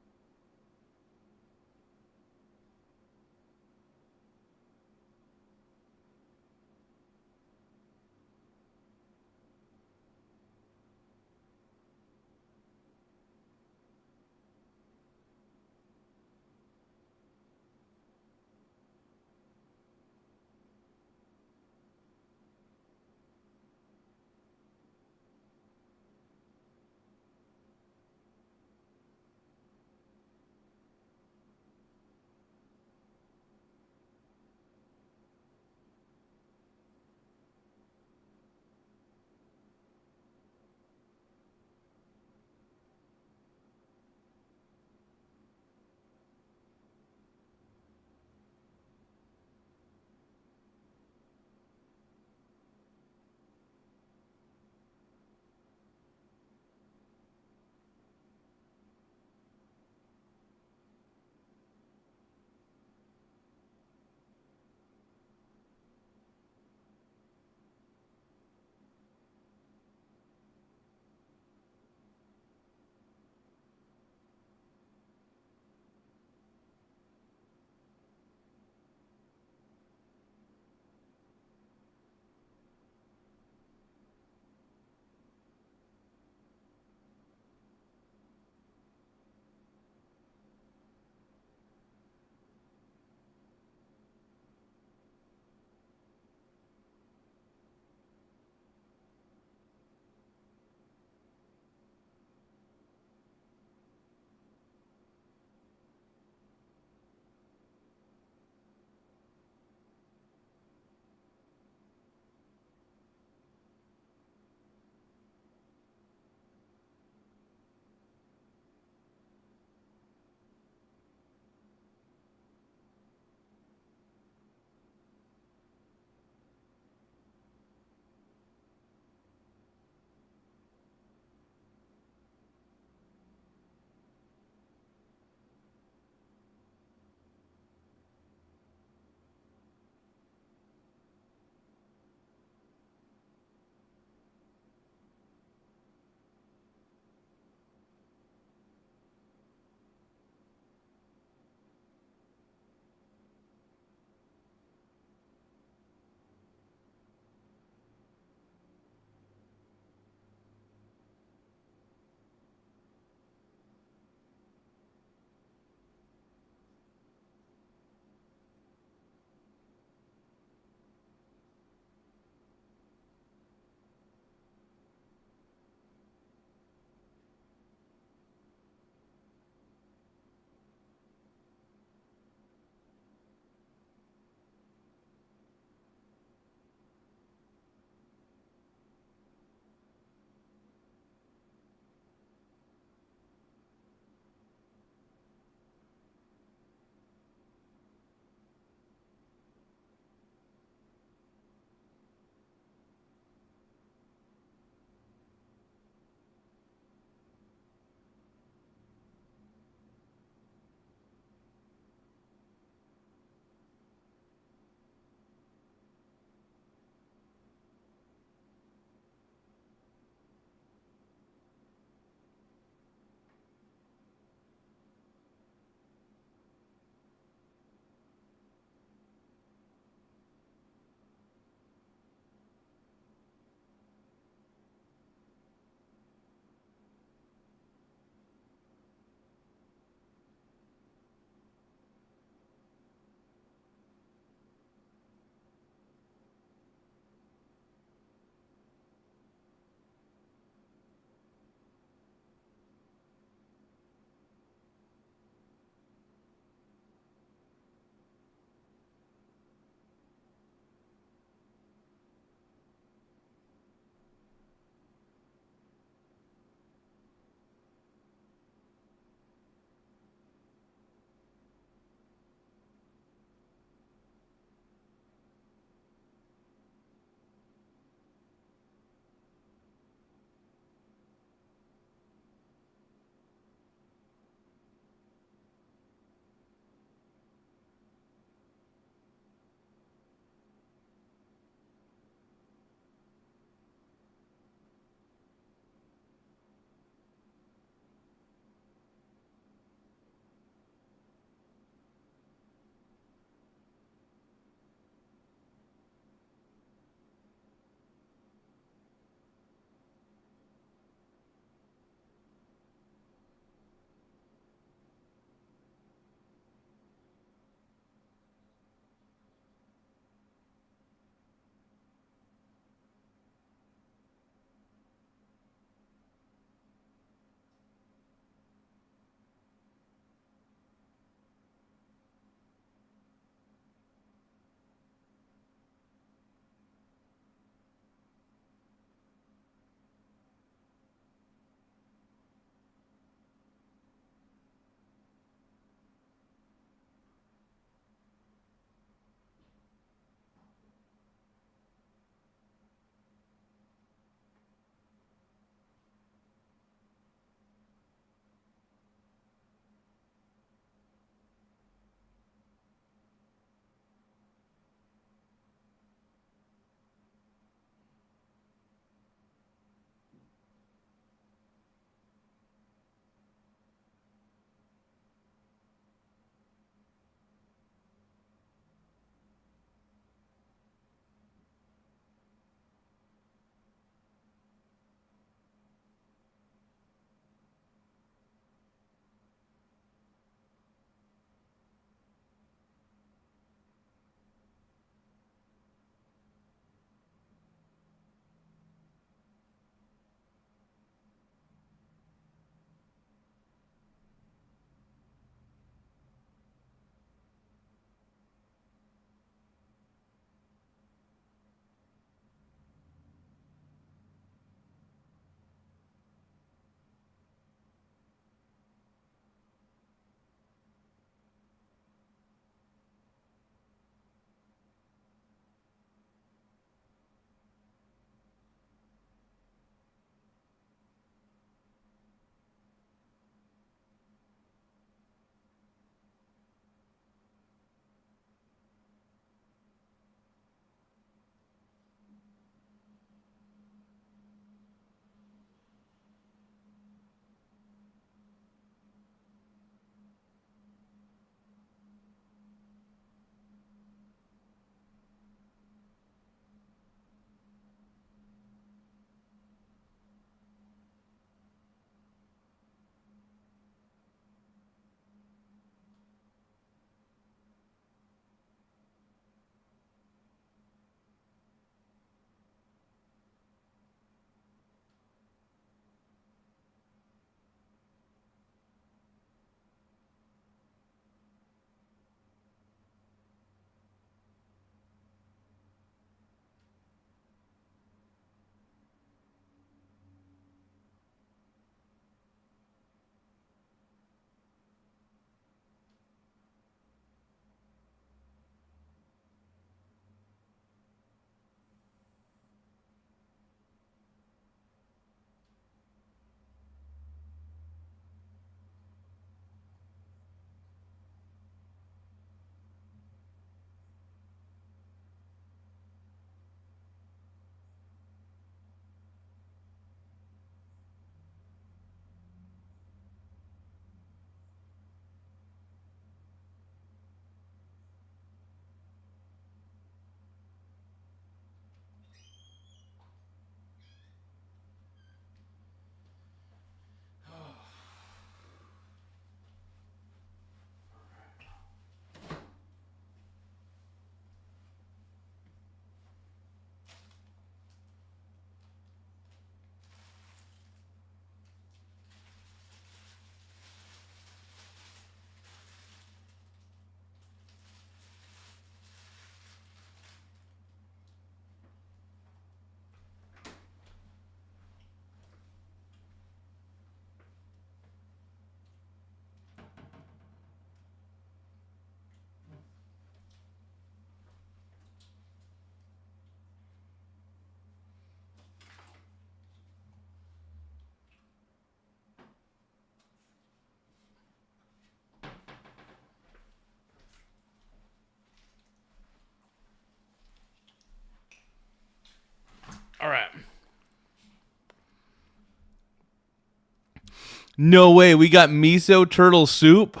[SPEAKER 1] No way. We got miso turtle soup.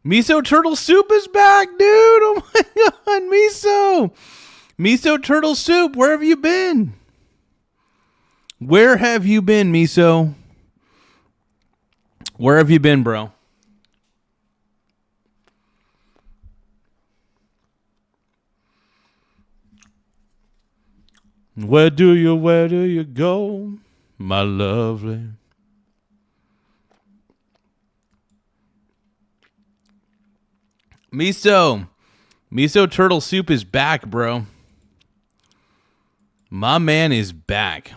[SPEAKER 1] Miso turtle soup is back, dude. Oh my god, miso. Miso turtle soup. Where have you been? Where have you been, miso? Where have you been, bro? Where do you go, my lovely? Miso turtle soup is back, bro. My man is back.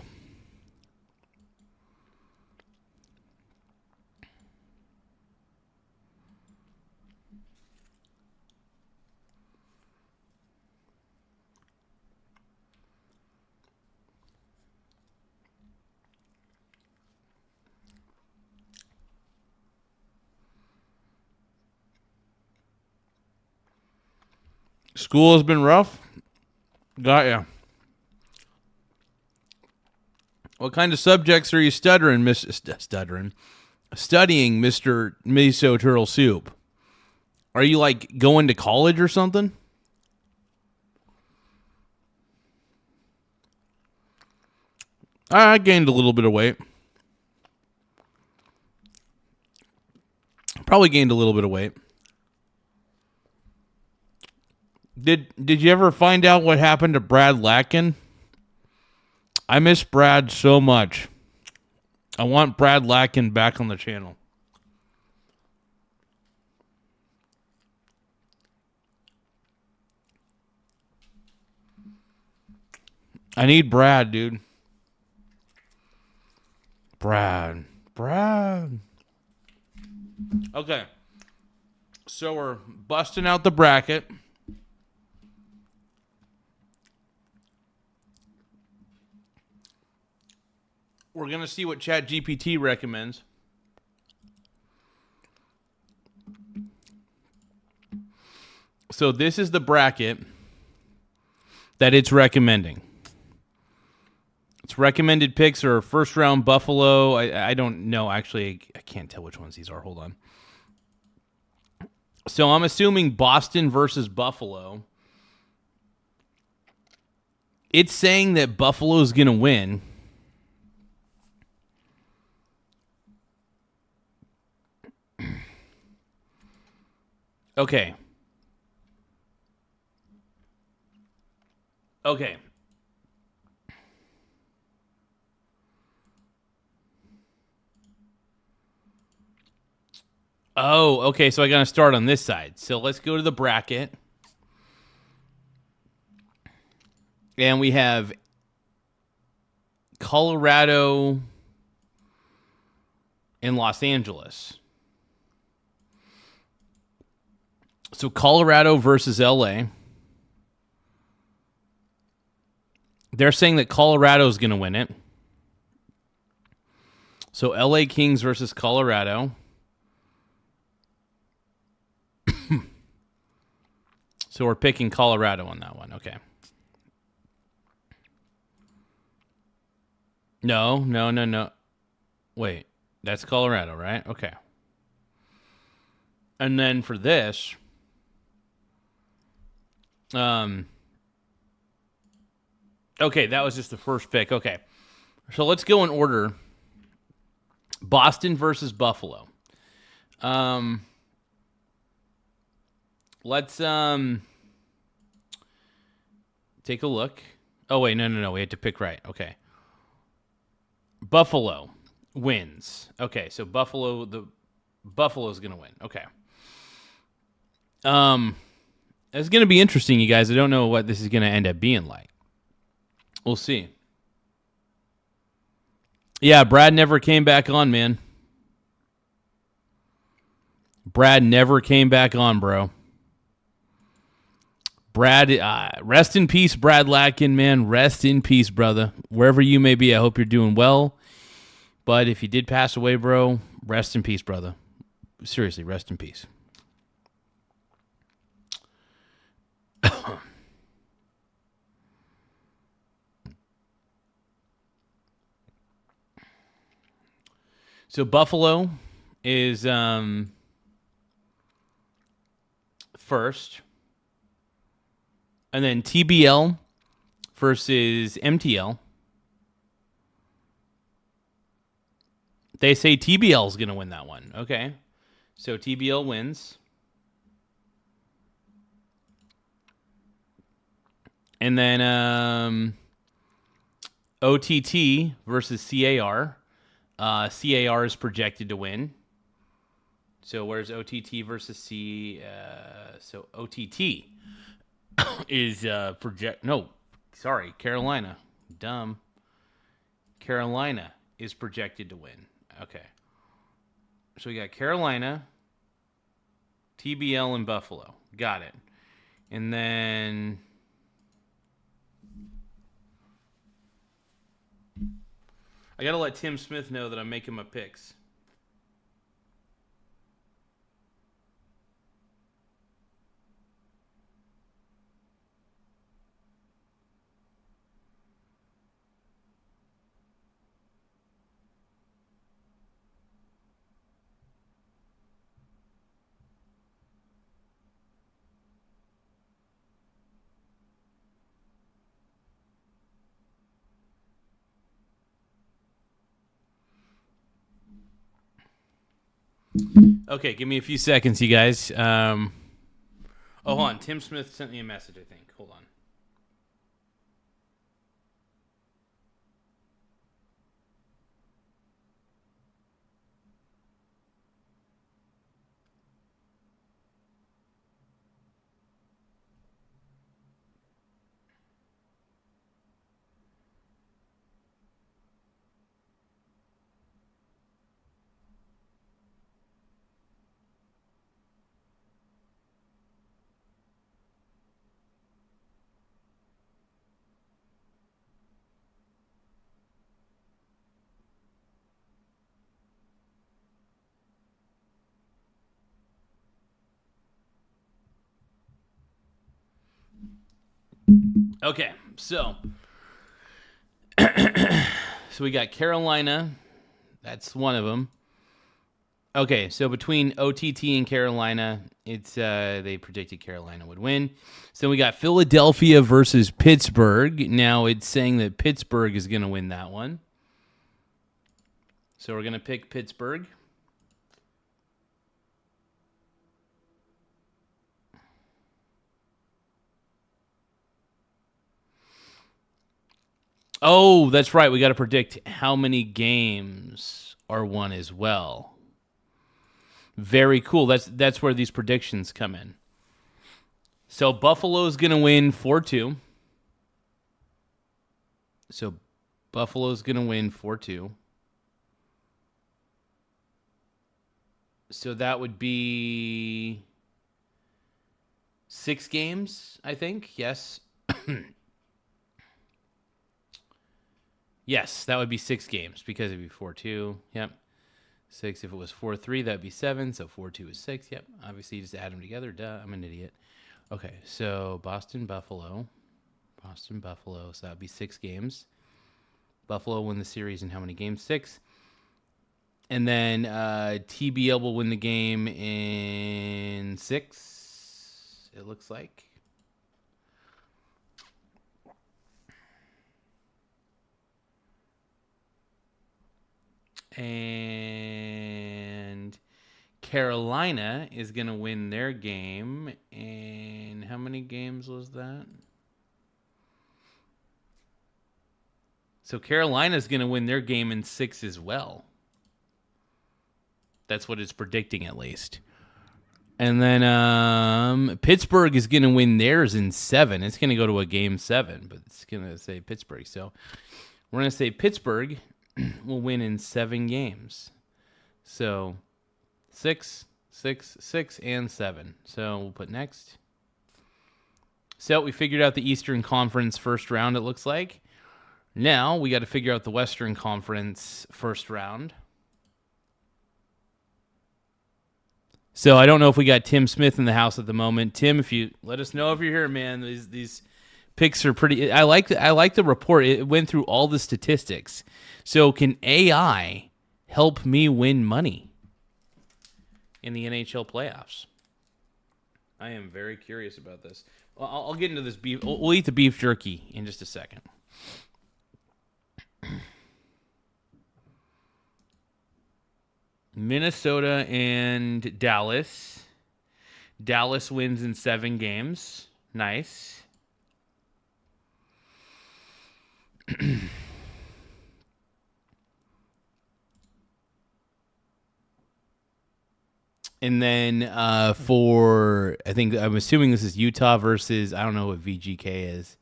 [SPEAKER 1] School has been rough. Got ya. What kind of subjects are you studying, Mr. Miso Turtle Soup? Are you like going to college or something? I gained a little bit of weight. Probably gained a little bit of weight. Did you ever find out what happened to Brad Latkin? I miss Brad so much. I want Brad Latkin back on the channel. I need Brad, dude. Brad. Okay. So we're busting out the bracket. We're going to see what ChatGPT recommends. So this is the bracket that it's recommending. Its recommended picks are first round Buffalo. I don't know. Actually, I can't tell which ones these are. Hold on. So I'm assuming Boston versus Buffalo. It's saying that Buffalo's going to win. Okay. Oh, okay. So I got to start on this side. So let's go to the bracket. And we have Colorado and Los Angeles. So Colorado versus LA. They're saying that Colorado is going to win it. So LA Kings versus Colorado. So we're picking Colorado on that one. Okay. No. Wait, that's Colorado, right? Okay. And then for this, okay, that was just the first pick. Okay. So let's go in order. Boston versus Buffalo. Let's take a look. Oh wait, no. We had to pick right. Okay. Buffalo wins. Okay, so Buffalo's going to win. Okay. It's going to be interesting, you guys. I don't know what this is going to end up being like. We'll see. Yeah, Brad never came back on, man. Brad never came back on, bro. Brad, rest in peace, Brad Latkin, man. Rest in peace, brother. Wherever you may be, I hope you're doing well. But if you did pass away, bro, rest in peace, brother. Seriously, rest in peace. So Buffalo is first. And then TBL versus MTL. They say TBL is going to win that one. Okay. So TBL wins. And then OTT versus CAR. CAR is projected to win. So where's OTT versus C? So OTT is Carolina. Dumb. Carolina is projected to win. Okay. So we got Carolina, TBL, and Buffalo. Got it. And then I got to let Tim Smith know that I'm making my picks. Okay, give me a few seconds, you guys. Hold on. Tim Smith sent me a message, I think. Hold on. Okay, so we got Carolina. That's one of them. Okay, so between OTT and Carolina, it's they predicted Carolina would win. So we got Philadelphia versus Pittsburgh. Now it's saying that Pittsburgh is going to win that one. So we're going to pick Pittsburgh. Oh, that's right. We got to predict how many games are won as well. Very cool. That's where these predictions come in. So Buffalo's going to win 4-2. So Buffalo's going to win 4-2. So that would be 6 games, I think. Yes. Yes, that would be 6 games because it'd be 4-2. Yep. 6. If it was 4-3, that'd be 7. So 4-2 is 6. Yep. Obviously, you just add them together. Duh, I'm an idiot. Okay, so Boston, Buffalo. So that would be 6 games. Buffalo win the series in how many games? 6. And then TBL will win the game in 6, it looks like. And Carolina is going to win their game. And how many games was that? So Carolina's going to win their game in 6 as well. That's what it's predicting, at least. And then Pittsburgh is going to win theirs in 7. It's going to go to a game 7, but it's going to say Pittsburgh. So we're going to say Pittsburgh will win in 7 games. So 6, 6, 6, and 7. So we'll put next. So we figured out the Eastern Conference first round, it looks like. Now we got to figure out the Western Conference first round. So I don't know if we got Tim Smith in the house at the moment. Tim, if you let us know if you're here, man. These picks are pretty. I like the report. It went through all the statistics. So can AI help me win money in the NHL playoffs? I am very curious about this. Well, I'll get into this beef. We'll eat the beef jerky in just a second. Minnesota and Dallas. Dallas wins in 7 games. Nice. And then I'm assuming this is Utah versus, I don't know what VGK is.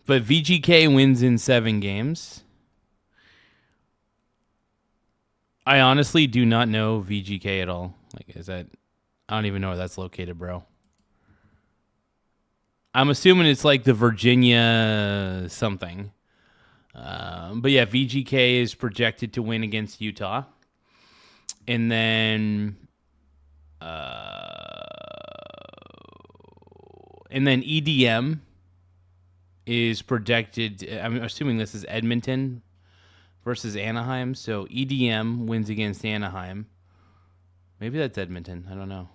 [SPEAKER 1] But VGK wins in 7 games. I honestly do not know VGK at all. I don't even know where that's located, bro. I'm assuming it's like the Virginia something. But yeah, VGK is projected to win against Utah. And then EDM is projected. I'm assuming this is Edmonton versus Anaheim. So EDM wins against Anaheim. Maybe that's Edmonton. I don't know.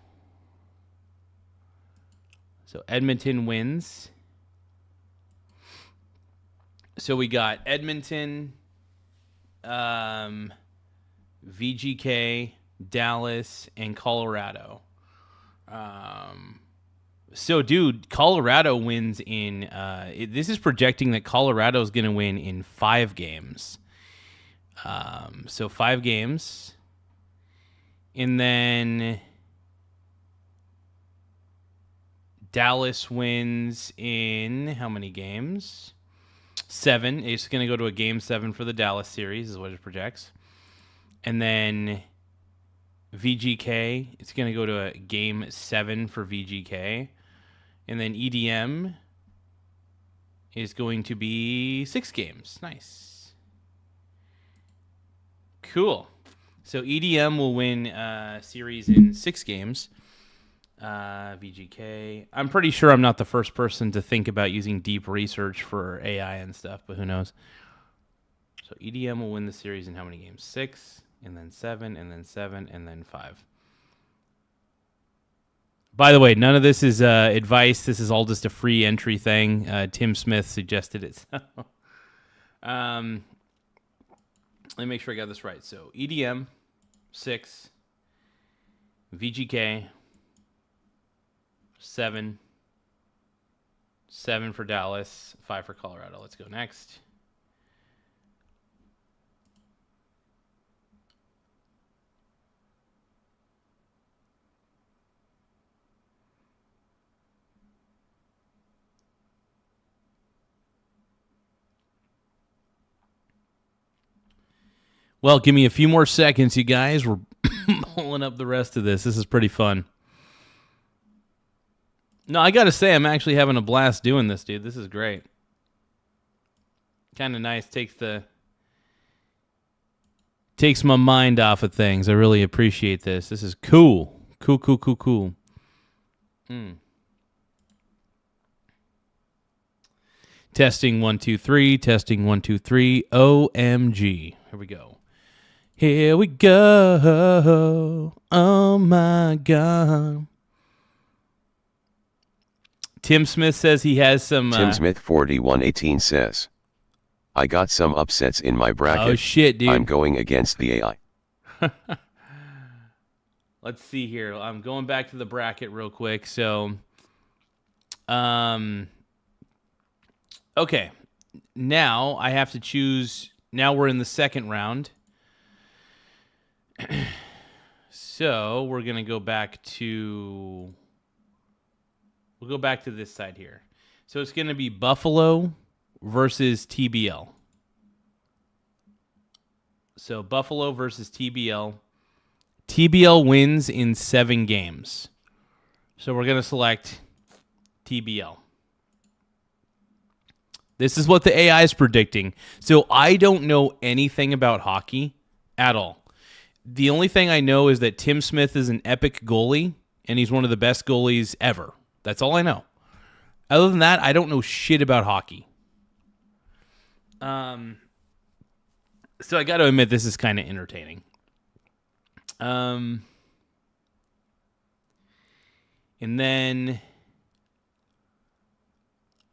[SPEAKER 1] So Edmonton wins. So we got Edmonton, VGK, Dallas, and Colorado. So, dude, Colorado wins in... this is projecting that Colorado is going to win in 5 games. So 5 games. And then Dallas wins in how many games? 7. It's going to go to a game 7 for the Dallas series is what it projects. And then VGK, it's going to go to a game 7 for VGK. And then EDM is going to be 6 games. Nice. Cool. So EDM will win series in 6 games. VGK. I'm pretty sure I'm not the first person to think about using deep research for AI and stuff, but who knows? So EDM will win the series in how many games? 6, and then 7, and then 7, and then 5. By the way, none of this is advice. This is all just a free entry thing. Tim Smith suggested it. So. Let me make sure I got this right. So EDM, 6. VGK, 7. 7 for Dallas, 5 for Colorado. Let's go next. Well, give me a few more seconds, you guys. We're pulling up the rest of this. This is pretty fun. No, I got to say, I'm actually having a blast doing this, dude. This is great. Kind of nice. Takes my mind off of things. I really appreciate this. This is cool. Cool. Testing 1 2 3. Testing 1 2 3. OMG. Here we go. Here we go. Oh my God. Tim Smith says he has some...
[SPEAKER 4] Tim Smith 4118 says, I got some upsets in my bracket.
[SPEAKER 1] Oh shit, dude.
[SPEAKER 4] I'm going against the AI.
[SPEAKER 1] Let's see here. I'm going back to the bracket real quick. So, okay. Now I have to choose... Now we're in the second round. So we're going to go back to... We'll go back to this side here. So it's going to be Buffalo versus TBL. So Buffalo versus TBL. TBL wins in 7 games. So we're going to select TBL. This is what the AI is predicting. So I don't know anything about hockey at all. The only thing I know is that Tim Smith is an epic goalie, and he's one of the best goalies ever. That's all I know. Other than that, I don't know shit about hockey. So I got to admit, this is kind of entertaining. And then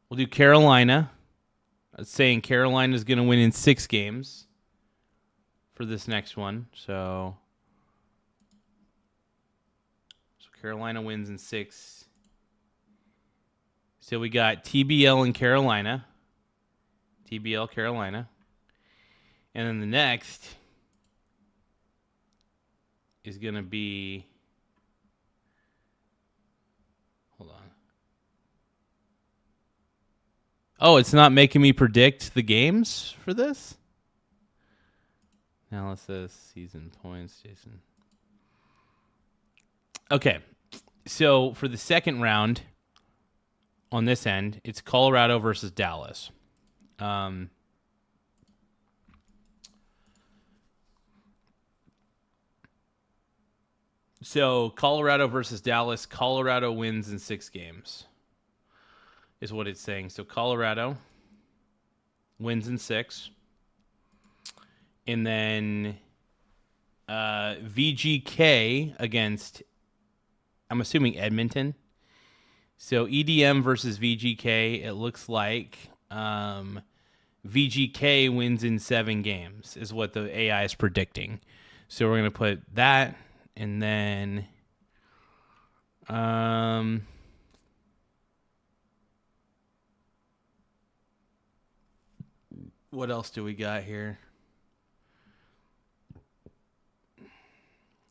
[SPEAKER 1] we'll do Carolina. It's saying Carolina's going to win in 6 games for this next one. So Carolina wins in 6. So we got TBL in Carolina. TBL Carolina. And then the next is going to be... Hold on. Oh, it's not making me predict the games for this? Analysis, season points, Jason. Okay. So for the second round on this end, it's Colorado versus Dallas. So Colorado versus Dallas. Colorado wins in 6 games is what it's saying. So Colorado wins in 6. And then VGK against, I'm assuming, Edmonton. So EDM versus VGK, it looks like VGK wins in 7 games is what the AI is predicting. So we're going to put that, and then what else do we got here?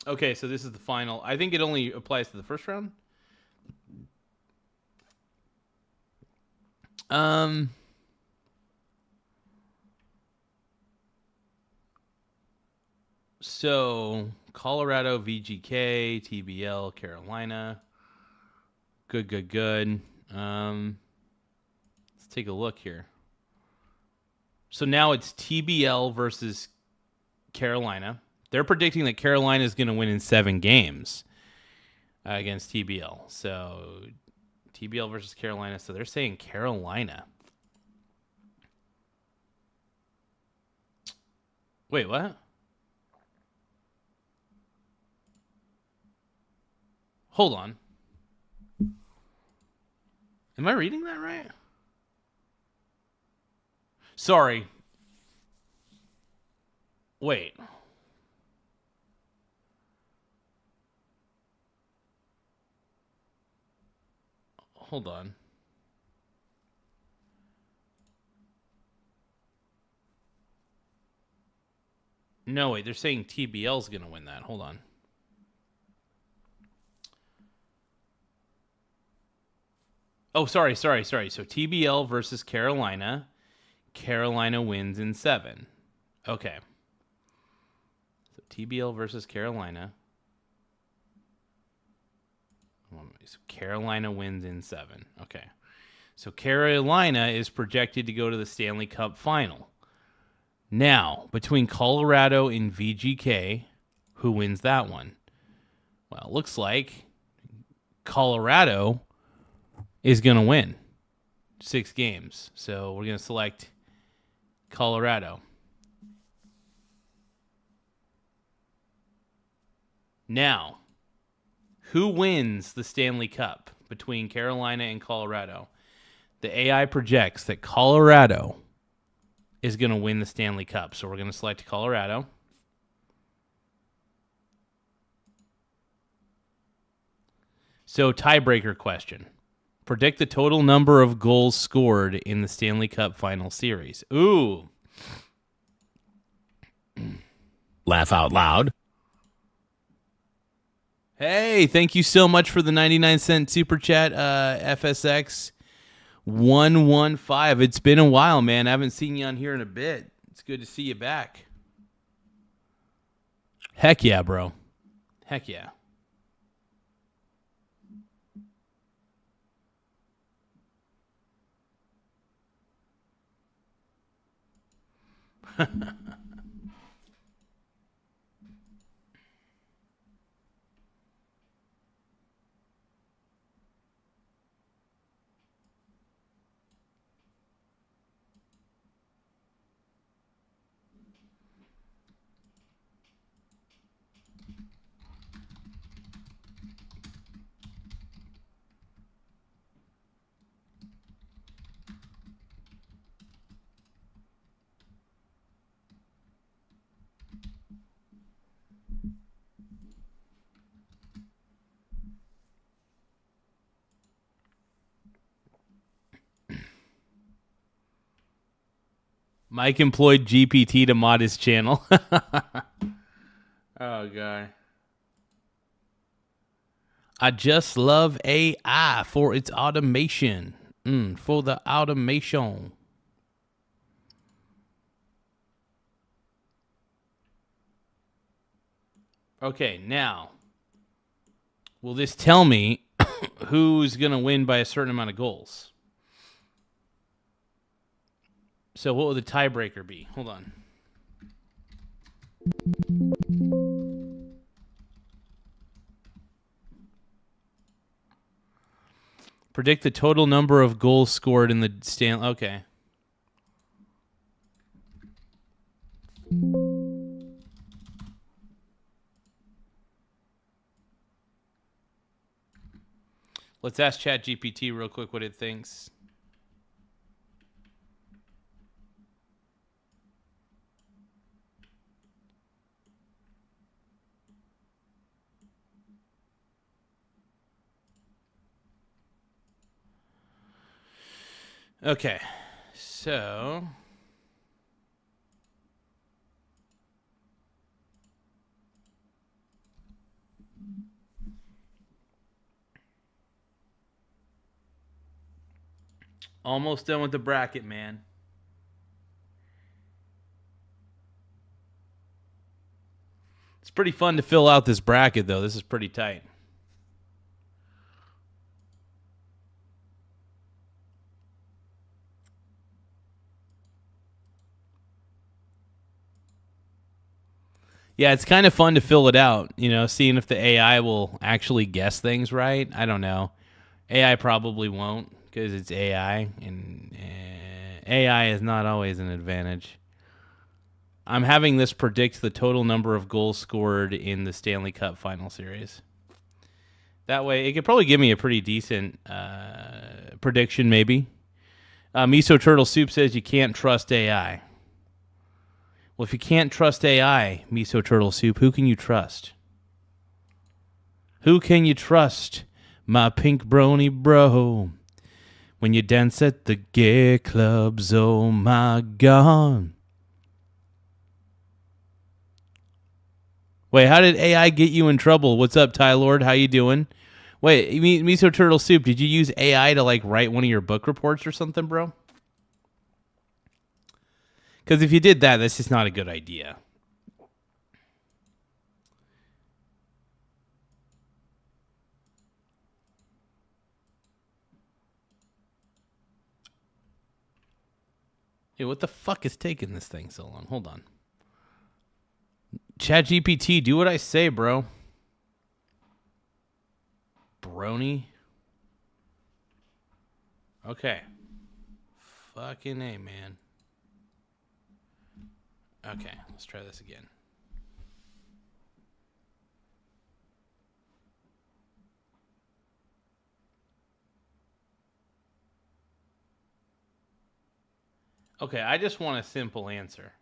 [SPEAKER 1] Okay, so this is the final. I think it only applies to the first round. So Colorado, VGK, TBL, Carolina. Good. Let's take a look here. So now it's TBL versus Carolina. They're predicting that Carolina is going to win in 7 games against TBL. So TBL versus Carolina. So they're saying Carolina. Wait, what? Hold on. Am I reading that right? Sorry. Wait. Hold on. No, wait. They're saying TBL's going to win that. Hold on. Oh, sorry. So TBL versus Carolina. Carolina wins in 7. Okay. So TBL versus Carolina. So Carolina wins in 7. Okay. So Carolina is projected to go to the Stanley Cup final. Now, between Colorado and VGK, who wins that one? Well, it looks like Colorado is going to win 6 games. So we're going to select Colorado. Now, who wins the Stanley Cup between Carolina and Colorado? The AI projects that Colorado is going to win the Stanley Cup. So we're going to select Colorado. So tiebreaker question. Predict the total number of goals scored in the Stanley Cup final series. Ooh.
[SPEAKER 5] Laugh out loud.
[SPEAKER 1] Hey, thank you so much for the 99-cent super chat, FSX 115. It's been a while, man. I haven't seen you on here in a bit. It's good to see you back. Heck yeah, bro. Heck yeah. Mike employed GPT to mod his channel. Oh, God. I just love AI for its automation. For the automation. Okay, now, will this tell me who's going to win by a certain amount of goals? So what will the tiebreaker be? Hold on. Predict the total number of goals scored in the Stanley. Okay. Let's ask ChatGPT real quick what it thinks. Okay, so almost done with the bracket, man. It's pretty fun to fill out this bracket, though. This is pretty tight. Yeah, it's kind of fun to fill it out, you know, seeing if the AI will actually guess things right. I don't know. AI probably won't because it's AI, and AI is not always an advantage. I'm having this predict the total number of goals scored in the Stanley Cup Final Series. That way, it could probably give me a pretty decent prediction, maybe. Miso Turtle Soup says you can't trust AI. Well, if you can't trust AI, Miso Turtle Soup, who can you trust? Who can you trust, my pink brony bro? When you dance at the gay clubs, oh my God. Wait, how did AI get you in trouble? What's up, Ty Lord? How you doing? Wait, Miso Turtle Soup, did you use AI to like write one of your book reports or something, bro? Because if you did that, that's just not a good idea. Hey, what the fuck is taking this thing so long? Hold on. ChatGPT, do what I say, bro. Brony. Okay. Fucking A, man. Okay, let's try this again. Okay, I just want a simple answer.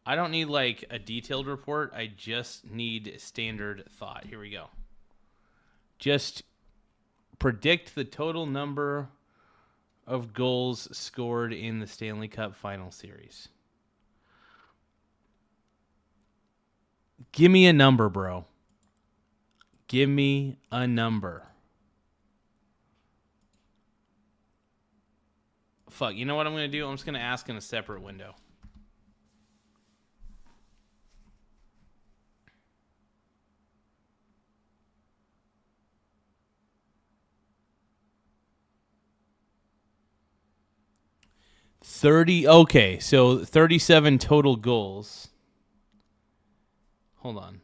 [SPEAKER 1] I don't need like a detailed report. I just need standard thought. Here we go. Just predict the total number of goals scored in the Stanley Cup Final Series. Give me a number, bro. Give me a number. Fuck, you know what I'm going to do? I'm just going to ask in a separate window. Okay, so 37 total goals. Hold on.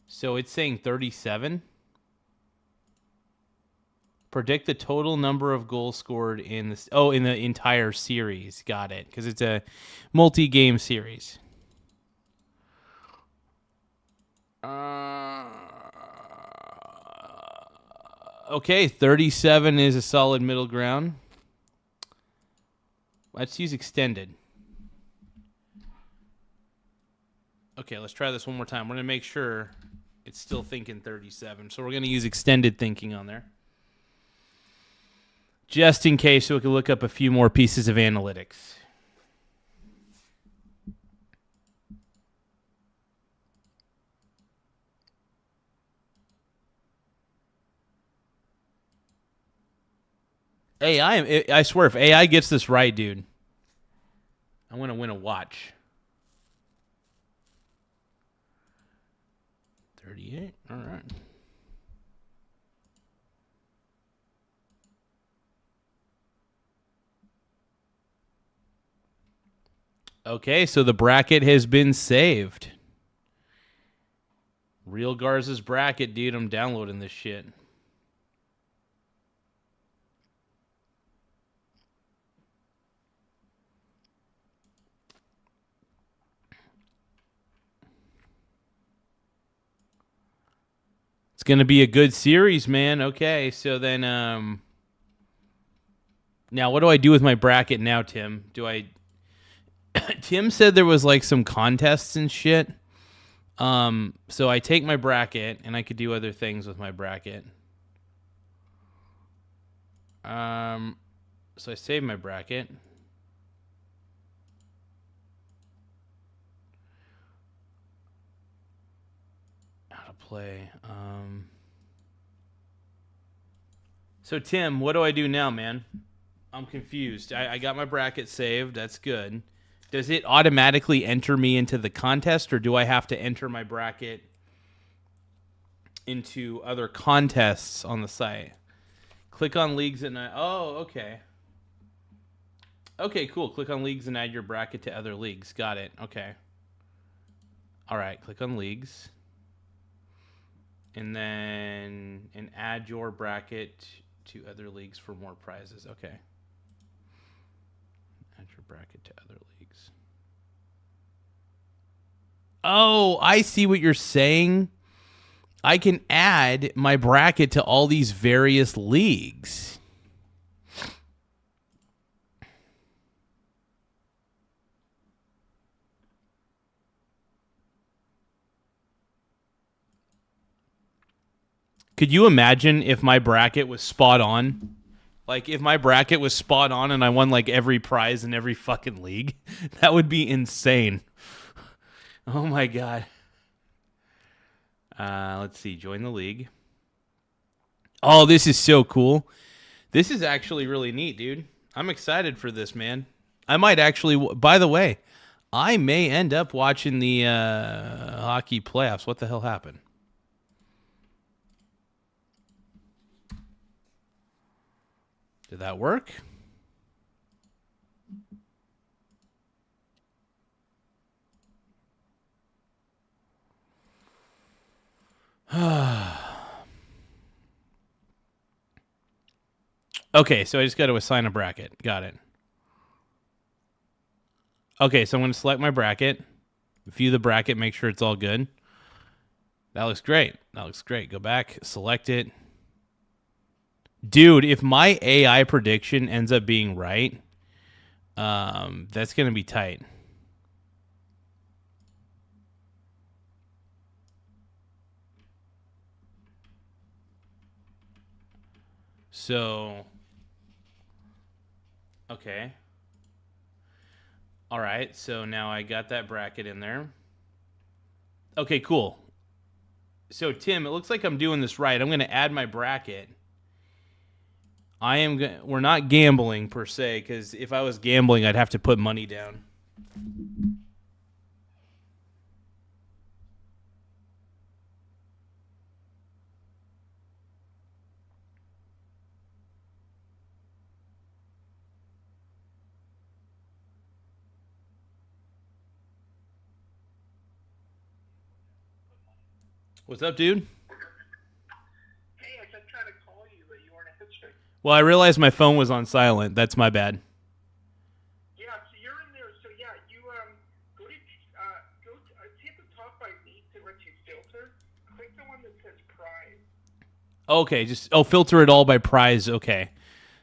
[SPEAKER 1] So it's saying 37. Predict the total number of goals scored in this. Oh, in the entire series. Got it. Because it's a multi-game series. Okay, 37 is a solid middle ground. Let's use extended. Okay, let's try this one more time. We're going to make sure it's still thinking 37. So we're going to use extended thinking on there. Just in case, so we can look up a few more pieces of analytics. I swear, if AI gets this right, dude, I'm going to win a watch. 38? All right. Okay, so the bracket has been saved. Real Garza's bracket, dude. I'm downloading this shit. It's going to be a good series, man. Okay, so then now what do I do with my bracket now, Tim? Tim said there was like some contests and shit. So I take my bracket and I could do other things with my bracket. So I save my bracket. How to play. So Tim, what do I do now, man? I'm confused. I got my bracket saved. That's good. Does it automatically enter me into the contest, or do I have to enter my bracket into other contests on the site? Click on leagues and okay. Okay, cool. Click on leagues and add your bracket to other leagues. Got it. Okay. All right, click on leagues. And then add your bracket to other leagues for more prizes. Okay. Add your bracket to other leagues. Oh, I see what you're saying. I can add my bracket to all these various leagues. Could you imagine if my bracket was spot on? Like, if my bracket was spot on and I won, like, every prize in every fucking league? That would be insane. Oh, my God. Let's see. Join the league. Oh, this is so cool. This is actually really neat, dude. I'm excited for this, man. I might actually... By the way, I may end up watching the hockey playoffs. What the hell happened? Did that work? Okay, so I just got to assign a bracket. Got it. Okay, so I'm going to select my bracket, view the bracket, make sure it's all good. That looks great. That looks great. Go back, select it. Dude, if my AI prediction ends up being right, that's going to be tight. So, okay. All right, so now I got that bracket in there. Okay, cool. So, Tim, it looks like I'm doing this right. I'm going to add my bracket. We're not gambling per se, because if I was gambling, I'd have to put money down. What's up, dude?
[SPEAKER 6] Hey, I kept trying to call you, but you weren't answering.
[SPEAKER 1] Well, I realized my phone was on silent. That's my bad.
[SPEAKER 6] Yeah, so you're in there. So yeah, you go to see at the top by lead to what you filter. Click the one that says prize.
[SPEAKER 1] Okay, filter it all by prize. Okay.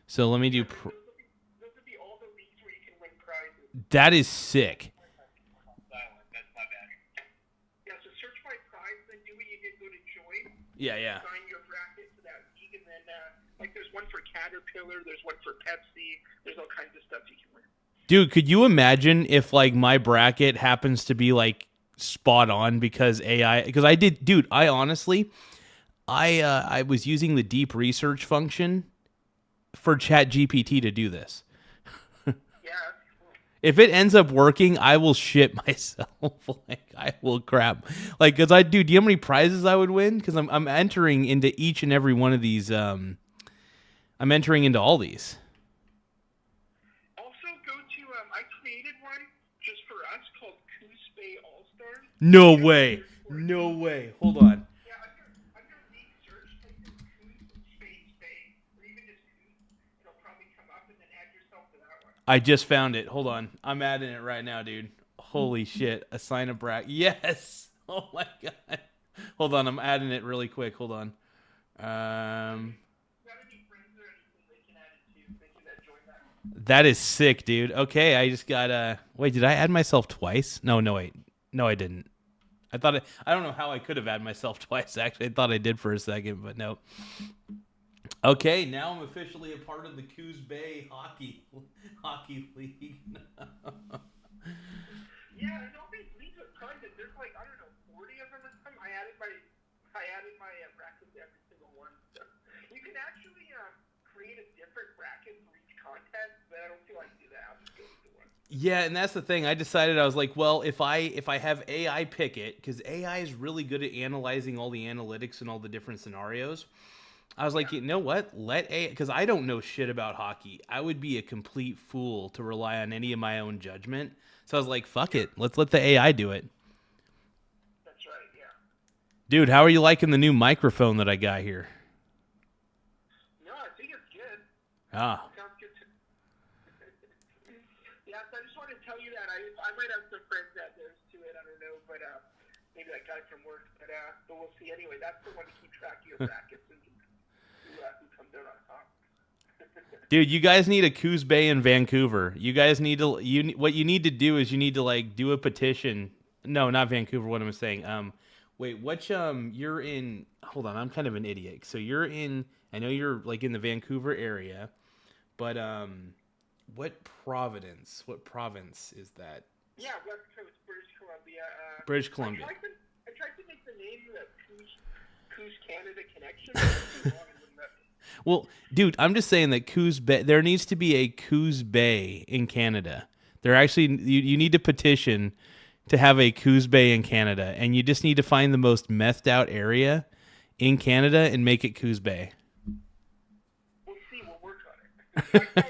[SPEAKER 1] So let me do...
[SPEAKER 6] Those would be all the leagues where you can win prizes.
[SPEAKER 1] That is sick.
[SPEAKER 6] That's my bad. Yeah, so search by prize, then do what you did, go to join.
[SPEAKER 1] Yeah.
[SPEAKER 6] Assign your bracket to that league, and then like there's one for Caterpillar, there's one for Pepsi, there's all kinds of stuff you can win.
[SPEAKER 1] Dude, could you imagine if like my bracket happens to be like spot on because AI? Because I honestly, I was using the deep research function for ChatGPT to do this.
[SPEAKER 6] Yeah.
[SPEAKER 1] If it ends up working, I will shit myself. Like I will crap. Like because do you know how many prizes I would win? Because I'm entering into each and every one of these. I'm entering into all these.
[SPEAKER 6] Also, go to I created one just for us called Coos Bay All Stars.
[SPEAKER 1] No way. No way. Hold on.
[SPEAKER 6] Yeah, under league search, type in Coos Space Bay, or even just Coos. It'll probably come up, and then add yourself to that one.
[SPEAKER 1] I just found it. Hold on. I'm adding it right now, dude. Holy shit. Assign a bracket. Yes. Oh my god. Hold on. I'm adding it really quick. Hold on. That is sick, dude. Okay, I just got wait, did I add myself twice? No, wait. No, I didn't. I don't know how I could have added myself twice, actually. I thought I did for a second, but no. Okay, now I'm officially a part of the Coos Bay Hockey League.
[SPEAKER 6] Yeah, and all these leagues are private. There's like, I don't know, 40 of them or something. I added my bracket to every single one. So you can actually create a different bracket for each contest, but I don't feel like do that. I'll just go with the one.
[SPEAKER 1] Yeah, and that's the thing. I decided, I was like, well, if I have AI pick it, because AI is really good at analyzing all the analytics and all the different scenarios. I was like, you know what? Let AI, because I don't know shit about hockey. I would be a complete fool to rely on any of my own judgment. So I was like, fuck it. Let's let the AI do it.
[SPEAKER 6] That's right, yeah.
[SPEAKER 1] Dude, how are you liking the new microphone that I got here?
[SPEAKER 6] No, I think it's good.
[SPEAKER 1] Ah.
[SPEAKER 6] Sounds good to Yeah, so I just wanted to tell you that. I might have some friends that theirs to it. I don't know, but maybe that guy from work. But we'll see. Anyway, that's the one to keep track of your brackets and who comes out on top.
[SPEAKER 1] Dude, you guys need a Coos Bay in Vancouver. You guys need to what you need to do is you need to like do a petition. No, not Vancouver, what am I saying? Wait, you're in, hold on, I'm kind of an idiot. So you're in, I know you're like in the Vancouver area, but what province is that?
[SPEAKER 6] Yeah, West Coast, British Columbia.
[SPEAKER 1] British Columbia.
[SPEAKER 6] I tried to make the name the Coos Canada connection.
[SPEAKER 1] Well, dude, I'm just saying that Coos Bay, there needs to be a Coos Bay in Canada. There actually, you need to petition to have a Coos Bay in Canada, and you just need to find the most methed out area in Canada and make it Coos Bay.
[SPEAKER 6] We'll see. We'll work on it.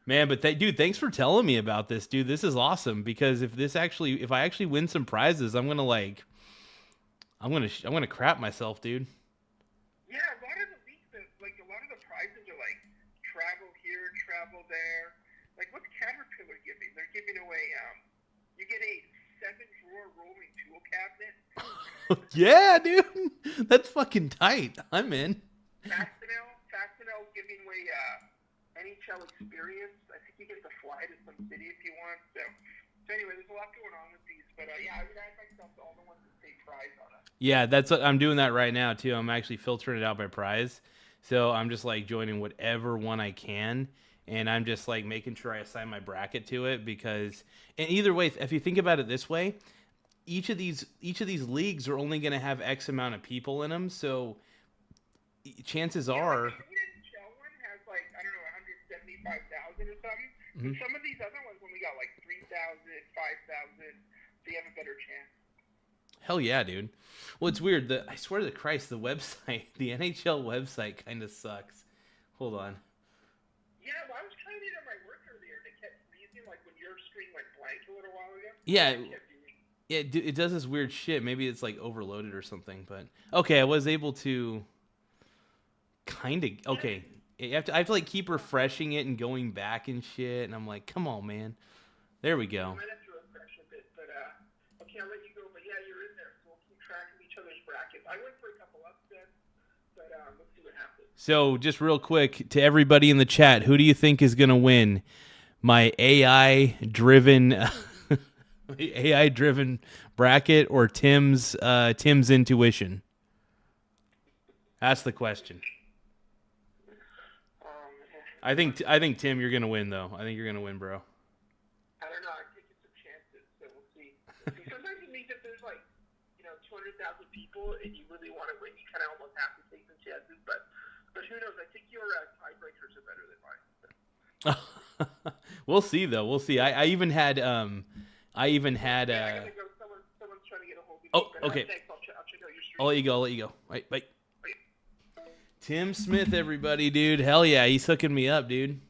[SPEAKER 1] Man, but dude, thanks for telling me about this, dude. This is awesome because if I actually win some prizes, I'm gonna crap myself, dude.
[SPEAKER 6] Yeah, a lot of the leagues, a lot of the prizes are like travel here, travel there. Like, what's Caterpillar giving? They're giving away, you get a 7-drawer rolling tool cabinet.
[SPEAKER 1] Yeah, dude. That's fucking tight. I'm in.
[SPEAKER 6] Fastenel's giving away, NHL experience. I think you get to fly to some city if you want. So anyway, there's a lot going on with these. But yeah, I would add myself to all the ones that say prize on it.
[SPEAKER 1] Yeah, I'm doing that right now too. I'm actually filtering it out by prize. So I'm just like joining whatever one I can, and I'm just like making sure I assign my bracket to it because, and either way, if you think about it this way, each of these leagues are only going to have X amount of people in them. So chances are.
[SPEAKER 6] The NHL one has like, I don't know, 175,000 or something. Mm-hmm. Some of these other ones only got like 3,000, 5,000. So you have a better chance.
[SPEAKER 1] Hell yeah, dude. Well, it's weird. I swear to Christ, the website, the NHL website kind of sucks. Hold on.
[SPEAKER 6] Yeah, well, I was trying it on my work earlier, and it kept freezing, like when your screen went blank a little while ago.
[SPEAKER 1] Yeah, it does this weird shit. Maybe it's like overloaded or something. But okay, I was able to kind of. Okay, I have to like keep refreshing it and going back and shit. And I'm like, come on, man. There we go.
[SPEAKER 6] I might have to refresh a bit, but okay, I'll let you go. But yeah, you're in there, so we'll keep track of each other's brackets. I went for a couple upsets, but let's see what happens.
[SPEAKER 1] So, just real quick to everybody in the chat, who do you think is going to win? My AI-driven bracket or Tim's intuition? That's the question. I think Tim, you're gonna win though. I think you're gonna win, bro.
[SPEAKER 6] I don't know. I'm taking some chances, so we'll see. Sometimes it means that there's 200,000 people, and you really want to win, you kind of almost have to take some chances. But who knows? I think your tiebreakers are better than mine.
[SPEAKER 1] We'll see though. We'll see. I even had
[SPEAKER 6] I gotta go. Someone's trying to get a hold of me.
[SPEAKER 1] Oh,
[SPEAKER 6] but,
[SPEAKER 1] okay.
[SPEAKER 6] Thanks. I'll check out your stream.
[SPEAKER 1] I'll let you go. Right, bye. Tim Smith, everybody, dude. Hell yeah, he's hooking me up, dude.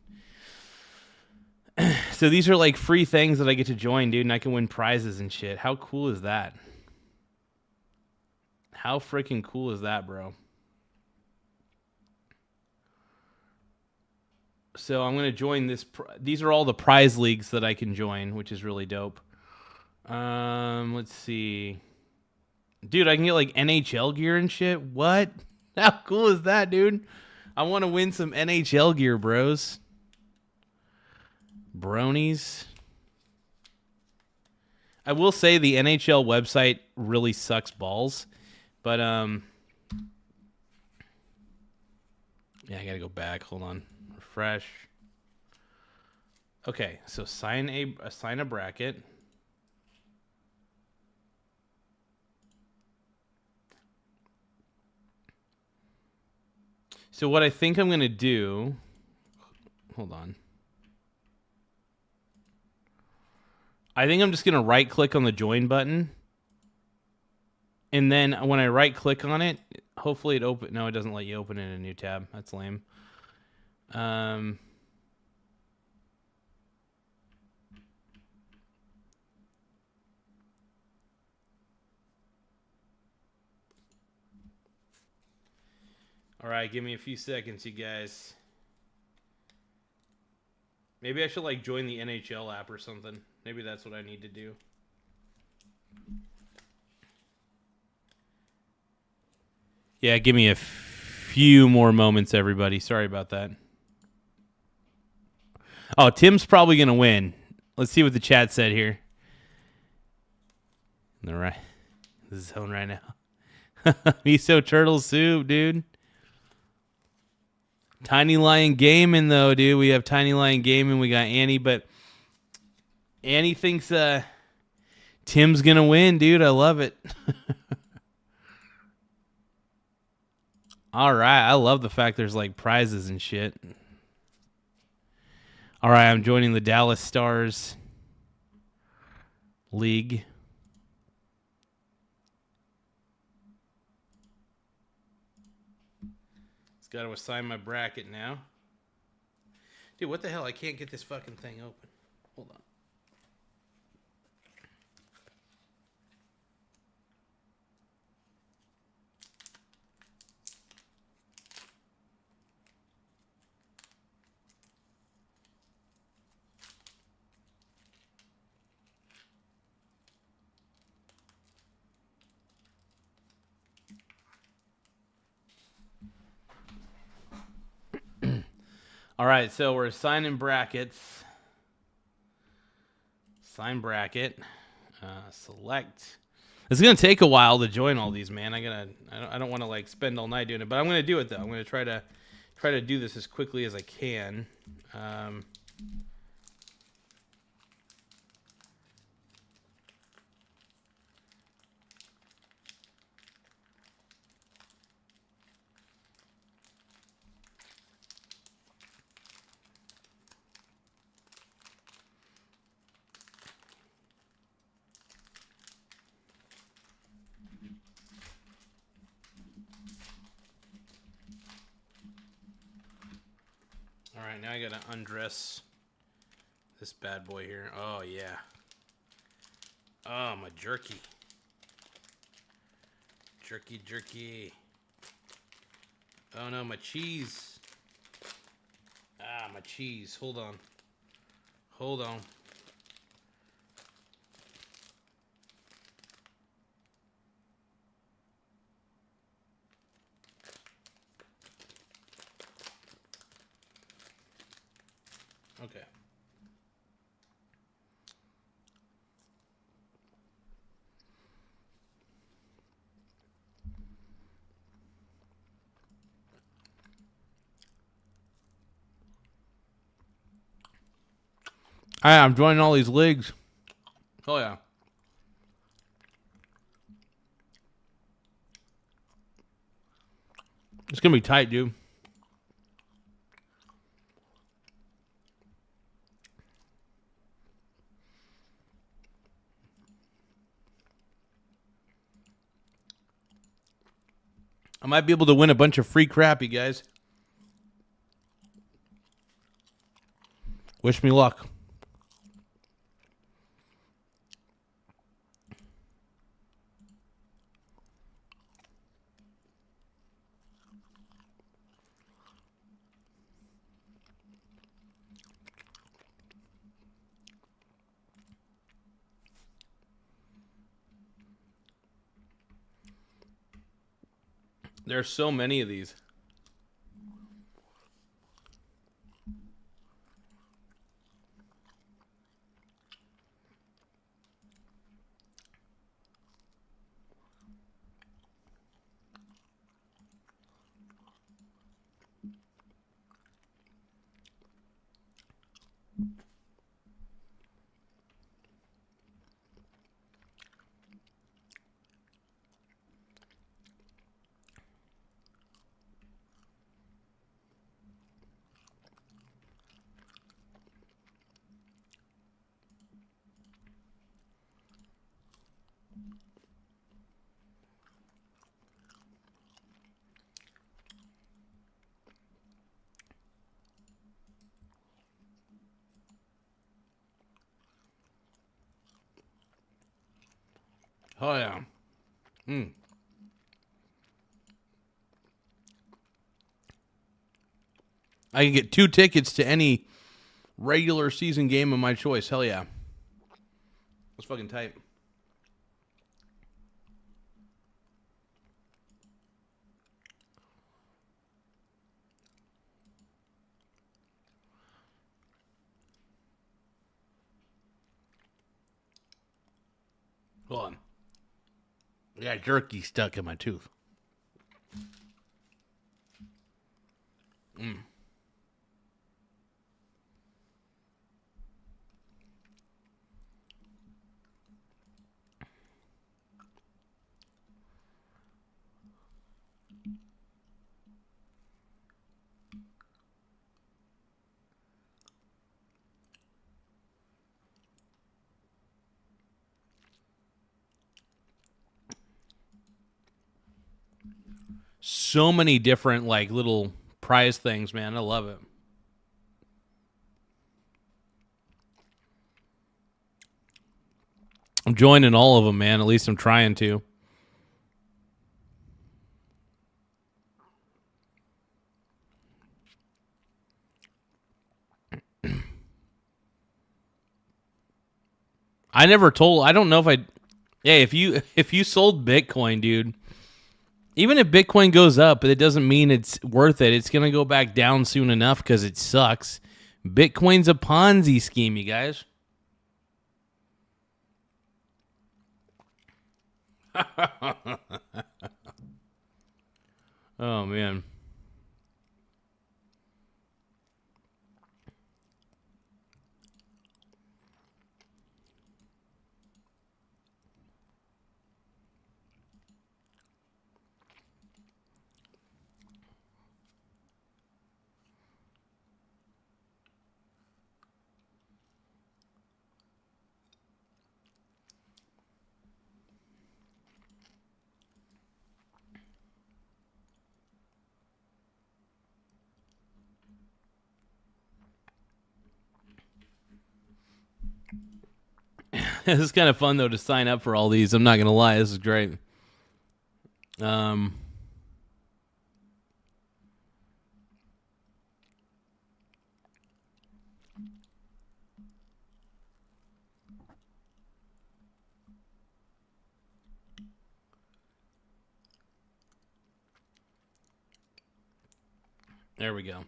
[SPEAKER 1] So these are like free things that I get to join, dude, and I can win prizes and shit. How cool is that? How freaking cool is that, bro? So I'm gonna join this. These are all the prize leagues that I can join, which is really dope. Let's see, dude. I can get like NHL gear and shit. What? How cool is that, dude? I want to win some NHL gear, bros. Bronies. I will say the NHL website really sucks balls, but yeah, I gotta go back. Hold on, refresh. Okay, so assign a bracket. So what I think I'm going to do, hold on. I think I'm just going to right click on the join button. And then when I right click on it, hopefully it open. No, it doesn't let you open it in a new tab. That's lame. All right, give me a few seconds, you guys. Maybe I should like join the NHL app or something. Maybe that's what I need to do. Yeah, give me a few more moments, everybody. Sorry about that. Oh, Tim's probably going to win. Let's see what the chat said here. All right. This is zone right now. Miso turtle soup, dude. Tiny Lion Gaming, though, dude. We have Tiny Lion Gaming. We got Annie, but Annie thinks Tim's going to win, dude. I love it. All right. I love the fact there's like prizes and shit. All right. I'm joining the Dallas Stars League. Got to assign my bracket now. Dude, what the hell? I can't get this fucking thing open. Hold on. All right, so we're assigning brackets. Assign bracket. Select. It's gonna take a while to join all these, man. I don't want to like spend all night doing it, but I'm gonna do it though. I'm gonna try to do this as quickly as I can. All right, now I gotta undress this bad boy here. Oh yeah. Oh, my jerky. Jerky. Oh no, my cheese. Ah, my cheese. Hold on. Okay. I'm joining all these leagues. Oh, yeah. It's going to be tight, dude. I might be able to win a bunch of free crap, you guys. Wish me luck. There's so many of these. Oh, yeah. I can get 2 tickets to any regular season game of my choice. Hell yeah. That's fucking tight. Hold on. I got jerky stuck in my tooth. So many different, like, little prize things, man. I love it. I'm joining all of them, man. At least I'm trying to. I never told. I don't know if I. Yeah, if you sold Bitcoin, dude, even if Bitcoin goes up, it doesn't mean it's worth it. It's gonna go back down soon enough because it sucks. Bitcoin's a Ponzi scheme, you guys. Oh man. This is kind of fun though to sign up for all these. I'm not gonna lie, this is great. Um, there we go.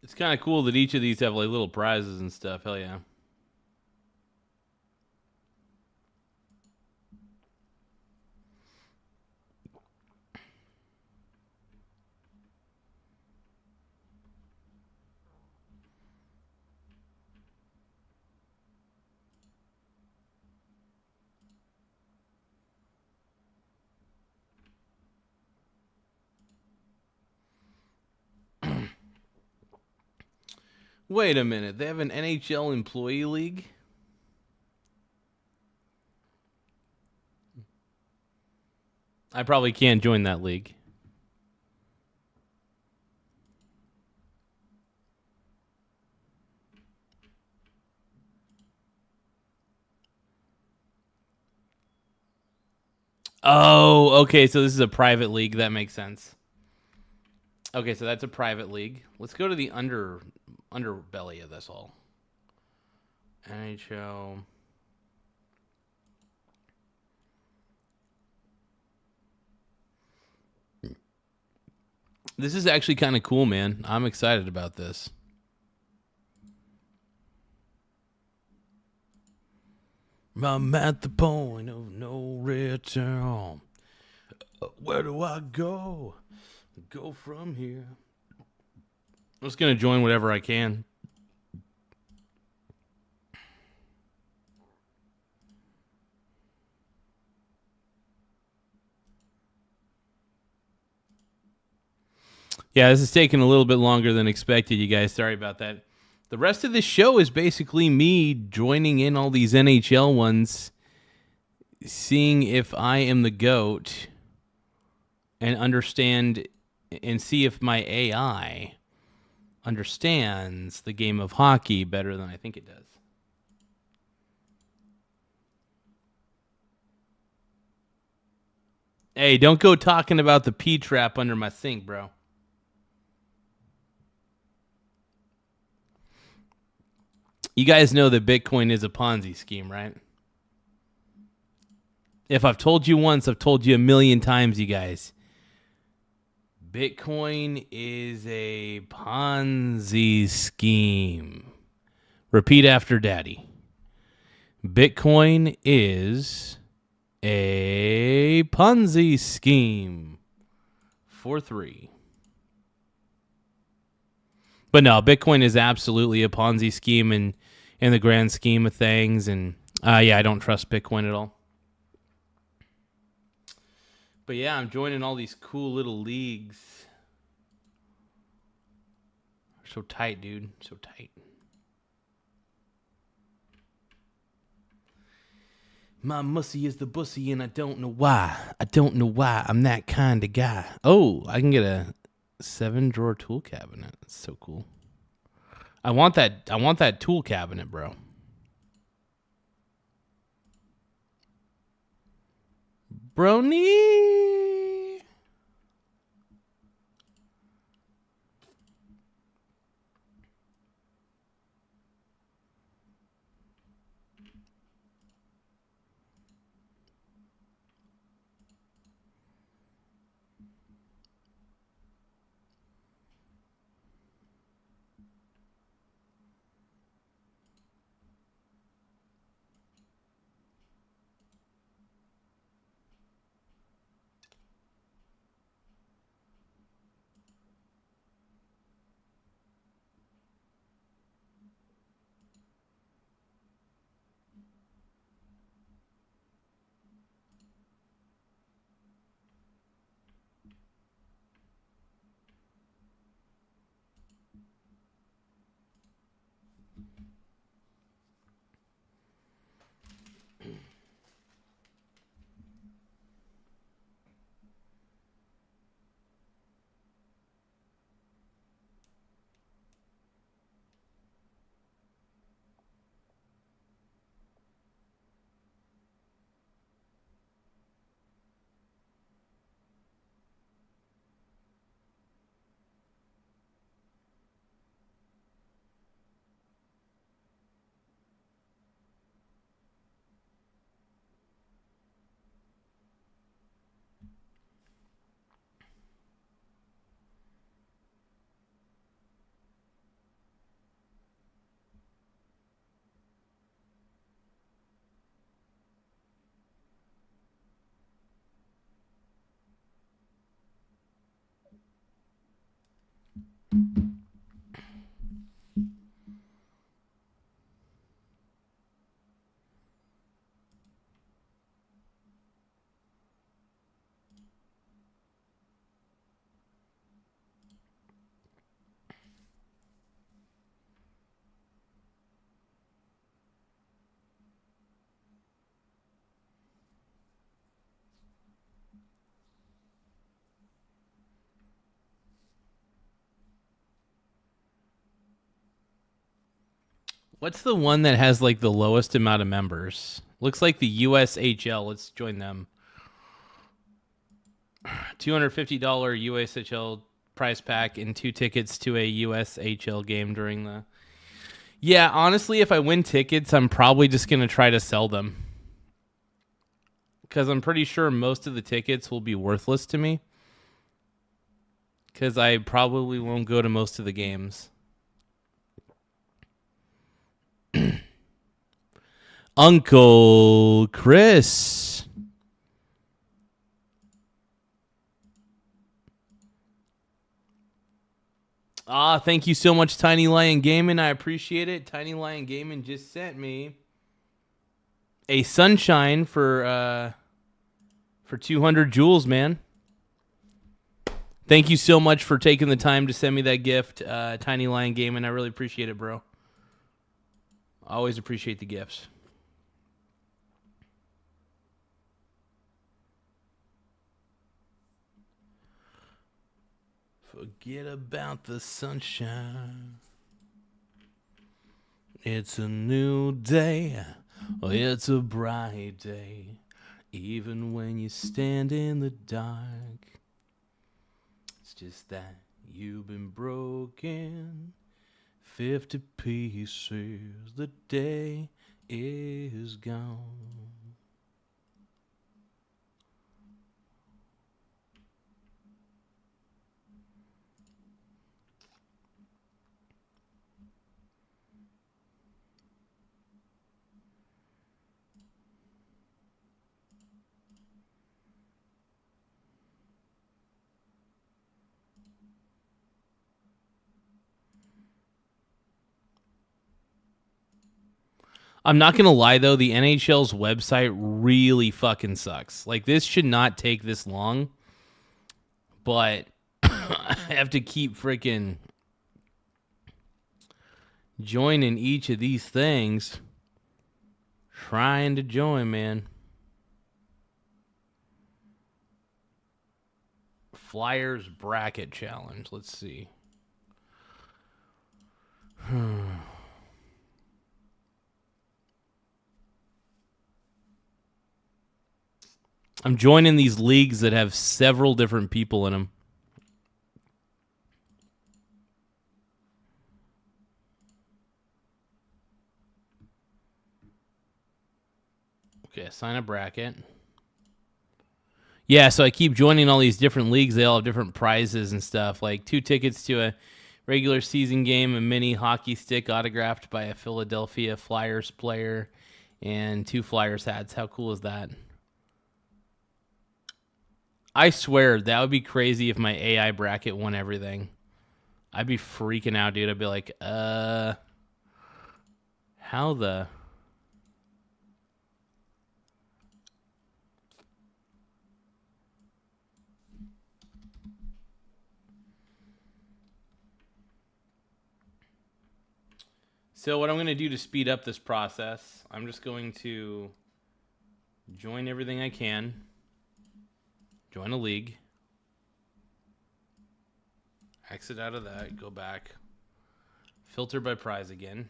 [SPEAKER 1] It's kind of cool that each of these have like little prizes and stuff. Hell yeah. Wait a minute. They have an NHL employee league? I probably can't join that league. Oh, okay. So this is a private league. That makes sense. Okay, so that's a private league. Let's go to the underbelly of this all. NHL. This is actually kind of cool, man. I'm excited about this. I'm at the point of no return. Where do I go? Go from here. I'm just going to join whatever I can. Yeah, this is taking a little bit longer than expected, you guys. Sorry about that. The rest of this show is basically me joining in all these NHL ones, seeing if I am the GOAT, and understand and see if my AI understands the game of hockey better than I think it does. Hey, don't go talking about the P trap under my sink, bro. You guys know that Bitcoin is a Ponzi scheme, right? If I've told you once, I've told you a million times, you guys. Bitcoin is a Ponzi scheme. Repeat after Daddy. Bitcoin is a Ponzi scheme. 4-3. But no, Bitcoin is absolutely a Ponzi scheme in the grand scheme of things. And yeah, I don't trust Bitcoin at all. But yeah, I'm joining all these cool little leagues. So tight, dude. So tight. My mussy is the bussy, and I don't know why. I don't know why. I'm that kind of guy. Oh, I can get a 7-drawer tool cabinet. That's so cool. I want that tool cabinet, bro. Brony. What's the one that has like the lowest amount of members? Looks like the USHL. Let's join them. $250 USHL prize pack and 2 tickets to a USHL game during the... Yeah, honestly, if I win tickets, I'm probably just going to try to sell them. Because I'm pretty sure most of the tickets will be worthless to me. Because I probably won't go to most of the games. Uncle Chris. Thank you so much, Tiny Lion Gaming. I appreciate it. Tiny Lion Gaming just sent me a sunshine for 200 joules, man. Thank you so much for taking the time to send me that gift, Tiny Lion Gaming. I really appreciate it, bro. I always appreciate the gifts. Forget about the sunshine. It's a new day. It's a bright day. Even when you stand in the dark. It's just that you've been broken. 50 pieces. The day is gone. I'm not going to lie, though. The NHL's website really fucking sucks. Like, this should not take this long. But I have to keep freaking joining each of these things. Trying to join, man. Flyers bracket challenge. Let's see. I'm joining these leagues that have several different people in them. Okay, assign a bracket. Yeah, so I keep joining all these different leagues. They all have different prizes and stuff, like 2 tickets to a regular season game, a mini hockey stick autographed by a Philadelphia Flyers player, and 2 Flyers hats. How cool is that? I swear, that would be crazy if my AI bracket won everything. I'd be freaking out, dude. I'd be like, how the... So what I'm going to do to speed up this process, I'm just going to join everything I can. Join a league. Exit out of that. Go back. Filter by prize again.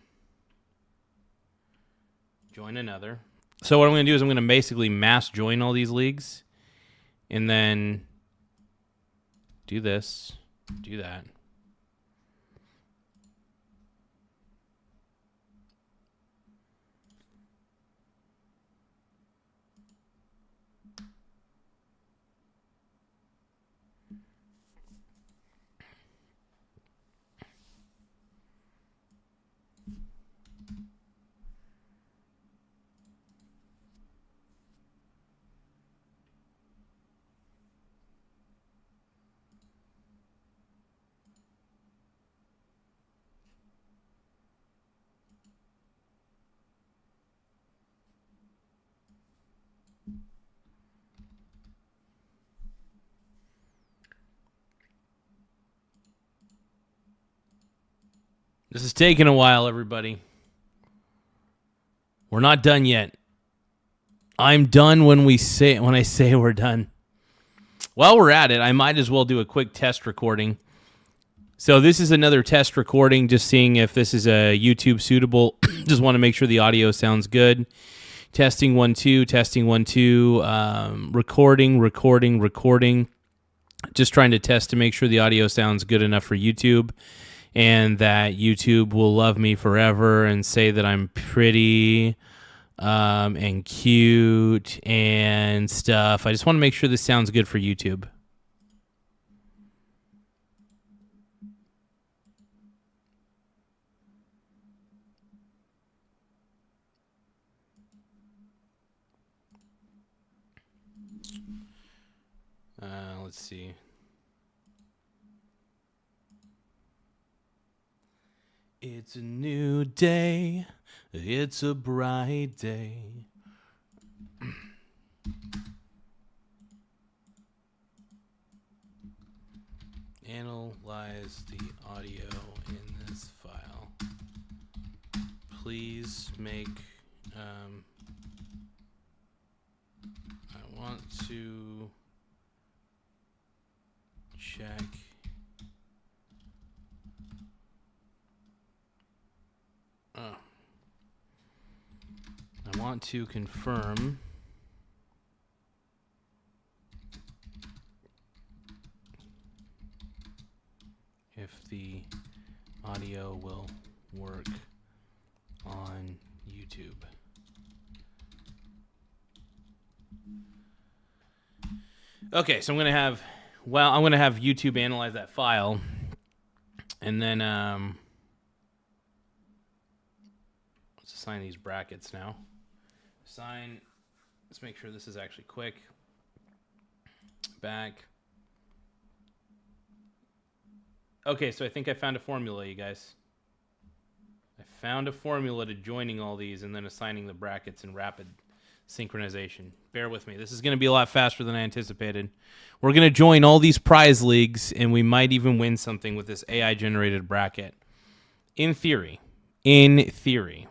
[SPEAKER 1] Join another. So what I'm going to do is I'm going to basically mass join all these leagues. And then do this. Do that. This is taking a while, everybody. We're not done yet. I'm done when I say we're done. While we're at it, I might as well do a quick test recording. So this is another test recording, just seeing if this is a YouTube suitable. Just want to make sure the audio sounds good. Testing 1 2, testing 1 2, recording. Just trying to test to make sure the audio sounds good enough for YouTube, and that YouTube will love me forever and say that I'm pretty and cute and stuff. I just want to make sure this sounds good for YouTube. Let's see. It's a new day. It's a bright day. Analyze the audio in this file. Please make. I want to check. I want to confirm if the audio will work on YouTube. Okay, so I'm gonna have YouTube analyze that file, and then let's assign these brackets now. Let's make sure this is actually quick. Back. Okay, so I think I found a formula, you guys. I found a formula to joining all these and then assigning the brackets in rapid synchronization. Bear with me. This is going to be a lot faster than I anticipated. We're going to join all these prize leagues, and we might even win something with this AI-generated bracket. In theory. In theory.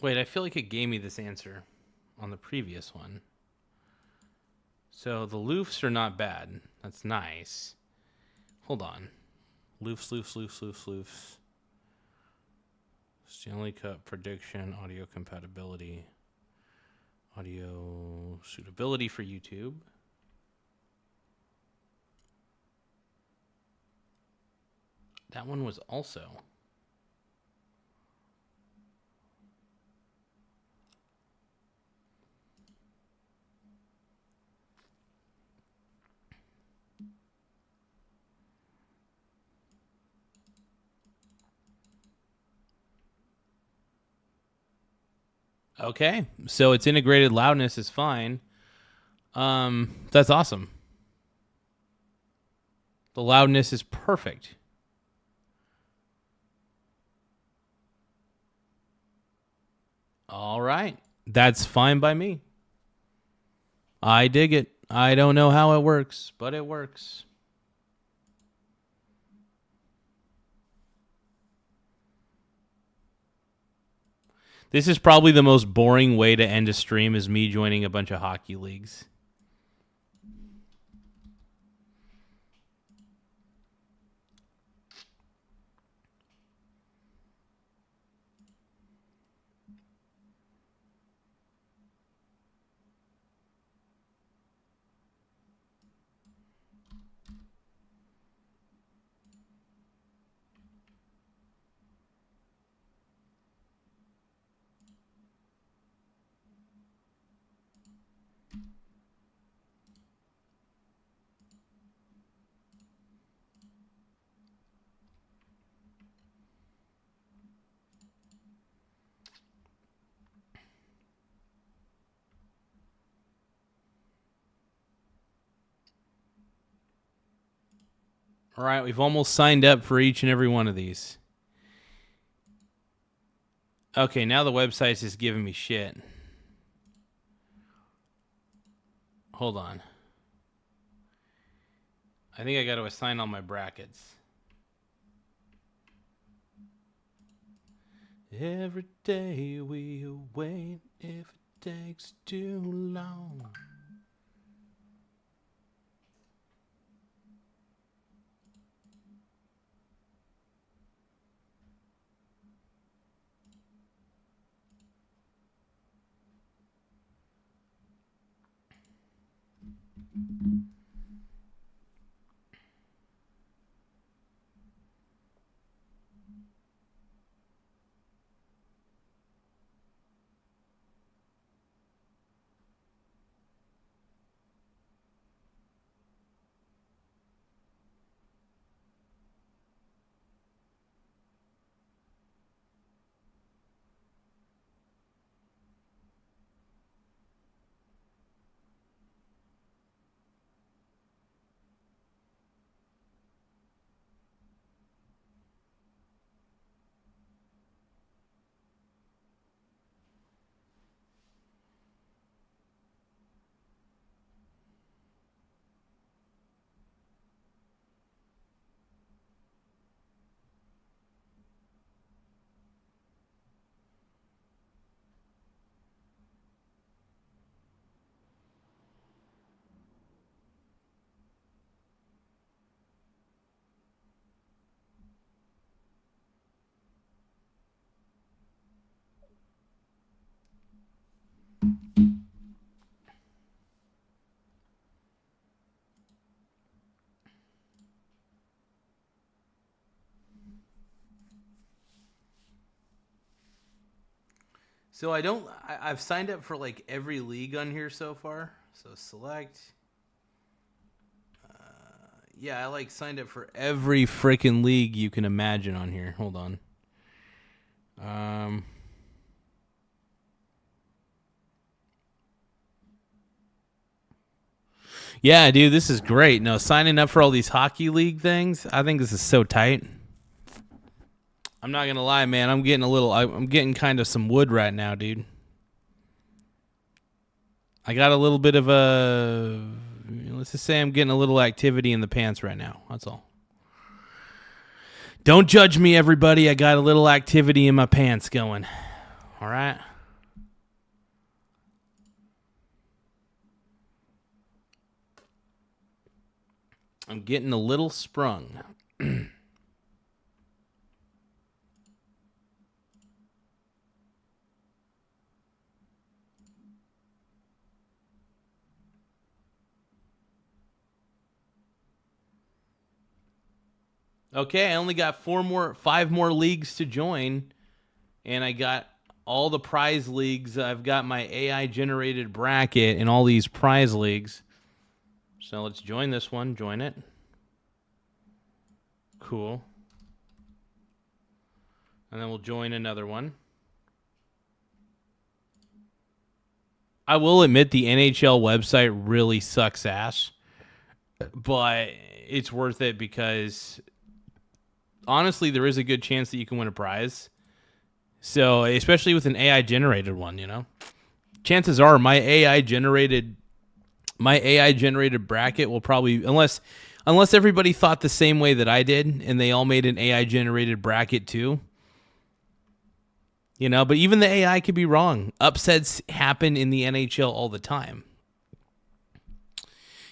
[SPEAKER 1] Wait, I feel like it gave me this answer on the previous one. So the loofs are not bad. That's loose. Hold on. Loofs. Stanley Cup prediction, audio compatibility, audio suitability for YouTube. That one was also. Okay, so its integrated loudness is fine. That's awesome. The loudness is perfect. All right, that's fine by me. I dig it. I don't know how it works, but it works. This is probably the most boring way to end a stream, is me joining a bunch of hockey leagues. All right, we've almost signed up for each and every one of these. Okay, now the website's just giving me shit. Hold on. I think I got to assign all my brackets. Every day we wait if it takes too long. So I've signed up for like every league on here so far. So select. Yeah, I like signed up for every freaking league you can imagine on here. Hold on. Yeah, dude, this is great. No, signing up for all these hockey league things, I think this is so tight. I'm not gonna lie, man. I'm getting kind of some wood right now, dude. I got a little bit of a, let's just say I'm getting a little activity in the pants right now. That's all. Don't judge me, everybody. I got a little activity in my pants going. All right. I'm getting a little sprung. Okay, I only got five more leagues to join, and I got all the prize leagues. I've got my AI generated bracket in all these prize leagues. So let's join this one. Join it. Cool. And then we'll join another one. I will admit the NHL website really sucks ass, but it's worth it because honestly, there is a good chance that you can win a prize. So, especially with an AI generated one, you know, chances are my AI generated bracket will probably, unless everybody thought the same way that I did and they all made an AI generated bracket too. You know, but even the AI could be wrong. Upsets happen in the NHL all the time.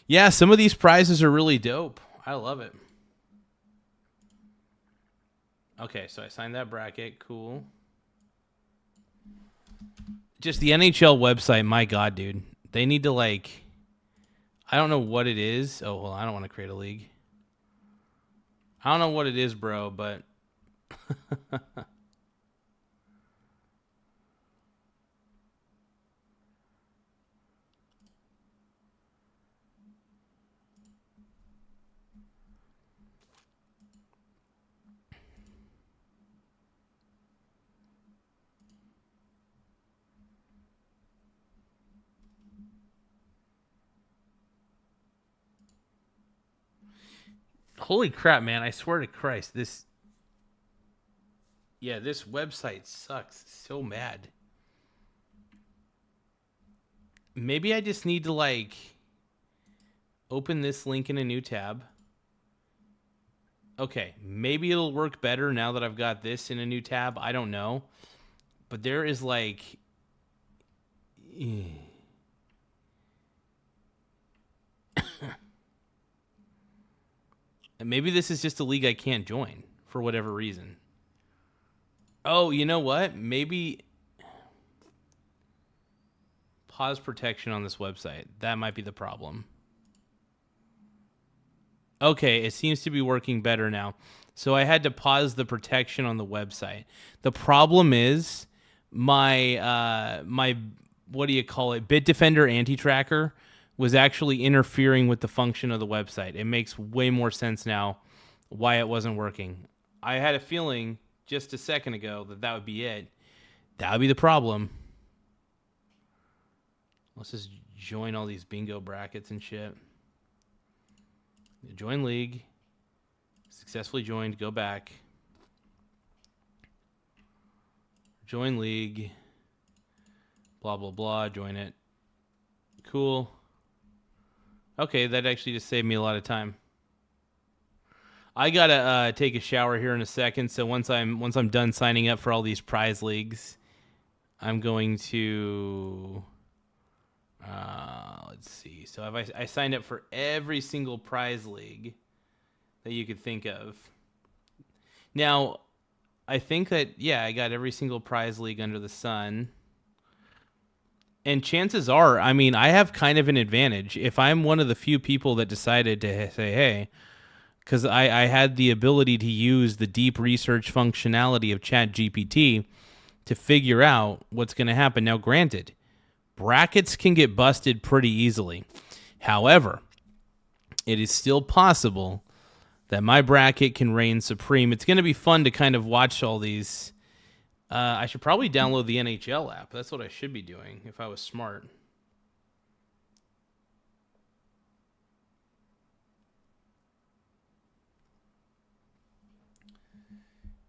[SPEAKER 1] Yeah, some of these prizes are really dope. I love it. Okay, so I signed that bracket. Cool. Just the NHL website, my God, dude. They need to, like, I don't know what it is. Oh, well, I don't want to create a league. I don't know what it is, bro, but Holy crap, man. I swear to Christ, this website sucks so bad. Maybe I just need to like open this link in a new tab. Okay, maybe it'll work better now that I've got this in a new tab. I don't know. But there is like maybe this is just a league I can't join for whatever reason. Oh, you know what? Maybe pause protection on this website. That might be the problem. Okay, it seems to be working better now. So I had to pause the protection on the website. The problem is my what do you call it? Bitdefender anti-tracker was actually interfering with the function of the website. It makes way more sense now why it wasn't working. I had a feeling just a second ago that would be it. That would be the problem. Let's just join all these bingo brackets and shit. Join league. Successfully joined. Go back. Join league. Blah, blah, blah. Join it. Cool. Okay, that actually just saved me a lot of time. I gotta take a shower here in a second. So once I'm done signing up for all these prize leagues, I'm going to let's see. So I signed up for every single prize league that you could think of. Now, I think that I got every single prize league under the sun. And chances are, I mean, I have kind of an advantage if I'm one of the few people that decided to say, hey, because I had the ability to use the deep research functionality of ChatGPT to figure out what's going to happen. Now, granted, brackets can get busted pretty easily. However, it is still possible that my bracket can reign supreme. It's going to be fun to kind of watch all these. I should probably download the NHL app. That's what I should be doing if I was smart.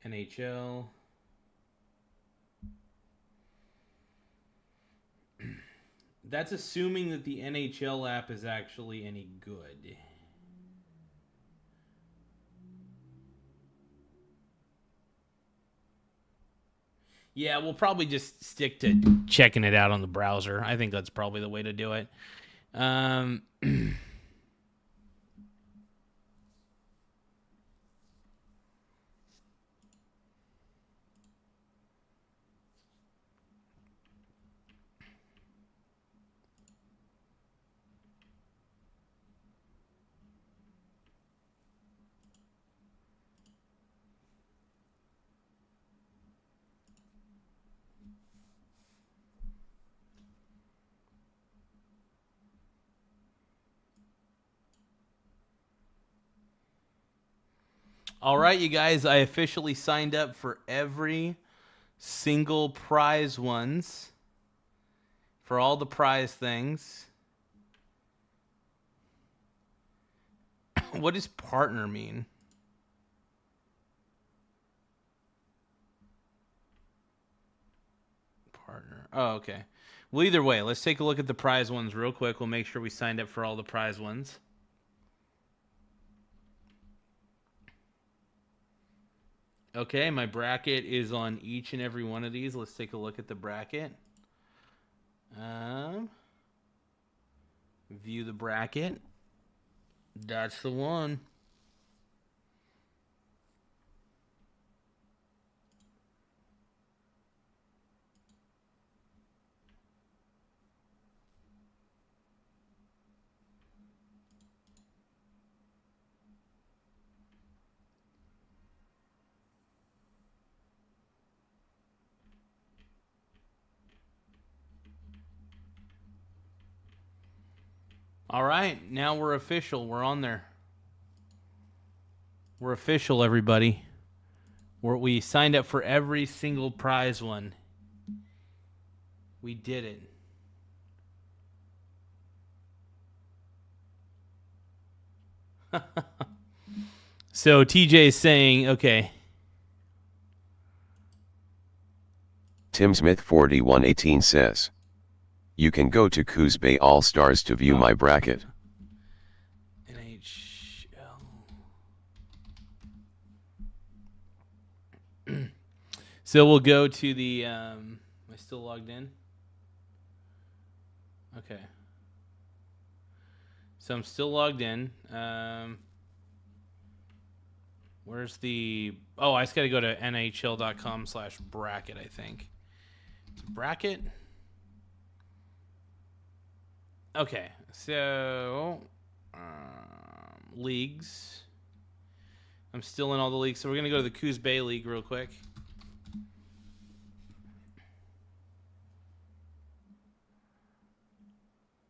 [SPEAKER 1] NHL. That's assuming that the NHL app is actually any good. Yeah, we'll probably just stick to checking it out on the browser. I think that's probably the way to do it. All right, you guys, I officially signed up for every single prize ones. For all the prize things. What does partner mean? Partner. Oh, okay. Well, either way, let's take a look at the prize ones real quick. We'll make sure we signed up for all the prize ones. Okay, my bracket is on each and every one of these. Let's take a look at the bracket. View the bracket. That's the one. All right, now we're official. We're on there. We're official, everybody. We signed up for every single prize one. We did it. So TJ is saying, okay.
[SPEAKER 4] Tim Smith 4118 says, you can go to Coos Bay All Stars to view my bracket.
[SPEAKER 1] NHL. So we'll go to the, am I still logged in? Okay. So I'm still logged in. Where's the, oh, I just got to go to nhl.com/bracket, I think. Bracket? Okay, so leagues. I'm still in all the leagues, so we're going to go to the Coos Bay League real quick.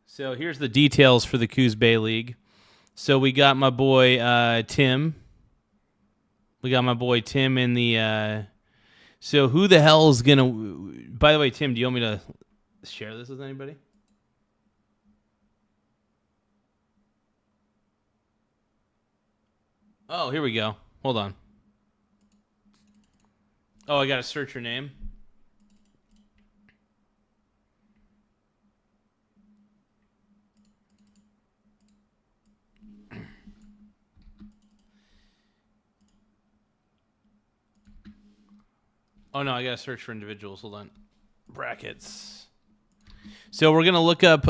[SPEAKER 1] So here's the details for the Coos Bay League. So we got my boy Tim. We got my boy Tim in the... so who the hell is going to... By the way, Tim, do you want me to share this with anybody? Oh, here we go. Hold on. Oh, I got to search your name. Oh, no, I got to search for individuals. Hold on. Brackets. So we're going to look up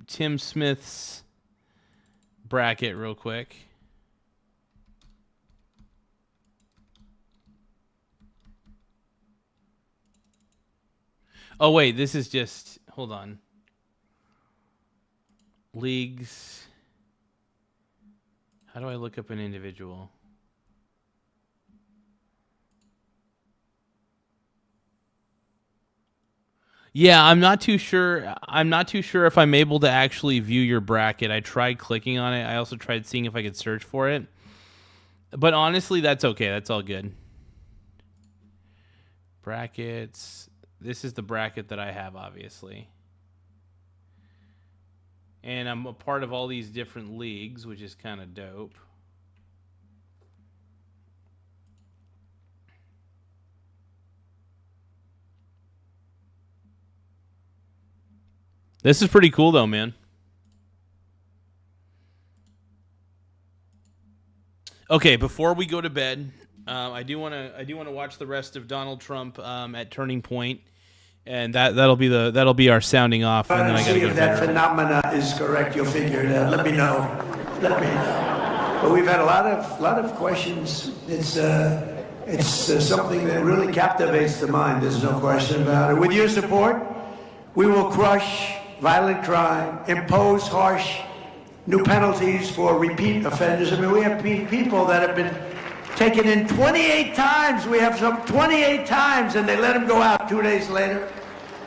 [SPEAKER 1] Tim Smith's bracket real quick. Oh, wait, this is just, hold on. Leagues. How do I look up an individual? Yeah, I'm not too sure. I'm not too sure if I'm able to actually view your bracket. I tried clicking on it. I also tried seeing if I could search for it. But honestly, that's okay. That's all good. Brackets. This is the bracket that I have, obviously. And I'm a part of all these different leagues, which is kind of dope. This is pretty cool, though, man. Okay, before we go to bed, I do want to watch the rest of Donald Trump at Turning Point, and that'll be our sounding off. And then I gotta
[SPEAKER 3] see
[SPEAKER 1] go
[SPEAKER 3] if
[SPEAKER 1] to
[SPEAKER 3] that
[SPEAKER 1] bed.
[SPEAKER 3] phenomena is correct. You'll figure it out. Let me know. Let me know. But we've had a lot of questions. It's something that really captivates the mind. There's no question about it. With your support, we will crush violent crime, impose harsh new penalties for repeat offenders. I mean, we have people that have been taken in 28 times. We have some 28 times, and they let them go out 2 days later.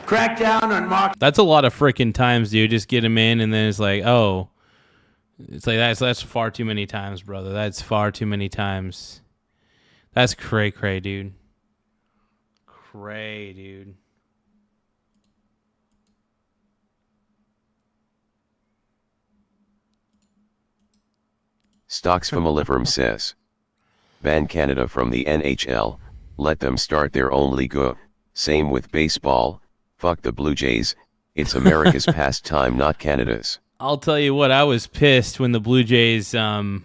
[SPEAKER 3] Crack down on Mark.
[SPEAKER 1] That's a lot of freaking times, dude. Just get him in, and then it's like, oh, it's like that's far too many times, brother. That's far too many times. That's cray, dude. Cray, dude.
[SPEAKER 4] Stocks from Oliverum says, ban Canada from the NHL, let them start their own league. Same with baseball, fuck the Blue Jays, it's America's pastime, not Canada's.
[SPEAKER 1] I'll tell you what, I was pissed when the Blue Jays won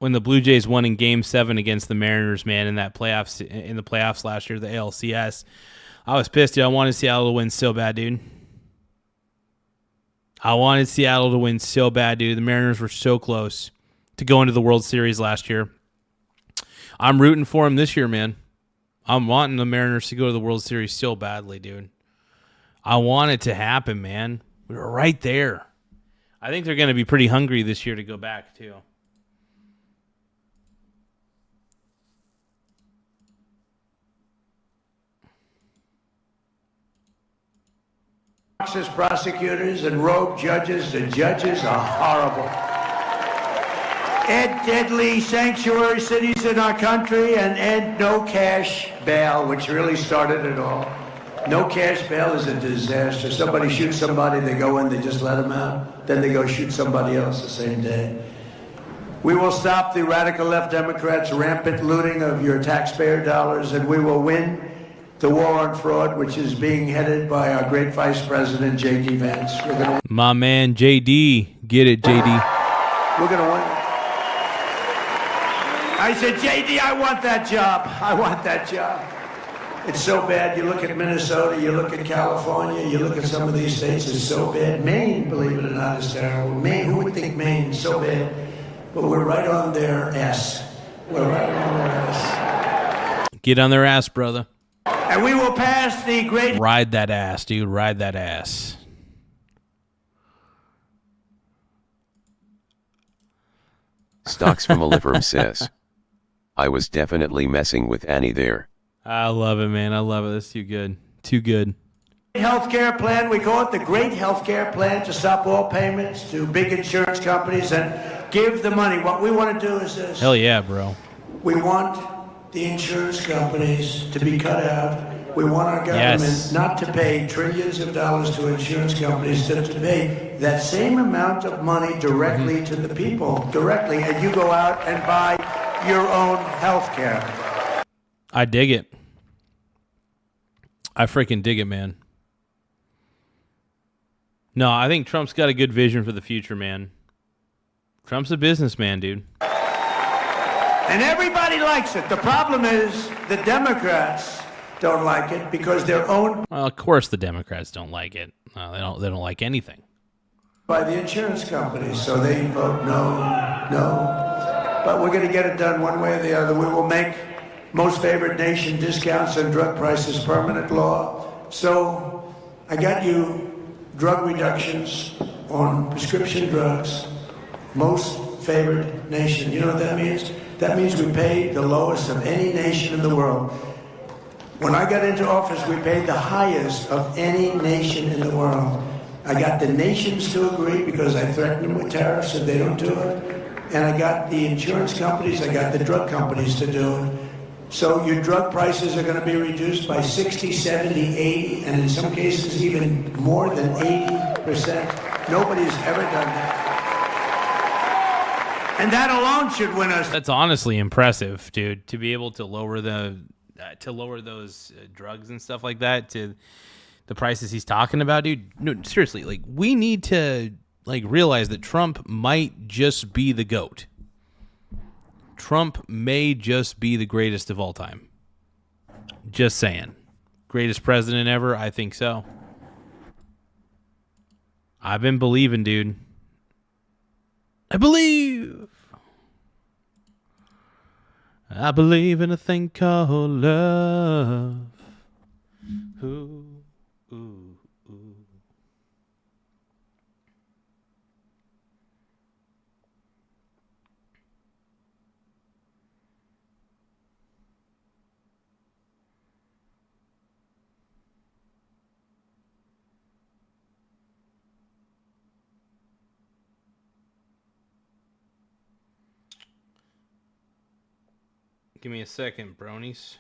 [SPEAKER 1] in Game 7 against the Mariners, man, in the playoffs last year, the ALCS. I was pissed, dude. I wanted Seattle to win so bad, dude. I wanted Seattle to win so bad, dude. The Mariners were so close to go into the World Series last year. I'm rooting for them this year, man. I'm wanting the Mariners to go to the World Series so badly, dude. I want it to happen, man. We were right there. I think they're going to be pretty hungry this year to go back, too.
[SPEAKER 3] Marxist prosecutors and rogue judges. The judges are horrible. End deadly sanctuary cities in our country and end no cash bail, which really started it all. No cash bail is a disaster. Somebody shoots somebody, they go in, they just let them out. Then they go shoot somebody else the same day. We will stop the radical left Democrats' rampant looting of your taxpayer dollars, and we will win the war on fraud, which is being headed by our great Vice President, J.D. Vance.
[SPEAKER 1] My man, J.D. Get it, J.D.
[SPEAKER 3] We're going to win. I said, J.D., I want that job. I want that job. It's so bad. You look at Minnesota, you look at California, you look at some of these states, it's so bad. Maine, believe it or not, is terrible. Maine, who would think Maine is so bad? But we're right on their ass. We're right on their ass.
[SPEAKER 1] Get on their ass, brother.
[SPEAKER 3] And we will pass the great...
[SPEAKER 1] Ride that ass, dude. Ride that ass.
[SPEAKER 4] Stocks from Oliverum says, I was definitely messing with Annie there.
[SPEAKER 1] I love it, man. I love it. That's too good. Too good.
[SPEAKER 3] Healthcare plan, we call it the Great Healthcare Plan, to stop all payments to big insurance companies and give the money. What we want to do is this.
[SPEAKER 1] Hell yeah, bro.
[SPEAKER 3] We want the insurance companies to be cut out. We want our government not to pay trillions of dollars to insurance companies, to pay that same amount of money directly to the people, directly, and you go out and buy your own health care.
[SPEAKER 1] I dig it. I freaking dig it, man. No, I think Trump's got a good vision for the future, man. Trump's a businessman, dude.
[SPEAKER 3] And everybody likes it. The problem is the Democrats don't like it because they're owned
[SPEAKER 1] Well, of course the Democrats don't like it. They don't like anything.
[SPEAKER 3] by the insurance companies, so they vote no. But we're going to get it done one way or the other. We will make most favored nation discounts on drug prices permanent law. So I got you drug reductions on prescription drugs, most favored nation. You know what that means? That means we pay the lowest of any nation in the world. When I got into office, we paid the highest of any nation in the world. I got the nations to agree because I threatened them with tariffs if they don't do it. And I got the insurance companies, I got the drug companies to do it. So your drug prices are going to be reduced by 60, 70, 80, and in some cases even more than 80%. Nobody's ever done that. And that alone should win us.
[SPEAKER 1] That's honestly impressive, dude, to be able to lower those drugs and stuff like that to the prices he's talking about, dude. No, seriously, like we need to realize that Trump might just be the GOAT. Trump may just be the greatest of all time. Just saying. Greatest president ever? I think so. I've been believing, dude. I believe in a thing called love. Ooh, ooh, ooh. Give me a second, bronies.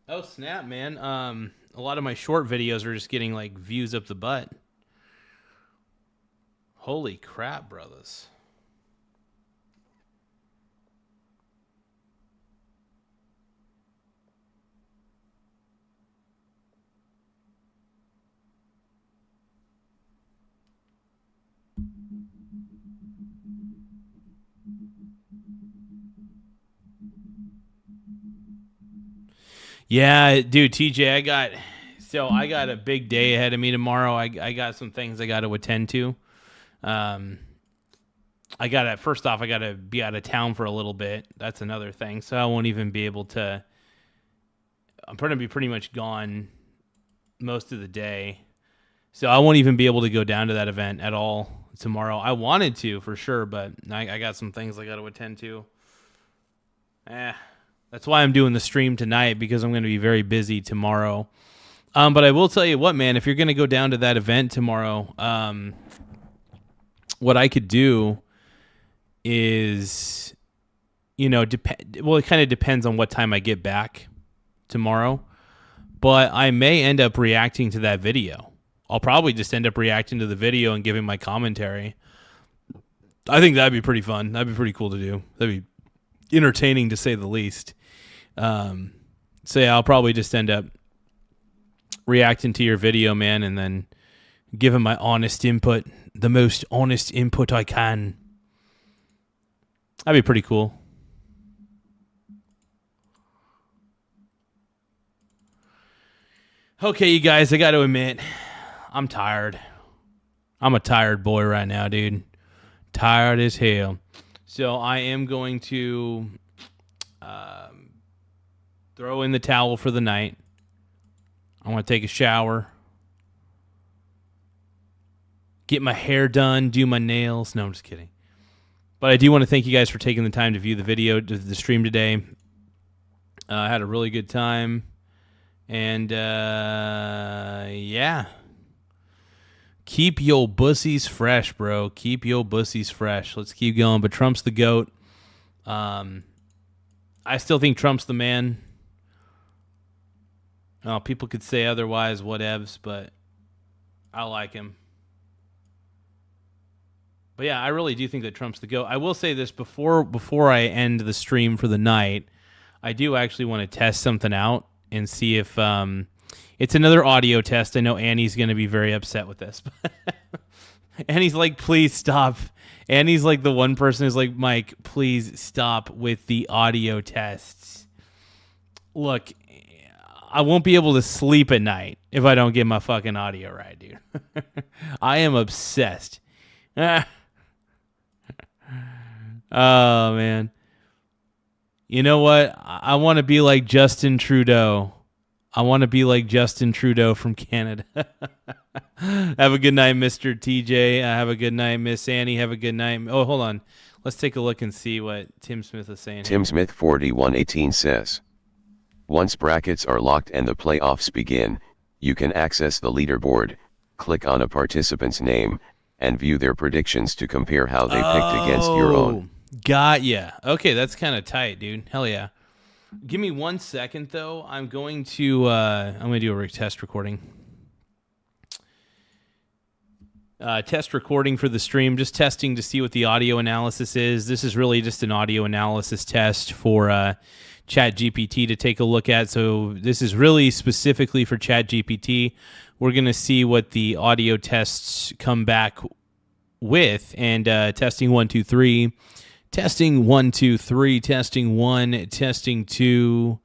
[SPEAKER 1] Oh, snap, man. A lot of my short videos are just getting like views up the butt. Holy crap, brothers. Yeah, dude, TJ, I got a big day ahead of me tomorrow. I got some things I got to attend to. First off, I got to be out of town for a little bit. That's another thing. So I won't even be able to. I'm going to be pretty much gone most of the day. So I won't even be able to go down to that event at all tomorrow. I wanted to for sure, but I got some things I got to attend to. That's why I'm doing the stream tonight, because I'm going to be very busy tomorrow. But I will tell you what, man, if you're going to go down to that event tomorrow, what I could do is well, it kind of depends on what time I get back tomorrow. But I may end up reacting to that video. I'll probably just end up reacting to the video and giving my commentary. I think that'd be pretty fun. That'd be pretty cool to do. That'd be entertaining to say the least. So yeah, I'll probably just end up reacting to your video, man, and then giving my honest input, the most honest input I can. That'd be pretty cool. Okay, you guys, I got to admit, I'm tired. I'm a tired boy right now, dude. Tired as hell. So I am going to throw in the towel for the night. I want to take a shower. Get my hair done, do my nails. No, I'm just kidding. But I do want to thank you guys for taking the time to view the video, the stream today. I had a really good time. And, yeah. Keep your bussies fresh, bro. Keep your bussies fresh. Let's keep going. But Trump's the GOAT. I still think Trump's the man. People could say otherwise, whatevs, but I like him. But yeah, I really do think that Trump's the GOAT. I will say this before I end the stream for the night. I do actually want to test something out and see if it's another audio test. I know Annie's going to be very upset with this. Annie's like, please stop. Annie's like the one person who's like, Mike, please stop with the audio tests. Look, I won't be able to sleep at night if I don't get my fucking audio right, dude. I am obsessed. Oh, man. You know what? I want to be like Justin Trudeau. I want to be like Justin Trudeau from Canada. Have a good night, Mr. TJ. Have a good night, Miss Annie. Have a good night. Oh, hold on. Let's take a look and see what Tim Smith is saying.
[SPEAKER 4] Tim Smith 4118 says, once brackets are locked and the playoffs begin, you can access the leaderboard, click on a participant's name, and view their predictions to compare how they picked against your own.
[SPEAKER 1] Got ya. Okay, that's kind of tight, dude. Hell yeah. Give me 1 second, though. I'm going to do a test recording. Test recording for the stream, just testing to see what the audio analysis is. This is really just an audio analysis test for ChatGPT to take a look at. So this is really specifically for ChatGPT. We're going to see what the audio tests come back with. And testing 1, 2, 3. Testing 1, 2, 3. Testing 1. Testing 2.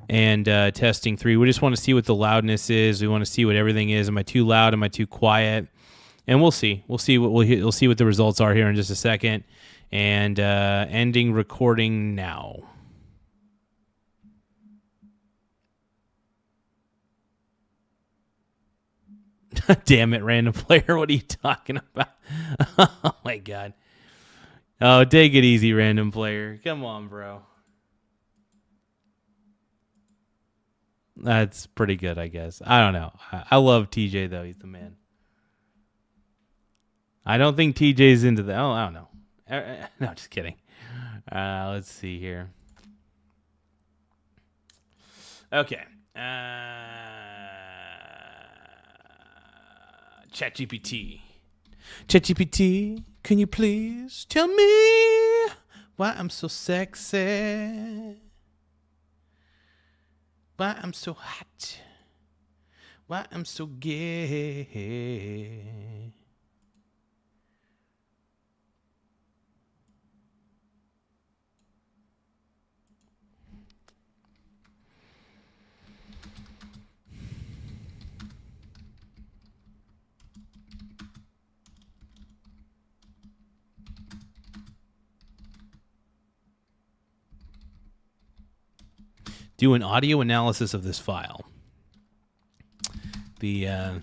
[SPEAKER 1] And testing 3. We just want to see what the loudness is. We want to see what everything is. Am I too loud? Am I too quiet? And we'll see. We'll see what the results are here in just a second. And ending recording now. Damn it, random player. What are you talking about? Oh, my God. Oh, take it easy, random player. Come on, bro. That's pretty good, I guess. I don't know. I love TJ, though. He's the man. I don't think TJ's into that. Oh, I don't know. No, just kidding. Let's see here. Okay. ChatGPT. ChatGPT, can you please tell me why I'm so sexy? Why I'm so hot? Why I'm so gay? Do an audio analysis of this file. I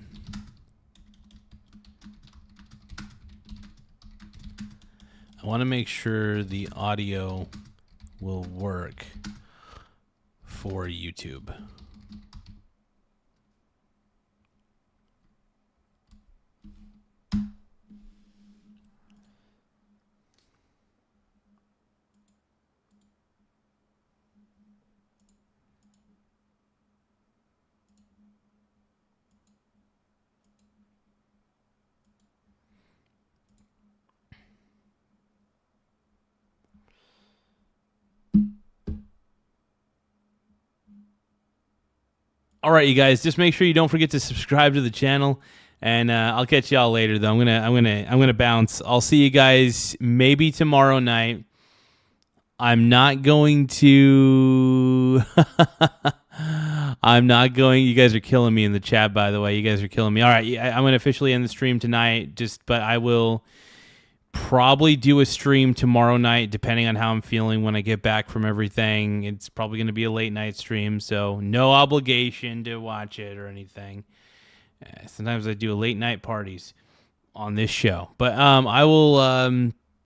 [SPEAKER 1] want to make sure the audio will work for YouTube. All right, you guys, just make sure you don't forget to subscribe to the channel, and I'll catch y'all later. Though I'm gonna bounce. I'll see you guys maybe tomorrow night. I'm not going to. I'm not going. You guys are killing me in the chat, by the way. You guys are killing me. All right, I'm going to officially end the stream tonight. But I will probably do a stream tomorrow night, depending on how I'm feeling when I get back from everything. It's probably going to be a late night stream, so no obligation to watch it or anything. Sometimes I do late night parties on this show, but I will